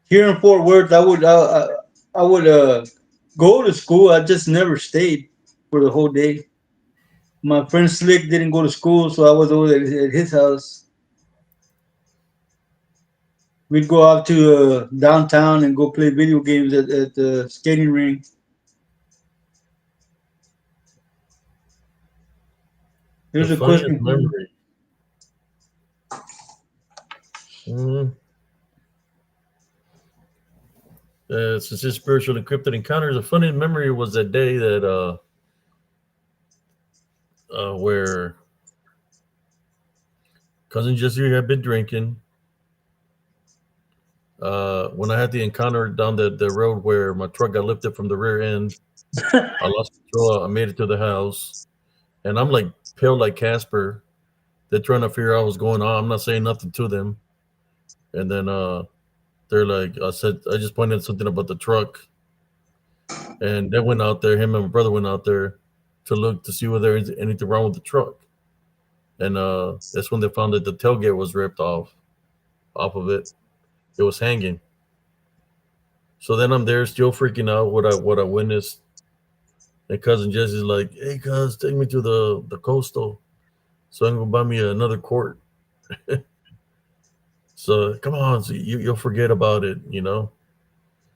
Here in Fort Worth, I would go to school. I just never stayed for the whole day. My friend Slick didn't go to school, so I was over at his house. We'd go out to downtown and go play video games at the skating ring. The Here's a funniest question for you. memory. Mm, since his spiritual encrypted encounters, the funniest memory was that day that where cousin Jesse had been drinking. When I had the encounter down the road where my truck got lifted from the rear end, I lost control. I made it to the house, and I'm like pale like Casper. They're trying to figure out what's going on. I'm not saying nothing to them, and then they're like, I just pointed out something about the truck, and they went out there. Him and my brother went out there to look to see whether there's anything wrong with the truck, and that's when they found that the tailgate was ripped off of it. It was hanging. So then I'm there still freaking out what I witnessed. And cousin Jesse's like, "Hey, cuz, take me to the coastal, so I can go buy me another quart." So come on, so you'll. Forget about it.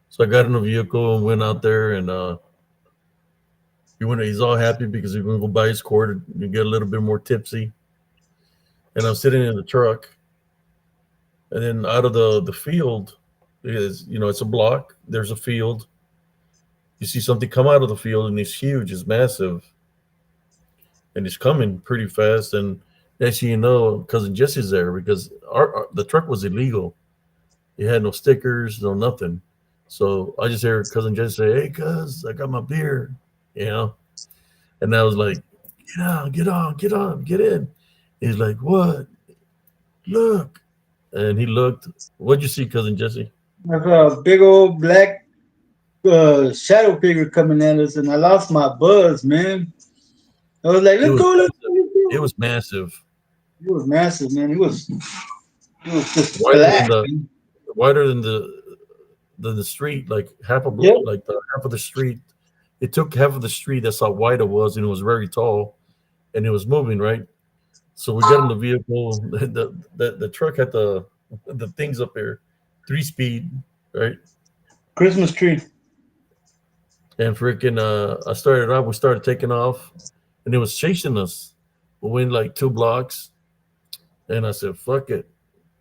So I got in the vehicle and went out there, and he's all happy because he's gonna go buy his quart and get a little bit more tipsy. And I'm sitting in the truck, and then out of the field is it's a block. There's a field. You see something come out of the field, and it's huge, it's massive, and it's coming pretty fast. And next thing you know, cousin Jesse's there because the truck was illegal. It had no stickers, no nothing. So I just hear cousin Jesse say, "Hey, cuz, I got my beer," you know. And I was like, "Get on, get on, get on, get in." He's like, "What? Look." And he looked. What'd you see, cousin Jesse? Like a big old black shadow figure coming at us, and I lost my buzz, man. I was like, It "Let's was go, let's go, massive. let's It go!" was massive, It was massive, man. It was just wider than black. the wider than the street, like Yep. like the half of the street. It took half of the street. That's how wide it was, and it was very tall, and it was moving right. So we got in the vehicle. The truck had the things up there, 3 speed, right? Christmas tree. And freaking, I started out. We started taking off, and it was chasing us. We went like 2 blocks, and I said, "Fuck it,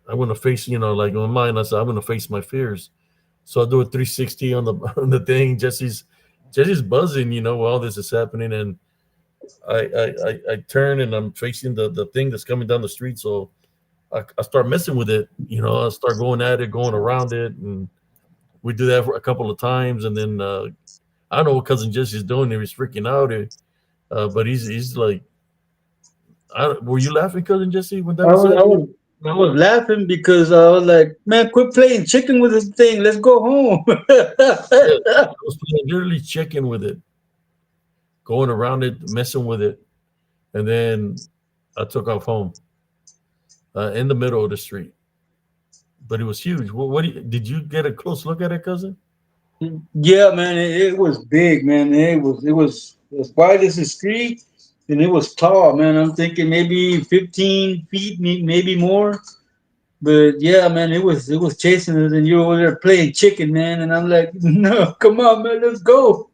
I'm gonna face." Like in my mind, I said, "I'm gonna face my fears." So I do a 360 on the on the thing. Jesse's buzzing, while all this is happening, and I turn and I'm facing the thing that's coming down the street. So I start messing with it. I start going at it, going around it, and we do that for a couple of times, and then I don't know what cousin Jesse's doing. He's freaking out, but he's like, were you laughing, cousin Jesse, when that I was was, I happening? was, I was laughing because I was like, "Man, quit playing chicken with this thing. Let's go home." Yeah, I was playing literally chicken with it, going around it, messing with it, and then I took off home in the middle of the street. But it was huge. Did you get a close look at it, cousin? Yeah, man, it was big, man. It was as wide as the street, and it was tall, man. I'm thinking maybe 15 feet, maybe more. But yeah, man, it was chasing us, and you were over there playing chicken, man. And I'm like, "No, come on, man, let's go."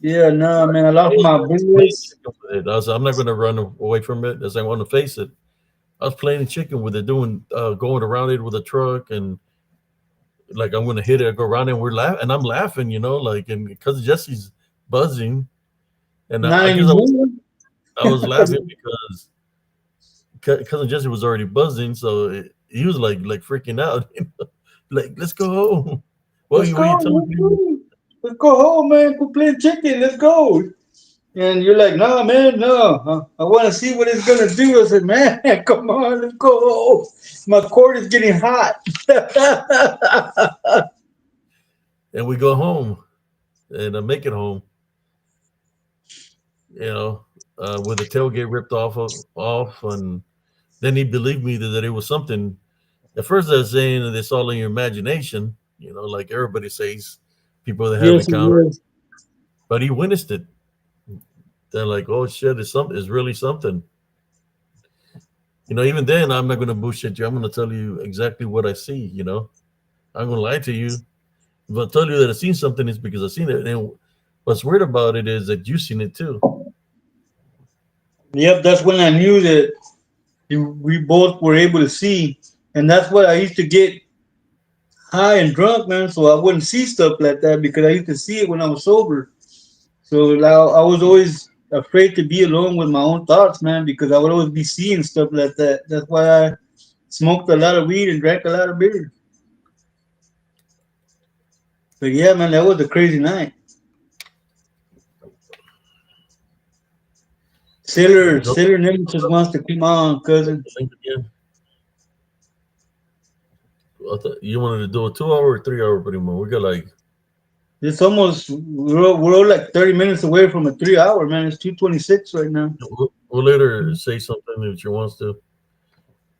Yeah, no, man, I I lost was my playing business. chicken with it. I'm not going to run away from it as I want to face it. I was playing chicken with it, doing going around it with a truck, and like I'm going to hit it, go around it. And we're laughing, and I'm laughing, like, and because Jesse's buzzing, and Not I guess anymore. I was laughing because cousin Jesse was already buzzing, so he was like freaking out, like let's go home. Let's What go, are you telling let's me? go, let's go home, man. Quit playing chicken. Let's go. And you're like, "No, man, no. I want to see what it's gonna do." I said, "Man, come on, let's go home. My cord is getting hot." And we go home, and I make it home, you know, with the tailgate ripped off, and then he believed me that it was something. At first, I was saying that it's all in your imagination, like everybody says, people that have Yes, it encounters. was. But he witnessed it. They're like, oh shit, it's something. It's really something. Even then, I'm not gonna bullshit you. I'm gonna tell you exactly what I see. I'm gonna lie to you. If I tell you that I've seen something, it's because I've seen it. And what's weird about it is that you've seen it too. Yep, that's when I knew that we both were able to see, and that's what I used to get high and drunk, man. So I wouldn't see stuff like that because I used to see it when I was sober. So now I was always afraid to be alone with my own thoughts, man, because I would always be seeing stuff like that. That's why I smoked a lot of weed and drank a lot of beer. But yeah, man, that was a crazy night. Go Sailor Nemesis wants to come on, cousin. the link again. You wanted to do a 2 hour or 3 hour, pretty much. We got like It's almost we're all like 30 minutes away from a 3 hour, man. It's 2:26 right now. we'll later say something if she wants to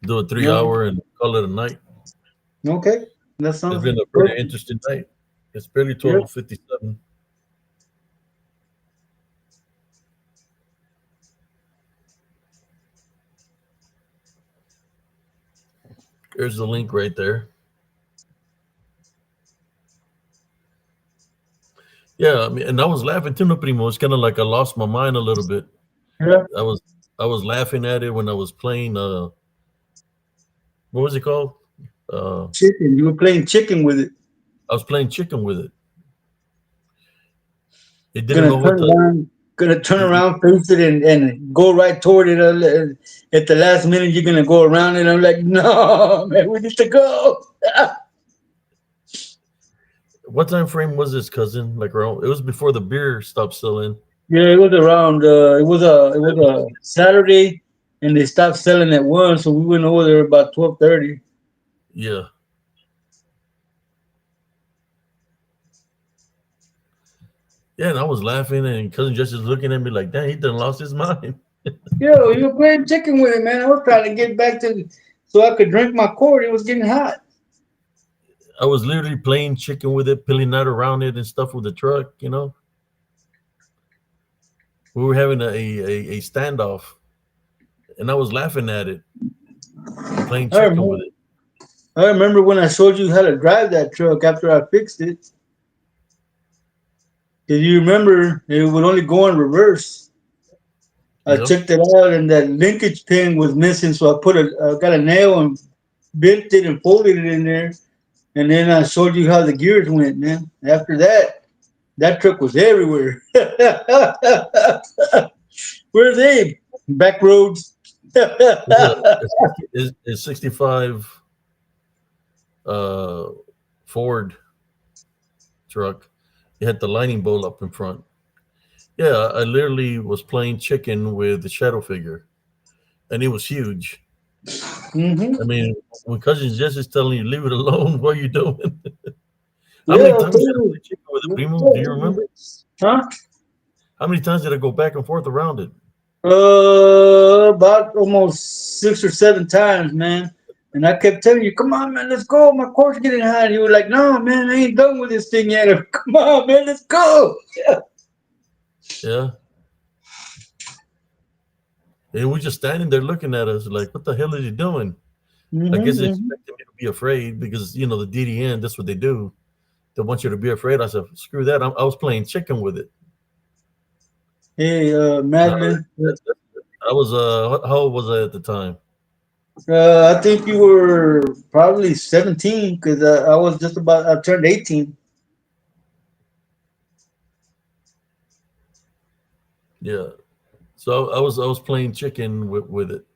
do a three No, hour and call it a night. okay, that It's sounds been a pretty perfect. interesting night. It's barely Yeah. 12:57. There's the link right there. Yeah, I mean, and I was laughing too, no primo. It's kind of like I lost my mind a little bit. Yeah. I was I was laughing at it when I was playing. What was it called? Uh, Chicken. You were playing chicken with it. I was playing chicken with it. It didn't Gonna know what turn to. around, gonna turn It, around, face it, and go right toward it. At the last minute, you're gonna go around it. I'm like, no, man, we need to go. what time frame was this, cousin? Like around, it was before the beer stopped selling. Yeah, it was around. It was a Saturday, and they stopped selling at 1, so we went over there about 12:30. Yeah, yeah, and I was laughing, and cousin just is looking at me like, "Damn, he done lost his mind." Yo, you were playing chicken with it, man. I was trying to get back to so I could drink my cord. It was getting hot. I was literally playing chicken with it, peeling that around it and stuff with the truck. We were having a standoff, and I was laughing at it, playing I chicken with remember. it. I remember when I showed you how to drive that truck after I fixed it. Did you remember it would only go in reverse? I Yep. checked it out, and that linkage pin was missing, so I got a nail and bent it and folded it in there, and then I showed you how the gears went, man. After that, that truck was everywhere. Where's Abe? Back roads. It's a 65 uh, Ford truck. It had the lightning bolt up in front. Yeah, I literally was playing chicken with the shadow figure, and it was huge. hmm I mean, when cousin Jess is telling you leave it alone, what are you doing? How Yeah, many I'll times tell did I you. play chicken with a primo? Do you remember? Huh? How many times did I go back and forth around it? About almost 6 or 7 times, man. And I kept telling you, come on, man, let's go. My core's getting hot. You were like, no, man, I ain't done with this thing yet. Come on, man, let's go. Yeah. Yeah, and we're just standing there looking at us like, what the hell is he doing? I guess they Mm-hmm. expected me to be afraid because the DDN. That's what they do. They want you to be afraid. I said, screw that. I was playing chicken with it. Hey, No, Madeline, I was how old was I at the time? I think you were probably 17 because I was just about, I turned 18. Yeah. So I was playing chicken with it.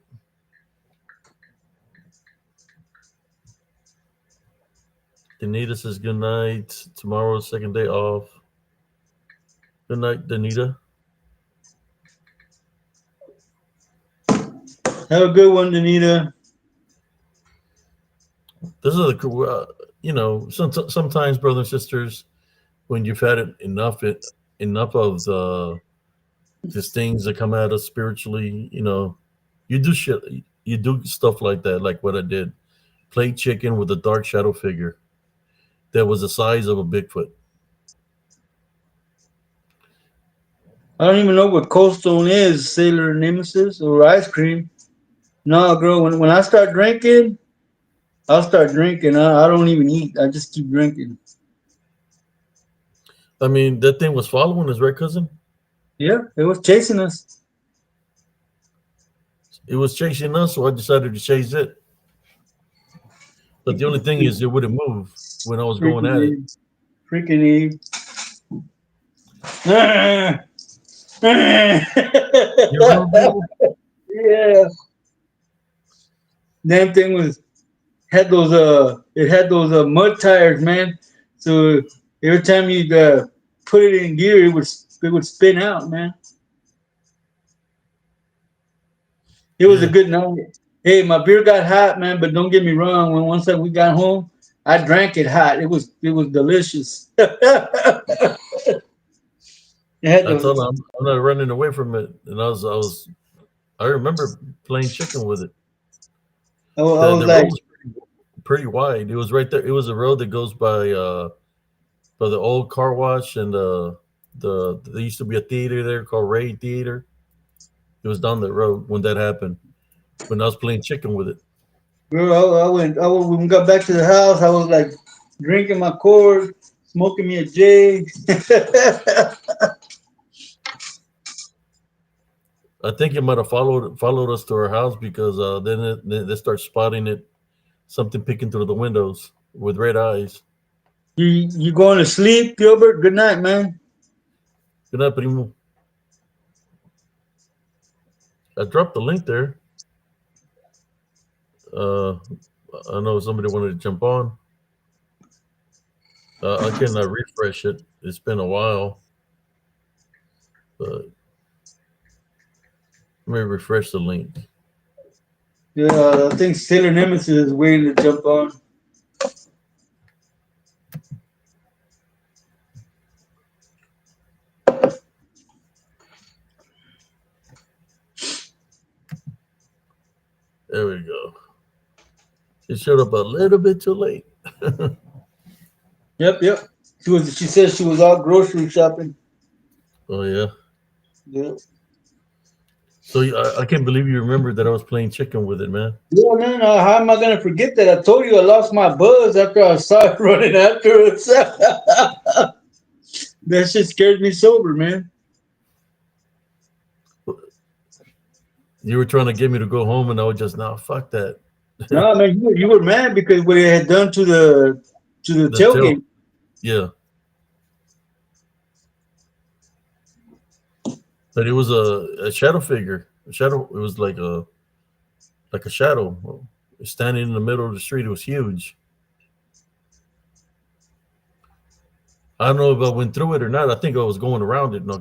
Danita says good night. Tomorrow's second day off. Good night, Danita. Have a good one, Danita. This is sometimes brothers and sisters, when you've had enough of these things that come at us spiritually, you do shit, you do stuff like that, like what I did. Play chicken with a dark shadow figure that was the size of a Bigfoot. I don't even know what Cold Stone is, Sailor Nemesis or ice cream. No, girl, when I start drinking, I'll start drinking. I don't even eat. I just keep drinking. I mean, that thing was following us, right, cousin? Yeah, it was chasing us. It was chasing us, so I decided to chase it. But the only thing is, it wouldn't move when I was going Freaking at it. Eve. Freaking Eve. yeah. You remember, Primo? Damn thing was had those it had those mud tires, man. So every time you put it in gear, it would spin out, man. It was a Yeah, good night. Hey, my beer got hot, man, but don't get me wrong. When once that we got home, I drank it hot. It was delicious. it had I told those. him I'm not running away from it, and I remember playing chicken with it. I The was road like, was pretty wide. It was right there. It was a road that goes by the old car wash and there used to be a theater there called Ray Theater. It was down the road when that happened. When I was playing chicken with it. girl, I went, when we got back to the house, I was like drinking my cord, smoking me a J. I think it might have followed us to our house because then they start spotting it, something peeking through the windows with red eyes. You going to sleep, Gilbert? Good night, man. Good night, primo. I dropped the link there. Uh, I know somebody wanted to jump on. I can refresh it. It's been a while, but let me refresh the link. Yeah, I think Sailor Nemesis is waiting to jump on. There we go. It showed up a little bit too late. Yep, yep. She said she was out grocery shopping. Oh yeah. Yep. So I can't believe you remembered that I was playing chicken with it, man. Yeah, man. How am I gonna forget that? I told you I lost my buzz after I saw it running after us. That shit scared me sober, man. You were trying to get me to go home, and I was just now. Fuck that. No, man, you were mad because what it had done to the The tail. tailgate. Yeah, but it was a shadow figure. A shadow. It was like a shadow standing in the middle of the street. It was huge. I don't know if I went through it or not. I think I was going around it. No,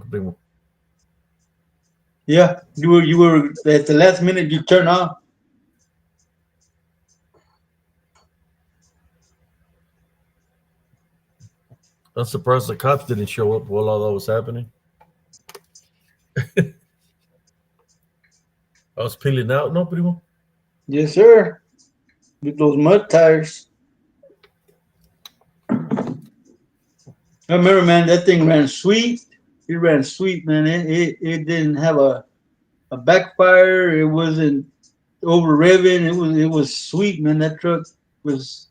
Yeah, you were at the last minute you turn off. I'm surprised the cops didn't show up while all that was happening. I was peeling out. No, primo. Yes, sir. With those mud tires. I remember, man, that thing ran sweet. It ran sweet, man. It didn't have a backfire. It wasn't over revving. It was sweet, man. That truck was.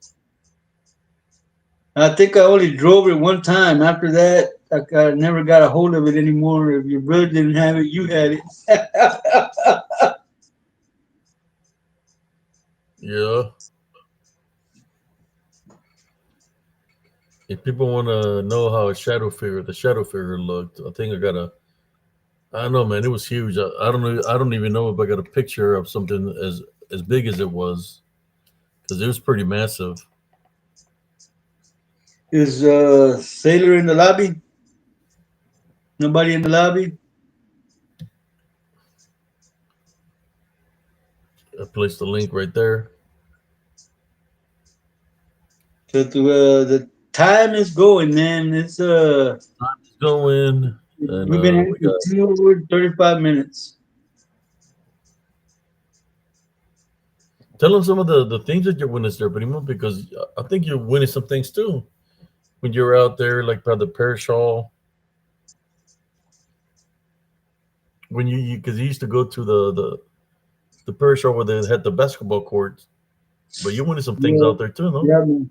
I think I only drove it one time. After that, I never got a hold of it anymore. If your brother didn't have it, you had it. Yeah. If people want to know how the shadow figure looked, I think I got a. I don't know, man. It was huge. I don't know. I don't even know if I got a picture of something as big as it was because it was pretty massive. Is Sailor in the lobby? Nobody in the lobby. I placed the link right there. So the time is going, man. It's going, and We've been we at got. it 2 hours 35 minutes. Tell them some of the things that you witnessed there, Primo, because I think you witnessed some things too when you were out there, like by the parish hall. when you because you used to go to the parish shop where they had the basketball courts, but you wanted some things Yeah, out there too, no? yeah, man.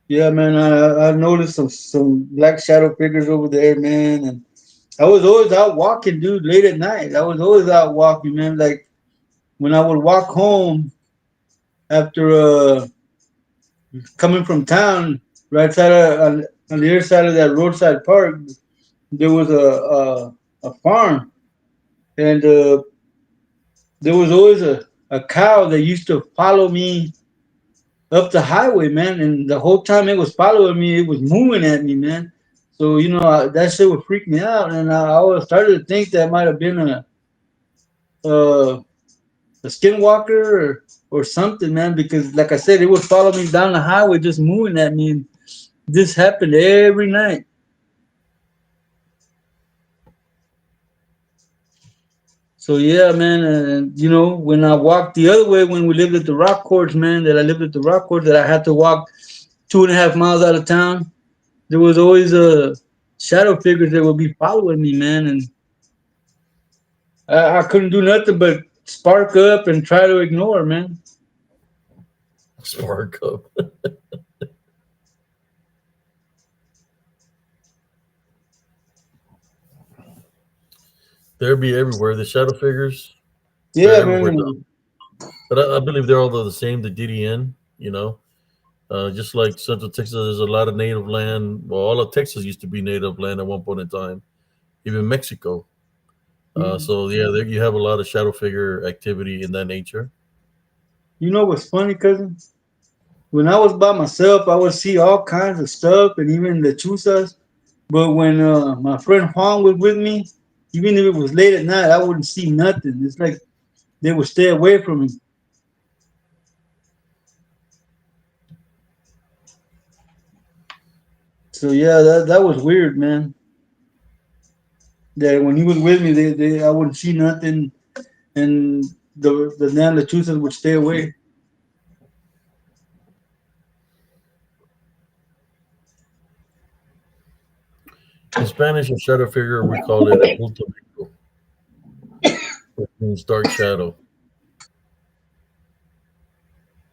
Yeah, man. I noticed some black shadow figures over there, man. And I was always out walking, dude, late at night. I was always out walking, man. Like when I would walk home after coming from town, right side on the other side of that roadside park, there was a farm, and there was always a cow that used to follow me up the highway, man. And the whole time it was following me, it was moving at me, man. So that shit would freak me out, and I always started to think that might have been a, a skinwalker or something, man. Because like I said, it would follow me down the highway, just moving at me. And this happened every night. So yeah, man, and when I walked the other way when we lived at the Rock Course, man, that I lived at the Rock Course, that I had to walk 2.5 miles out of town. There was always a shadow figures that would be following me, man, and I couldn't do nothing but spark up and try to ignore, man. Spark up. They'd be everywhere. The shadow figures, they're Yeah, everywhere. man. But I believe they're all the same. The DDN, you know, just like Central Texas, there's a lot of native land. Well, all of Texas used to be native land at one point in time. Even Mexico. So yeah, there you have a lot of shadow figure activity in that nature. You know what's funny, cousin? When I was by myself, I would see all kinds of stuff and even the chusas. But when my friend Juan was with me, even if it was late at night, I wouldn't see nothing. It's like they would stay away from me. So yeah, that was weird, man. That when he was with me, they I wouldn't see nothing, and the damn lechuzas would stay away. In Spanish, a shadow figure we call it bulto negro, which means dark shadow.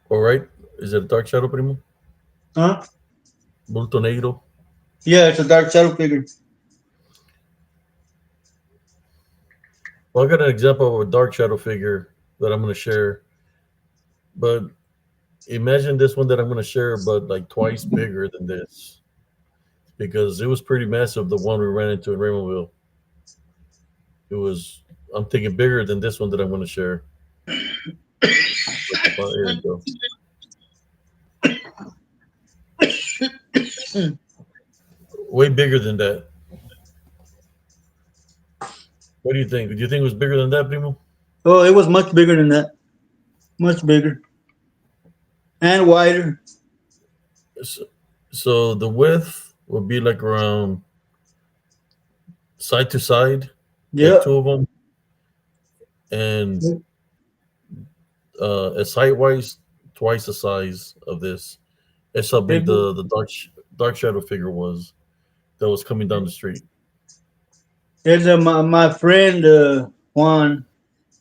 All right, is it a dark shadow, primo? Huh? Bulto negro. Yeah, it's a dark shadow figure. Well, I got an example of a dark shadow figure that I'm going to share, but imagine this one that I'm going to share, but like twice bigger than this because it was pretty massive. The one we ran into in Raymondville, it was. I'm thinking bigger than this one that I'm going to share. Here we go. Way bigger than that. What do you think? Do you think it was bigger than that, Primo? Oh, it was much bigger than that. Much bigger and wider. So, so the width would be like around side to side, like Yep. two of them, and as height wise, twice the size of this. That's how It, big the dark shadow figure was that was coming down the street. it's my friend Juan.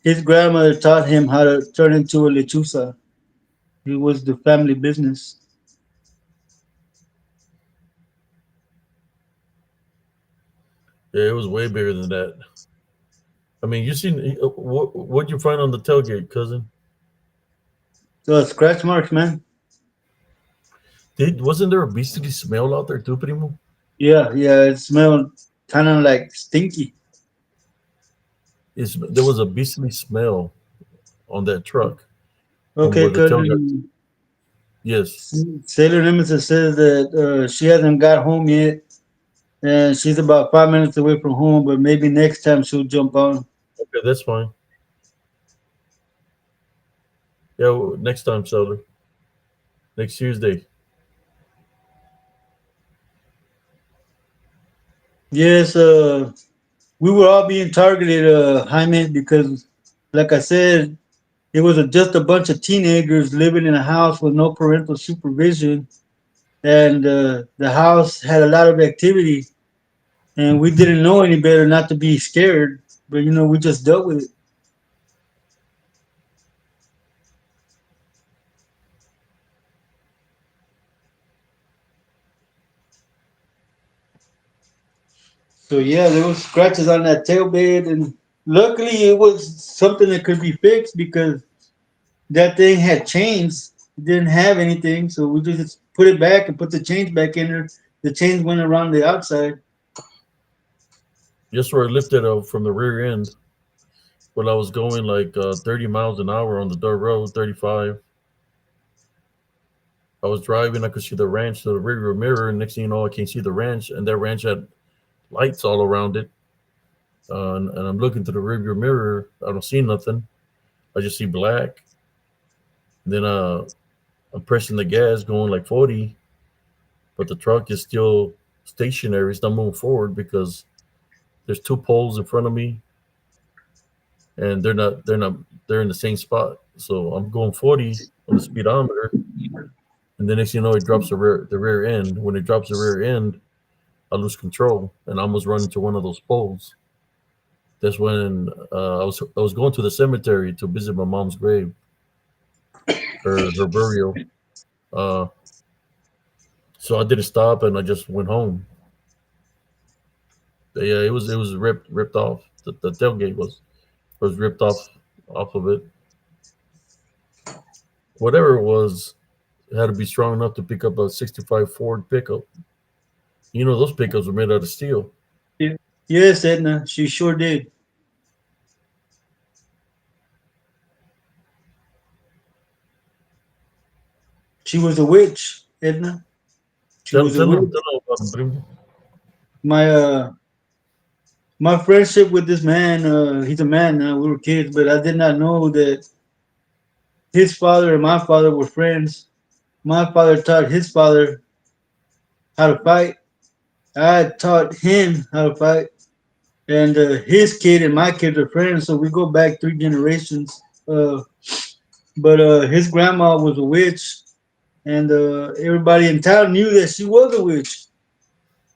His grandmother taught him how to turn into a lechuza. It was the family business. Yeah, it was way bigger than that. I mean, you seen what you find on the tailgate, cousin? So scratch marks, man. Did wasn't there a beastly smell out there too, Primo? Yeah, yeah. It smelled kind of like stinky. There was a beastly smell on that truck from Okay, where the tailgate. cousin. Yes. Sailor Nemesis says that she hasn't got home yet, and she's about 5 minutes away from home. But maybe next time she'll jump on. Okay, that's fine. Yeah, next time, Solar. Next Tuesday. Yes, we were all being targeted, Jaime, because, like I said, it was just a bunch of teenagers living in a house with no parental supervision, and the house had a lot of activity, and we didn't know any better not to be scared. but we just dealt with it. So yeah, there was scratches on that tailgate, and luckily it was something that could be fixed because that thing had chains. It didn't have anything, so we just put it back and put the chains back in there. The chains went around the outside. Just where I lifted up from the rear end when I was going like 30 miles an hour on the dirt road, 35. I was driving, I could see the ranch to the rear mirror, and next thing you know, I can see the ranch, and that ranch had lights all around it. And I'm looking to the rear mirror, I don't see nothing. I just see black. And then I'm pressing the gas, going like 40, but the truck is still stationary. It's not moving forward because there's two poles in front of me, and they're in the same spot. So I'm going 40 on the speedometer, and the next thing you know, it drops the rear end. When it drops the rear end, I lose control and I almost run into one of those poles. That's when I was going to the cemetery to visit my mom's grave, her burial. Uh, so I didn't stop and I just went home. Yeah, it was ripped off. The tailgate was ripped off of it. Whatever it was, it had to be strong enough to pick up a '65 Ford pickup. Those pickups were made out of steel. Yeah. Yes, Edna, she sure did. She was a witch, Edna. She Tell was a tell them witch. tell them about them, primo. My friendship with this man, he's a man now. We were kids, but I did not know that his father and my father were friends. My father taught his father how to fight. I taught him how to fight, and his kid and my kid are friends. So we go back 3 generations. But his grandma was a witch, and everybody in town knew that she was a witch.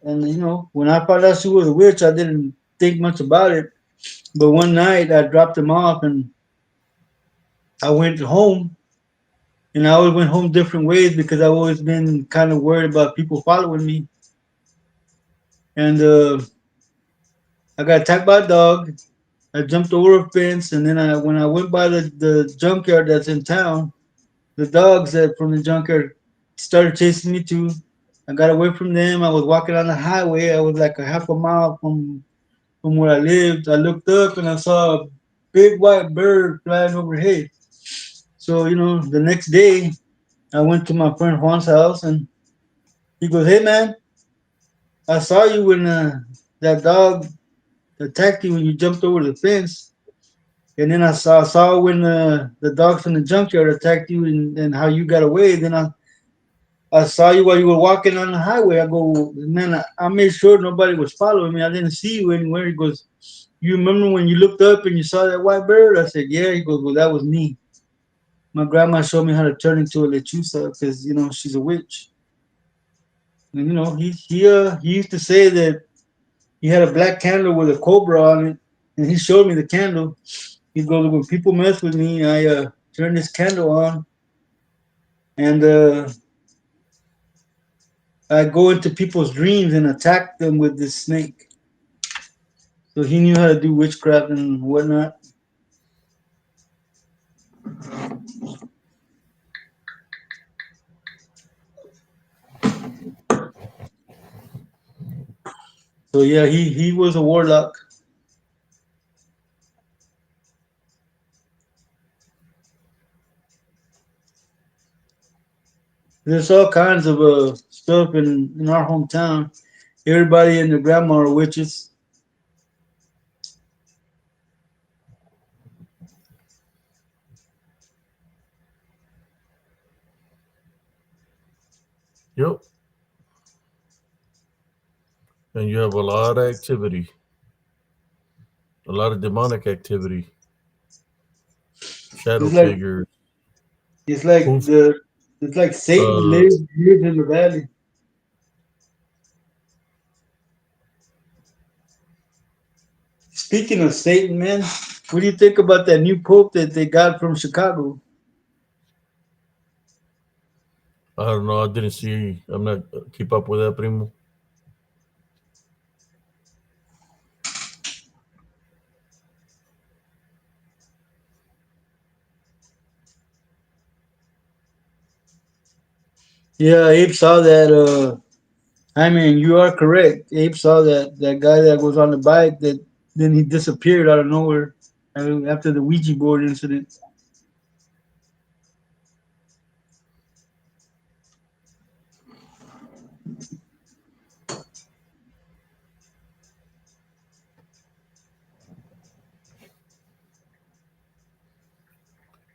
And when I found out she was a witch, I didn't think much about it. But one night I dropped him off, and I went home. And I always went home different ways because I've always been kind of worried about people following me. And I got attacked by a dog. I jumped over a fence, and then when I went by the junkyard that's in town, the dogs that from the junkyard started chasing me too. I got away from them. I was walking on the highway. I was like a half a mile from where I lived. I looked up and I saw a big white bird flying overhead. So the next day I went to my friend Juan's house, and he goes, "Hey man, I saw you when that dog attacked you when you jumped over the fence." And then I saw when the dogs from the junkyard attacked you, and how you got away. Then I saw you while you were walking on the highway. I go, man, I made sure nobody was following me. I didn't see you anywhere. He goes, "You remember when you looked up and you saw that white bird?" I said, "Yeah." He goes, "Well, that was me. My grandma showed me how to turn into a lechuza because she's a witch." And he used to say that he had a black candle with a cobra on it, and he showed me the candle. He goes, "When people mess with me, I turn this candle on, and I go into people's dreams and attack them with this snake." So he knew how to do witchcraft and whatnot. So yeah, he was a warlock. There's all kinds of stuff in our hometown. Everybody and their grandma are witches. Yep. And you have a lot of activity, a lot of demonic activity, shadow It's like figures, it's like poof, the it's like Satan uh, lives in the valley. Speaking of Satan, man, what do you think about that new pope that they got from Chicago? I don't know. I didn't see. I'm not keep up with that, primo. Yeah, Abe saw that. I mean, you are correct. Abe saw that guy that was on the bike that then he disappeared out of nowhere after the Ouija board incident.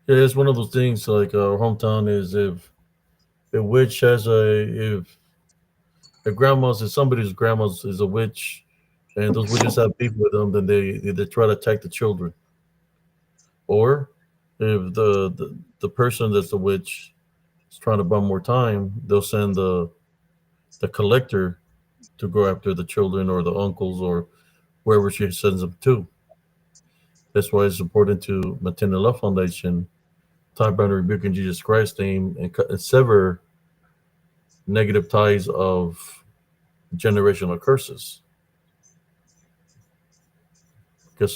Yeah, it's one of those things. Like our hometown is if a witch has a if grandma's if somebody's grandma's is a witch, and those witches have beef with them, then they try to attack the children. Or if the person that's the witch is trying to buy more time, they'll send the collector to go after the children or the uncles or wherever she sends them to. That's why it's important to maintain the Love Foundation, tie by the rebuke in Jesus Christ's name, and cut and sever negative ties of generational curses. Because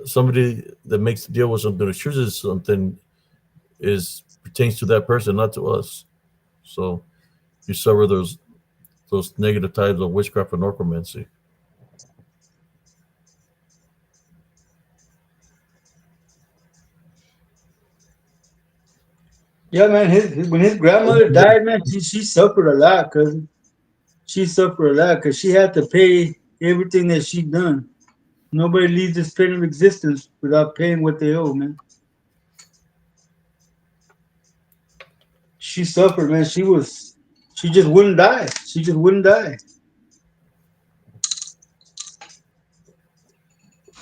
somebody that makes a deal with something or chooses something is pertains to that person, not to us. So you sever those negative ties of witchcraft and necromancy. Yeah, man. When his grandmother died, man, she suffered a lot, cause she suffered a lot, cause she had to pay everything that she done. Nobody leaves this plane of existence without paying what they owe, man. She suffered, man. She just wouldn't die. She just wouldn't die.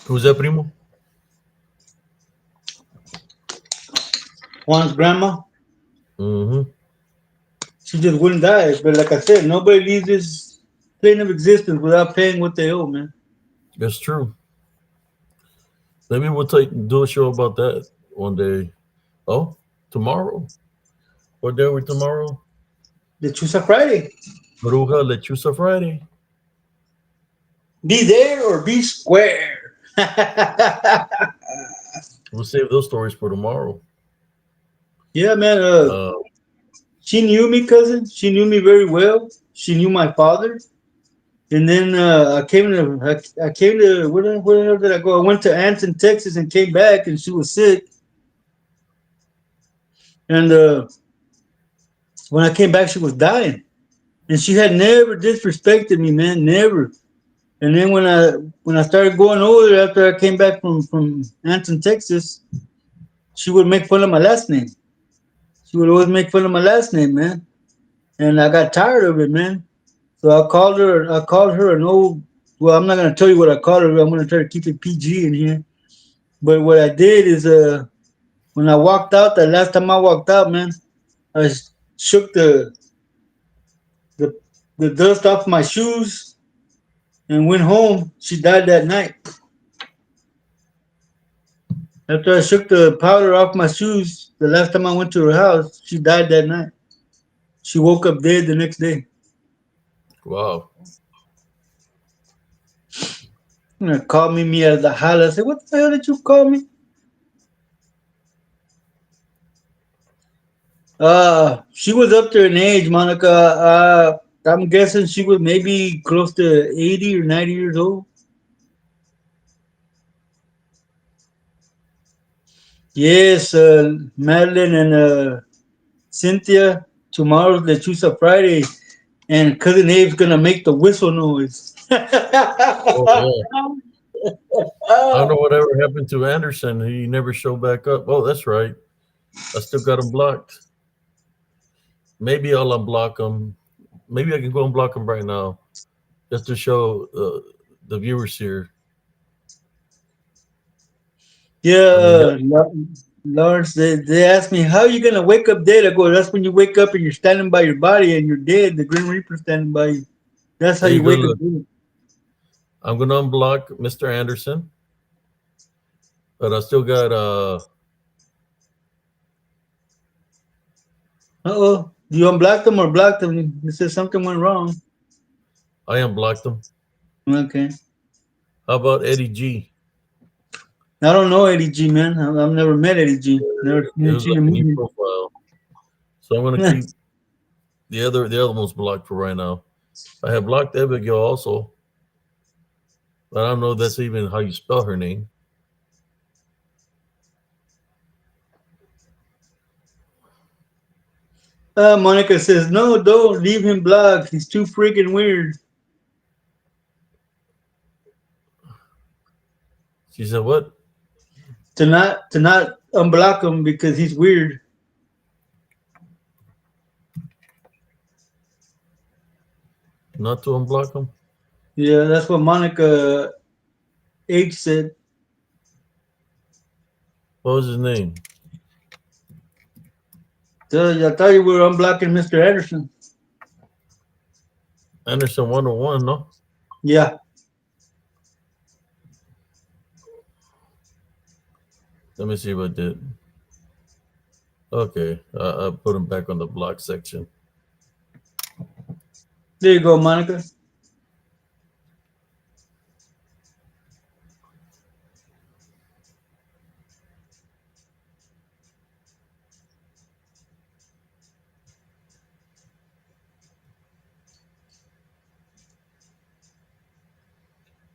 Who's that, primo? Juan's grandma, Mm-hmm. she just wouldn't die. But like I said, nobody leaves this plane of existence without paying what they owe, man. That's true. Maybe we'll do a show about that one day. Oh, tomorrow. What day are we tomorrow? The Chusa Friday. Bruja Lechuza Friday. Be there or be square. We'll save those stories for tomorrow. Yeah, man. Uh, She knew me, cousin. She knew me very well. She knew my father. And then I came to where did I go? I went to Anson, Texas, and came back, and she was sick. And when I came back, she was dying, and she had never disrespected me, man, never. And then when I started going over there after I came back from Anson, Texas, she would make fun of my last name. She would always make fun of my last name, man. And I got tired of it, man. So I called her. I called her an old. Well, I'm not gonna tell you what I called her. I'm gonna try to keep it PG in here. But what I did is, when I walked out, the last time I walked out, man, I shook the the dust off my shoes and went home. She died that night. After I shook the powder off my shoes, the last time I went to her house, she died that night. She woke up dead the next day. wow. And called me out of the holler. I said, "What the hell did you call me?" She was up there in age, Monica. I'm guessing she was maybe close to 80 or 90 years old. Yes, Madeline and Cynthia. Tomorrow's the Chusa Friday, and cousin Abe's gonna make the whistle noise. Oh yeah. I don't know whatever happened to Anderson. He never showed back up. Oh, that's right. I still got him blocked. Maybe I'll unblock him. Maybe I can go and block him right now, just to show the viewers here. I mean, Yeah, Lawrence, they asked me, how are you going to wake up dead? I go, that's when you wake up and you're standing by your body and you're dead. The Grim Reaper standing by you. That's how hey, you good wake up look. dead. I'm gonna unblock Mr. Anderson, but I still got Uh-oh. You unblocked them or blocked them? You said something went wrong. I unblocked him. Okay. How about Eddie G? I don't know Eddie G, man. I've never met Eddie G. Never It was seen like a a new movie. profile. So I'm gonna keep the other one's blocked for right now. I have blocked Abigail also, but I don't know if that's even how you spell her name. Monica says, no, don't leave him blocked. He's too freaking weird. She said, "What? To not unblock him because he's weird. Not to unblock him? Yeah, that's what Monica H said. What was his name? So I thought you were unblocking Mr. Anderson. Anderson 101, no? Yeah. Let me see if I did. Okay, I put him back on the block section. There you go, Monica.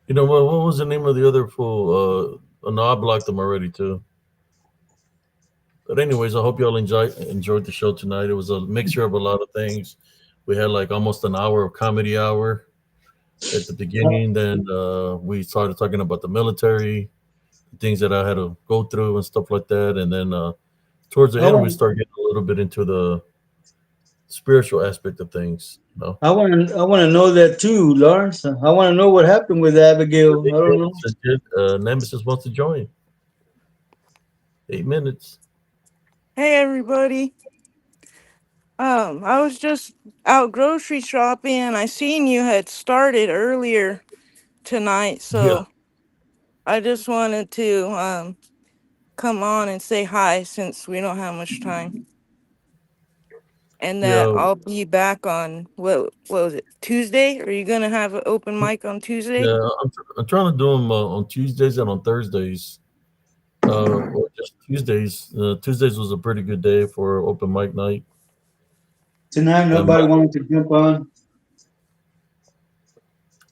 You know what? What was the name of the other fool? Oh, no, I blocked him already too. But anyways, I hope y'all enjoyed the show tonight. It was a mixture of a lot of things. We had like almost an hour of comedy hour at the beginning. Then we started talking about the military, things that I had to go through and stuff like that. And then towards the I end, we want start getting a little bit into the spiritual aspect of things. You know, I want to know that too, Lawrence. I want to know what happened with Abigail. I don't know. Nemesis wants to join. 8 minutes. Hey everybody. I was just out grocery shopping and I seen you had started earlier tonight, Yeah, so I just wanted to come on and say hi since we don't have much time. And that yeah, I'll be back on what was it, Tuesday? Are you gonna have an open mic on Tuesday? yeah. I'm trying to do them on Tuesdays and on Thursdays. Or just Tuesdays. Tuesdays was a pretty good day for open mic night. Tonight, And nobody wanted to jump on.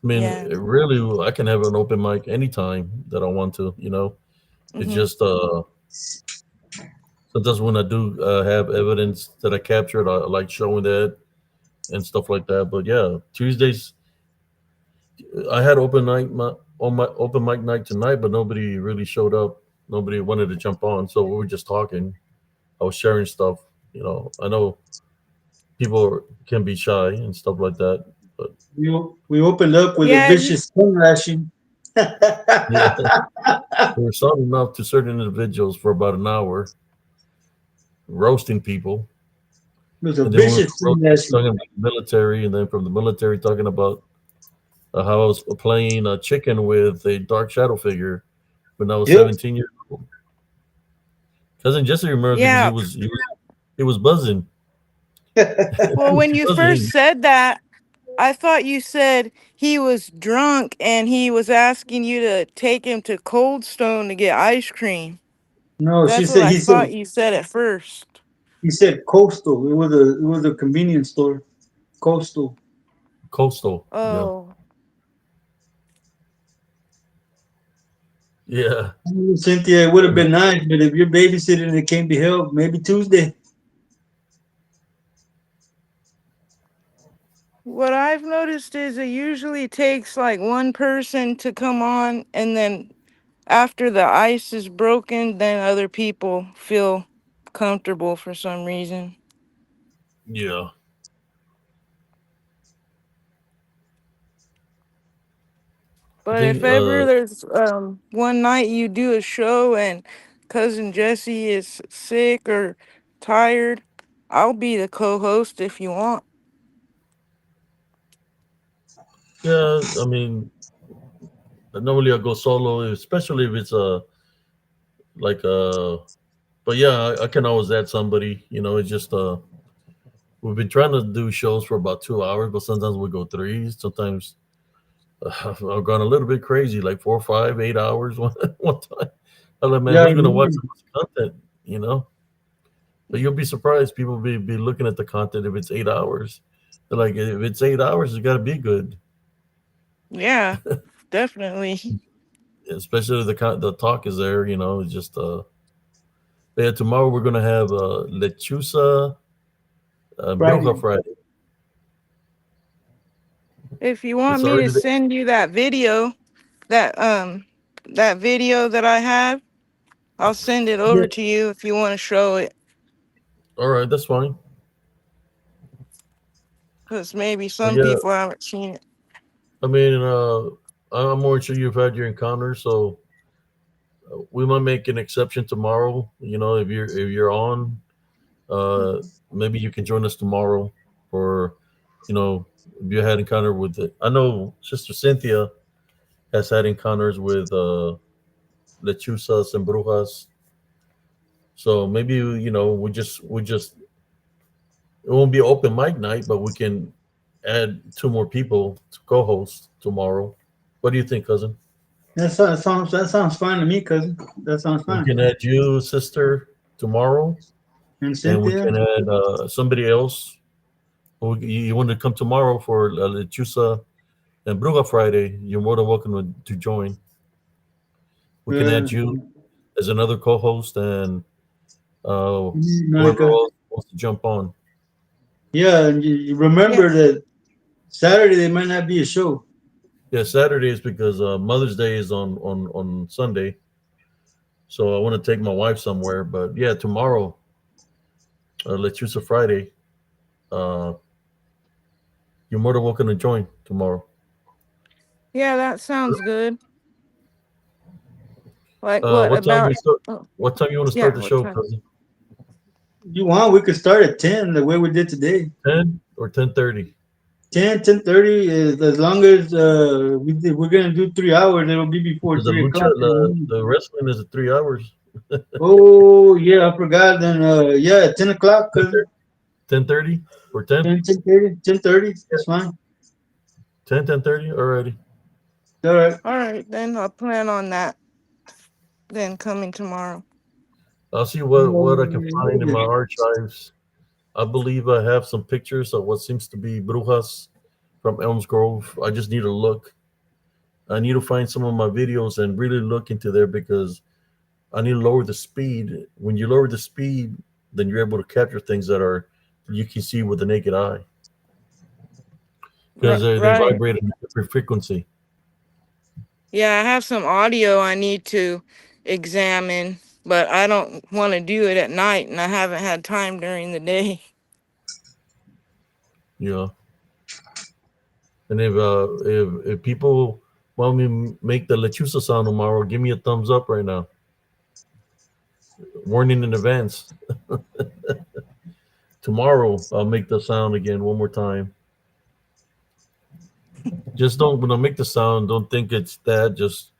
I mean, Yeah. really, I can have an open mic anytime that I want to. It's Mhm. just sometimes when I do have evidence that I captured, I like showing that and stuff like that. But yeah, Tuesdays I had open night on my open mic night tonight, but nobody really showed up. Nobody wanted to jump on, so we were just talking. I was sharing stuff. I know people can be shy and stuff like that, but We opened up with a Yeah, you, vicious tongue lashing. yeah, we were sounding enough to certain individuals for about an hour, roasting people, It was a and then we were vicious tongue lashing. talking about the military, and then from the military talking about how I was playing a chicken with a dark shadow figure when I was Yep. 17 years old. Cousin Jesse remembers because he yeah. was he was, he was buzzing. Well, He when was you first buzzing. said that, I thought you said he was drunk and he was asking you to take him to Cold Stone to get ice cream. No, she That's what said I he said thought you said at first. he said coastal. It was a convenience store. Coastal. Coastal. Yeah, Oh, yeah. Cynthia, it would have been nice, but if you're babysitting and it can't be helped, maybe Tuesday. what I've noticed is it usually takes like one person to come on, and then after the ice is broken, then other people feel comfortable for some reason. Yeah. I But if think ever there's one night you do a show and cousin Jesse is sick or tired, I'll be the co-host if you want. yeah, I mean, Normally I go solo, especially if it's a like a. But yeah, I can always add somebody. It's just we've been trying to do shows for about 2 hours, but sometimes we go three. Sometimes I've gone a little bit crazy, like 4, 5, 8 hours one time. I'm like, man, Yeah, I who's gonna watch remember. so much content? But you'll be surprised. People be looking at the content if it's 8 hours. They're like, if it's 8 hours, it's got to be good. Yeah, definitely. Especially if the talk is there. It's just yeah. Tomorrow we're gonna have lechusa bruja Friday. Friday. If you want It's me to already there. send you that that video that I have, I'll send it Yeah, over to you if you want to show it, All right, that's fine. because maybe But some yeah, people haven't seen it. I mean, I'm more sure you've had your encounter, so we might make an exception tomorrow. If you're on, uh, maybe you can join us tomorrow for, if you had encounter with it. I know Sister Cynthia has had encounters with lechuzas and brujas. So maybe we just it won't be open mic night, but we can add two more people to co-host tomorrow. What do you think, cousin? that sounds fine to me, cousin. That sounds We fine. can add you, sister, tomorrow, And and we Cynthia, can add somebody else. You want to come tomorrow for lechusa and bruja Friday? You're more than welcome to join. We can uh, add you as another co-host and uh, whoever Monica. else wants to jump on. Yeah, and you Yeah, remember that Saturday there might not be a show. Yeah, Saturday is because Mother's Day is on Sunday, so I want to take my wife somewhere. But yeah, tomorrow, let's use a Friday. Uh, you're more than welcome to join tomorrow. yeah, that sounds good. Like what What time we about? start? Oh, What time you want to start yeah, the what show, time? cousin? You want? We could start at 10, the way we did today. 10 or 10:30? 10, 10:30 is as long as we're gonna do 3 hours. It'll be before Because the three lucha, o'clock in the the, morning. the wrestling is at 3 hours. Oh yeah, I forgot. Then yeah, 10 o'clock, cousin. 10:30 or 10? 10:30, 10:30. That's fine. 10:30. Alrighty. All right. All right, then I'll plan on that. Then coming tomorrow. I'll see what I can find in my archives. I believe I have some pictures of what seems to be brujas from Elms Grove. I just need to look. I need to find some of my videos and really look into there because I need to lower the speed. When you lower the speed, then you're able to capture things that are you can see with the naked eye because they Right. vibrate at a different frequency. Yeah, I have some audio I need to examine, but I don't want to do it at night, and I haven't had time during the day. You know, and if people want me to make the lechusa sound tomorrow, give me a thumbs up right now. Warning in advance. Tomorrow I'll make the sound again one more time. Just don't when I make the sound, don't think it's that. Just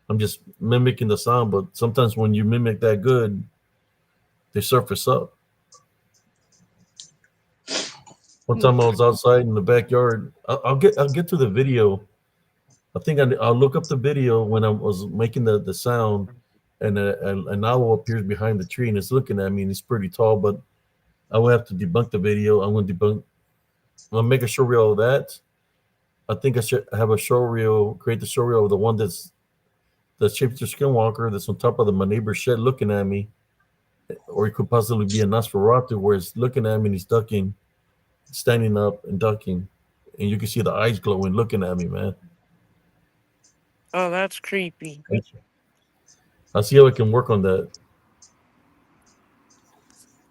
I'm just mimicking the sound, but sometimes when you mimic that good, they surface up. One time I was outside in the backyard. I'll get to the video. I think I'll look up the video when I was making the sound, and an owl appears behind the tree and it's looking at me and it's pretty tall. But I will have to debunk the video. I'm going to debunk. I'm gonna make a show reel of that. I think I should have a show reel, create the show reel of the one that's shaped to skinwalker that's on top of my neighbor's shed looking at me, or it could possibly be a Nosferatu where it's looking at me and he's ducking, standing up and ducking, and you can see the eyes glowing, looking at me, man. Oh, that's creepy. I'll see how I can work on that.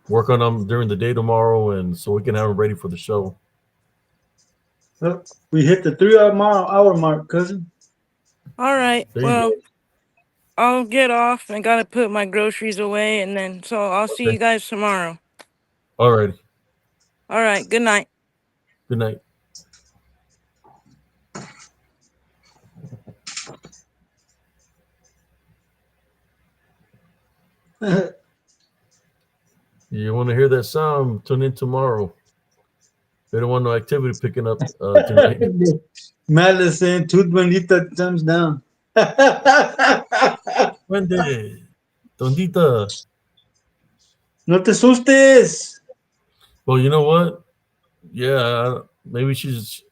Work on them during the day tomorrow, and so we can have them ready for the show. Well, we hit the 3 hour mark, cousin. All right. There you Well, go. I'll get off. I gotta put my groceries away, and then so I'll see Okay. you guys tomorrow. All righty. All right. Good night. Good night. You want to hear that sound? Tune in tomorrow. We don't want no activity picking up tonight. Madly saying, "Tooth bonita, thumbs down." Wendy, Tondita. No te asustes. Well, you know what? Yeah, maybe she's.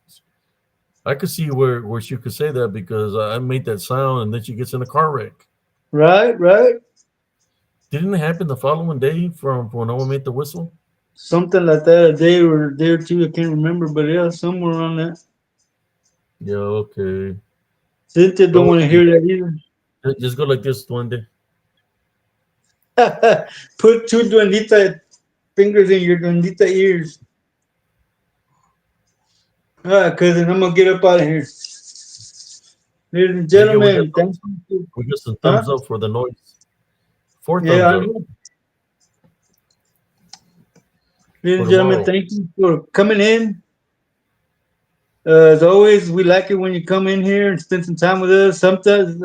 I could see where she could say that because I made that sound and then she gets in a car wreck. Right, right. Didn't it happen the following day from when no one made the whistle? Something like that. A day or a day or two. I can't remember, but yeah, somewhere on that. Yeah, okay. Cynthia don't Don't want to worry. hear that either. Just go like this one day. Put two duendita fingers in your duendita ears. All right, cousin, I'm gonna get up out of here. Ladies and Hey, yo, gentlemen, thank you. we got some Huh? thumbs up for the noise. Four Yeah, thumbs I up know. Ladies for and gentlemen, tomorrow. thank you for coming in. As always, we like it when you come in here and spend some time with us. Sometimes,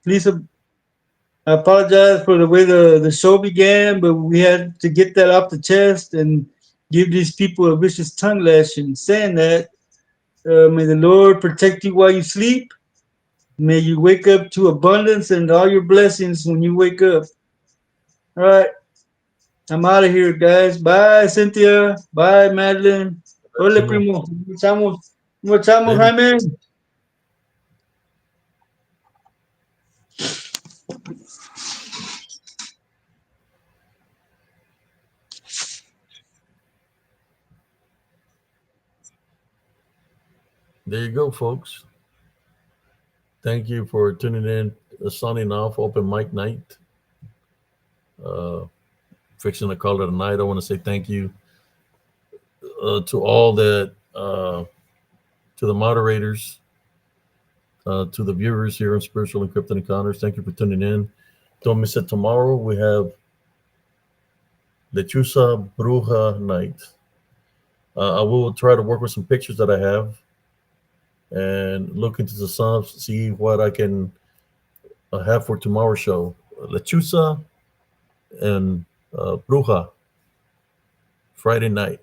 please I apologize for the way the show began, but we had to get that off the chest and give these people a vicious tongue lashing. Saying that, may the Lord protect you while you sleep. May you wake up to abundance and all your blessings when you wake up. All right, I'm out of here, guys. Bye, Cynthia. Bye, Madeline. Hola, Primo. primo. ¿Cómo estamos, Later. Jaime? There you go, folks. Thank you for tuning in. Signing off, open mic night. Uh, Fixing to call it a night. I want to say thank you to all that, to the moderators, to the viewers here on Spiritual Encrypted Encounters. Thank you for tuning in. Don't miss it tomorrow. We have Lechusa Bruja night. I will try to work with some pictures that I have and look into the subs, see what I can have for tomorrow's show. Lechusa and Bruja Friday night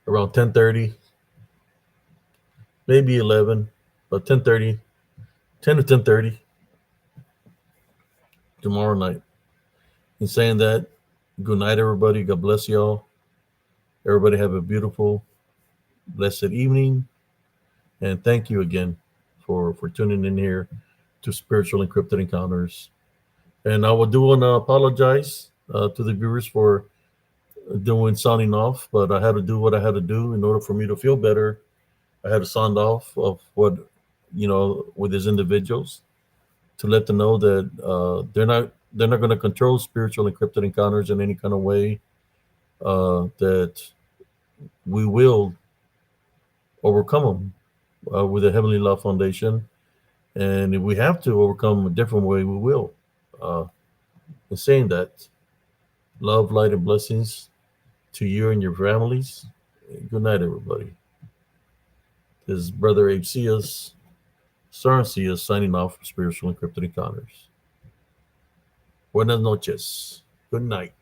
around 10:30, maybe 11, but 10:30, 10 to 10:30 tomorrow night. In saying that, good night, everybody. God bless y'all. Everybody have a beautiful, blessed evening, and thank you again for tuning in here to Spiritual Encrypted Encounters. And I will do want to apologize to the viewers for doing sounding off, but I had to do what I had to do in order for me to feel better. I had to sound off of what, with these individuals to let them know that they're not going to control spiritual encrypted encounters in any kind of way. That we will overcome them with the Heavenly Love Foundation, and if we have to overcome a different way, we will. Uh, in saying that, love, light, and blessings to you and your families. Good night, everybody. This is Brother Abe Cias, Sir Cias, signing off for Spiritual Encrypted Encounters. Buenas noches. Good night.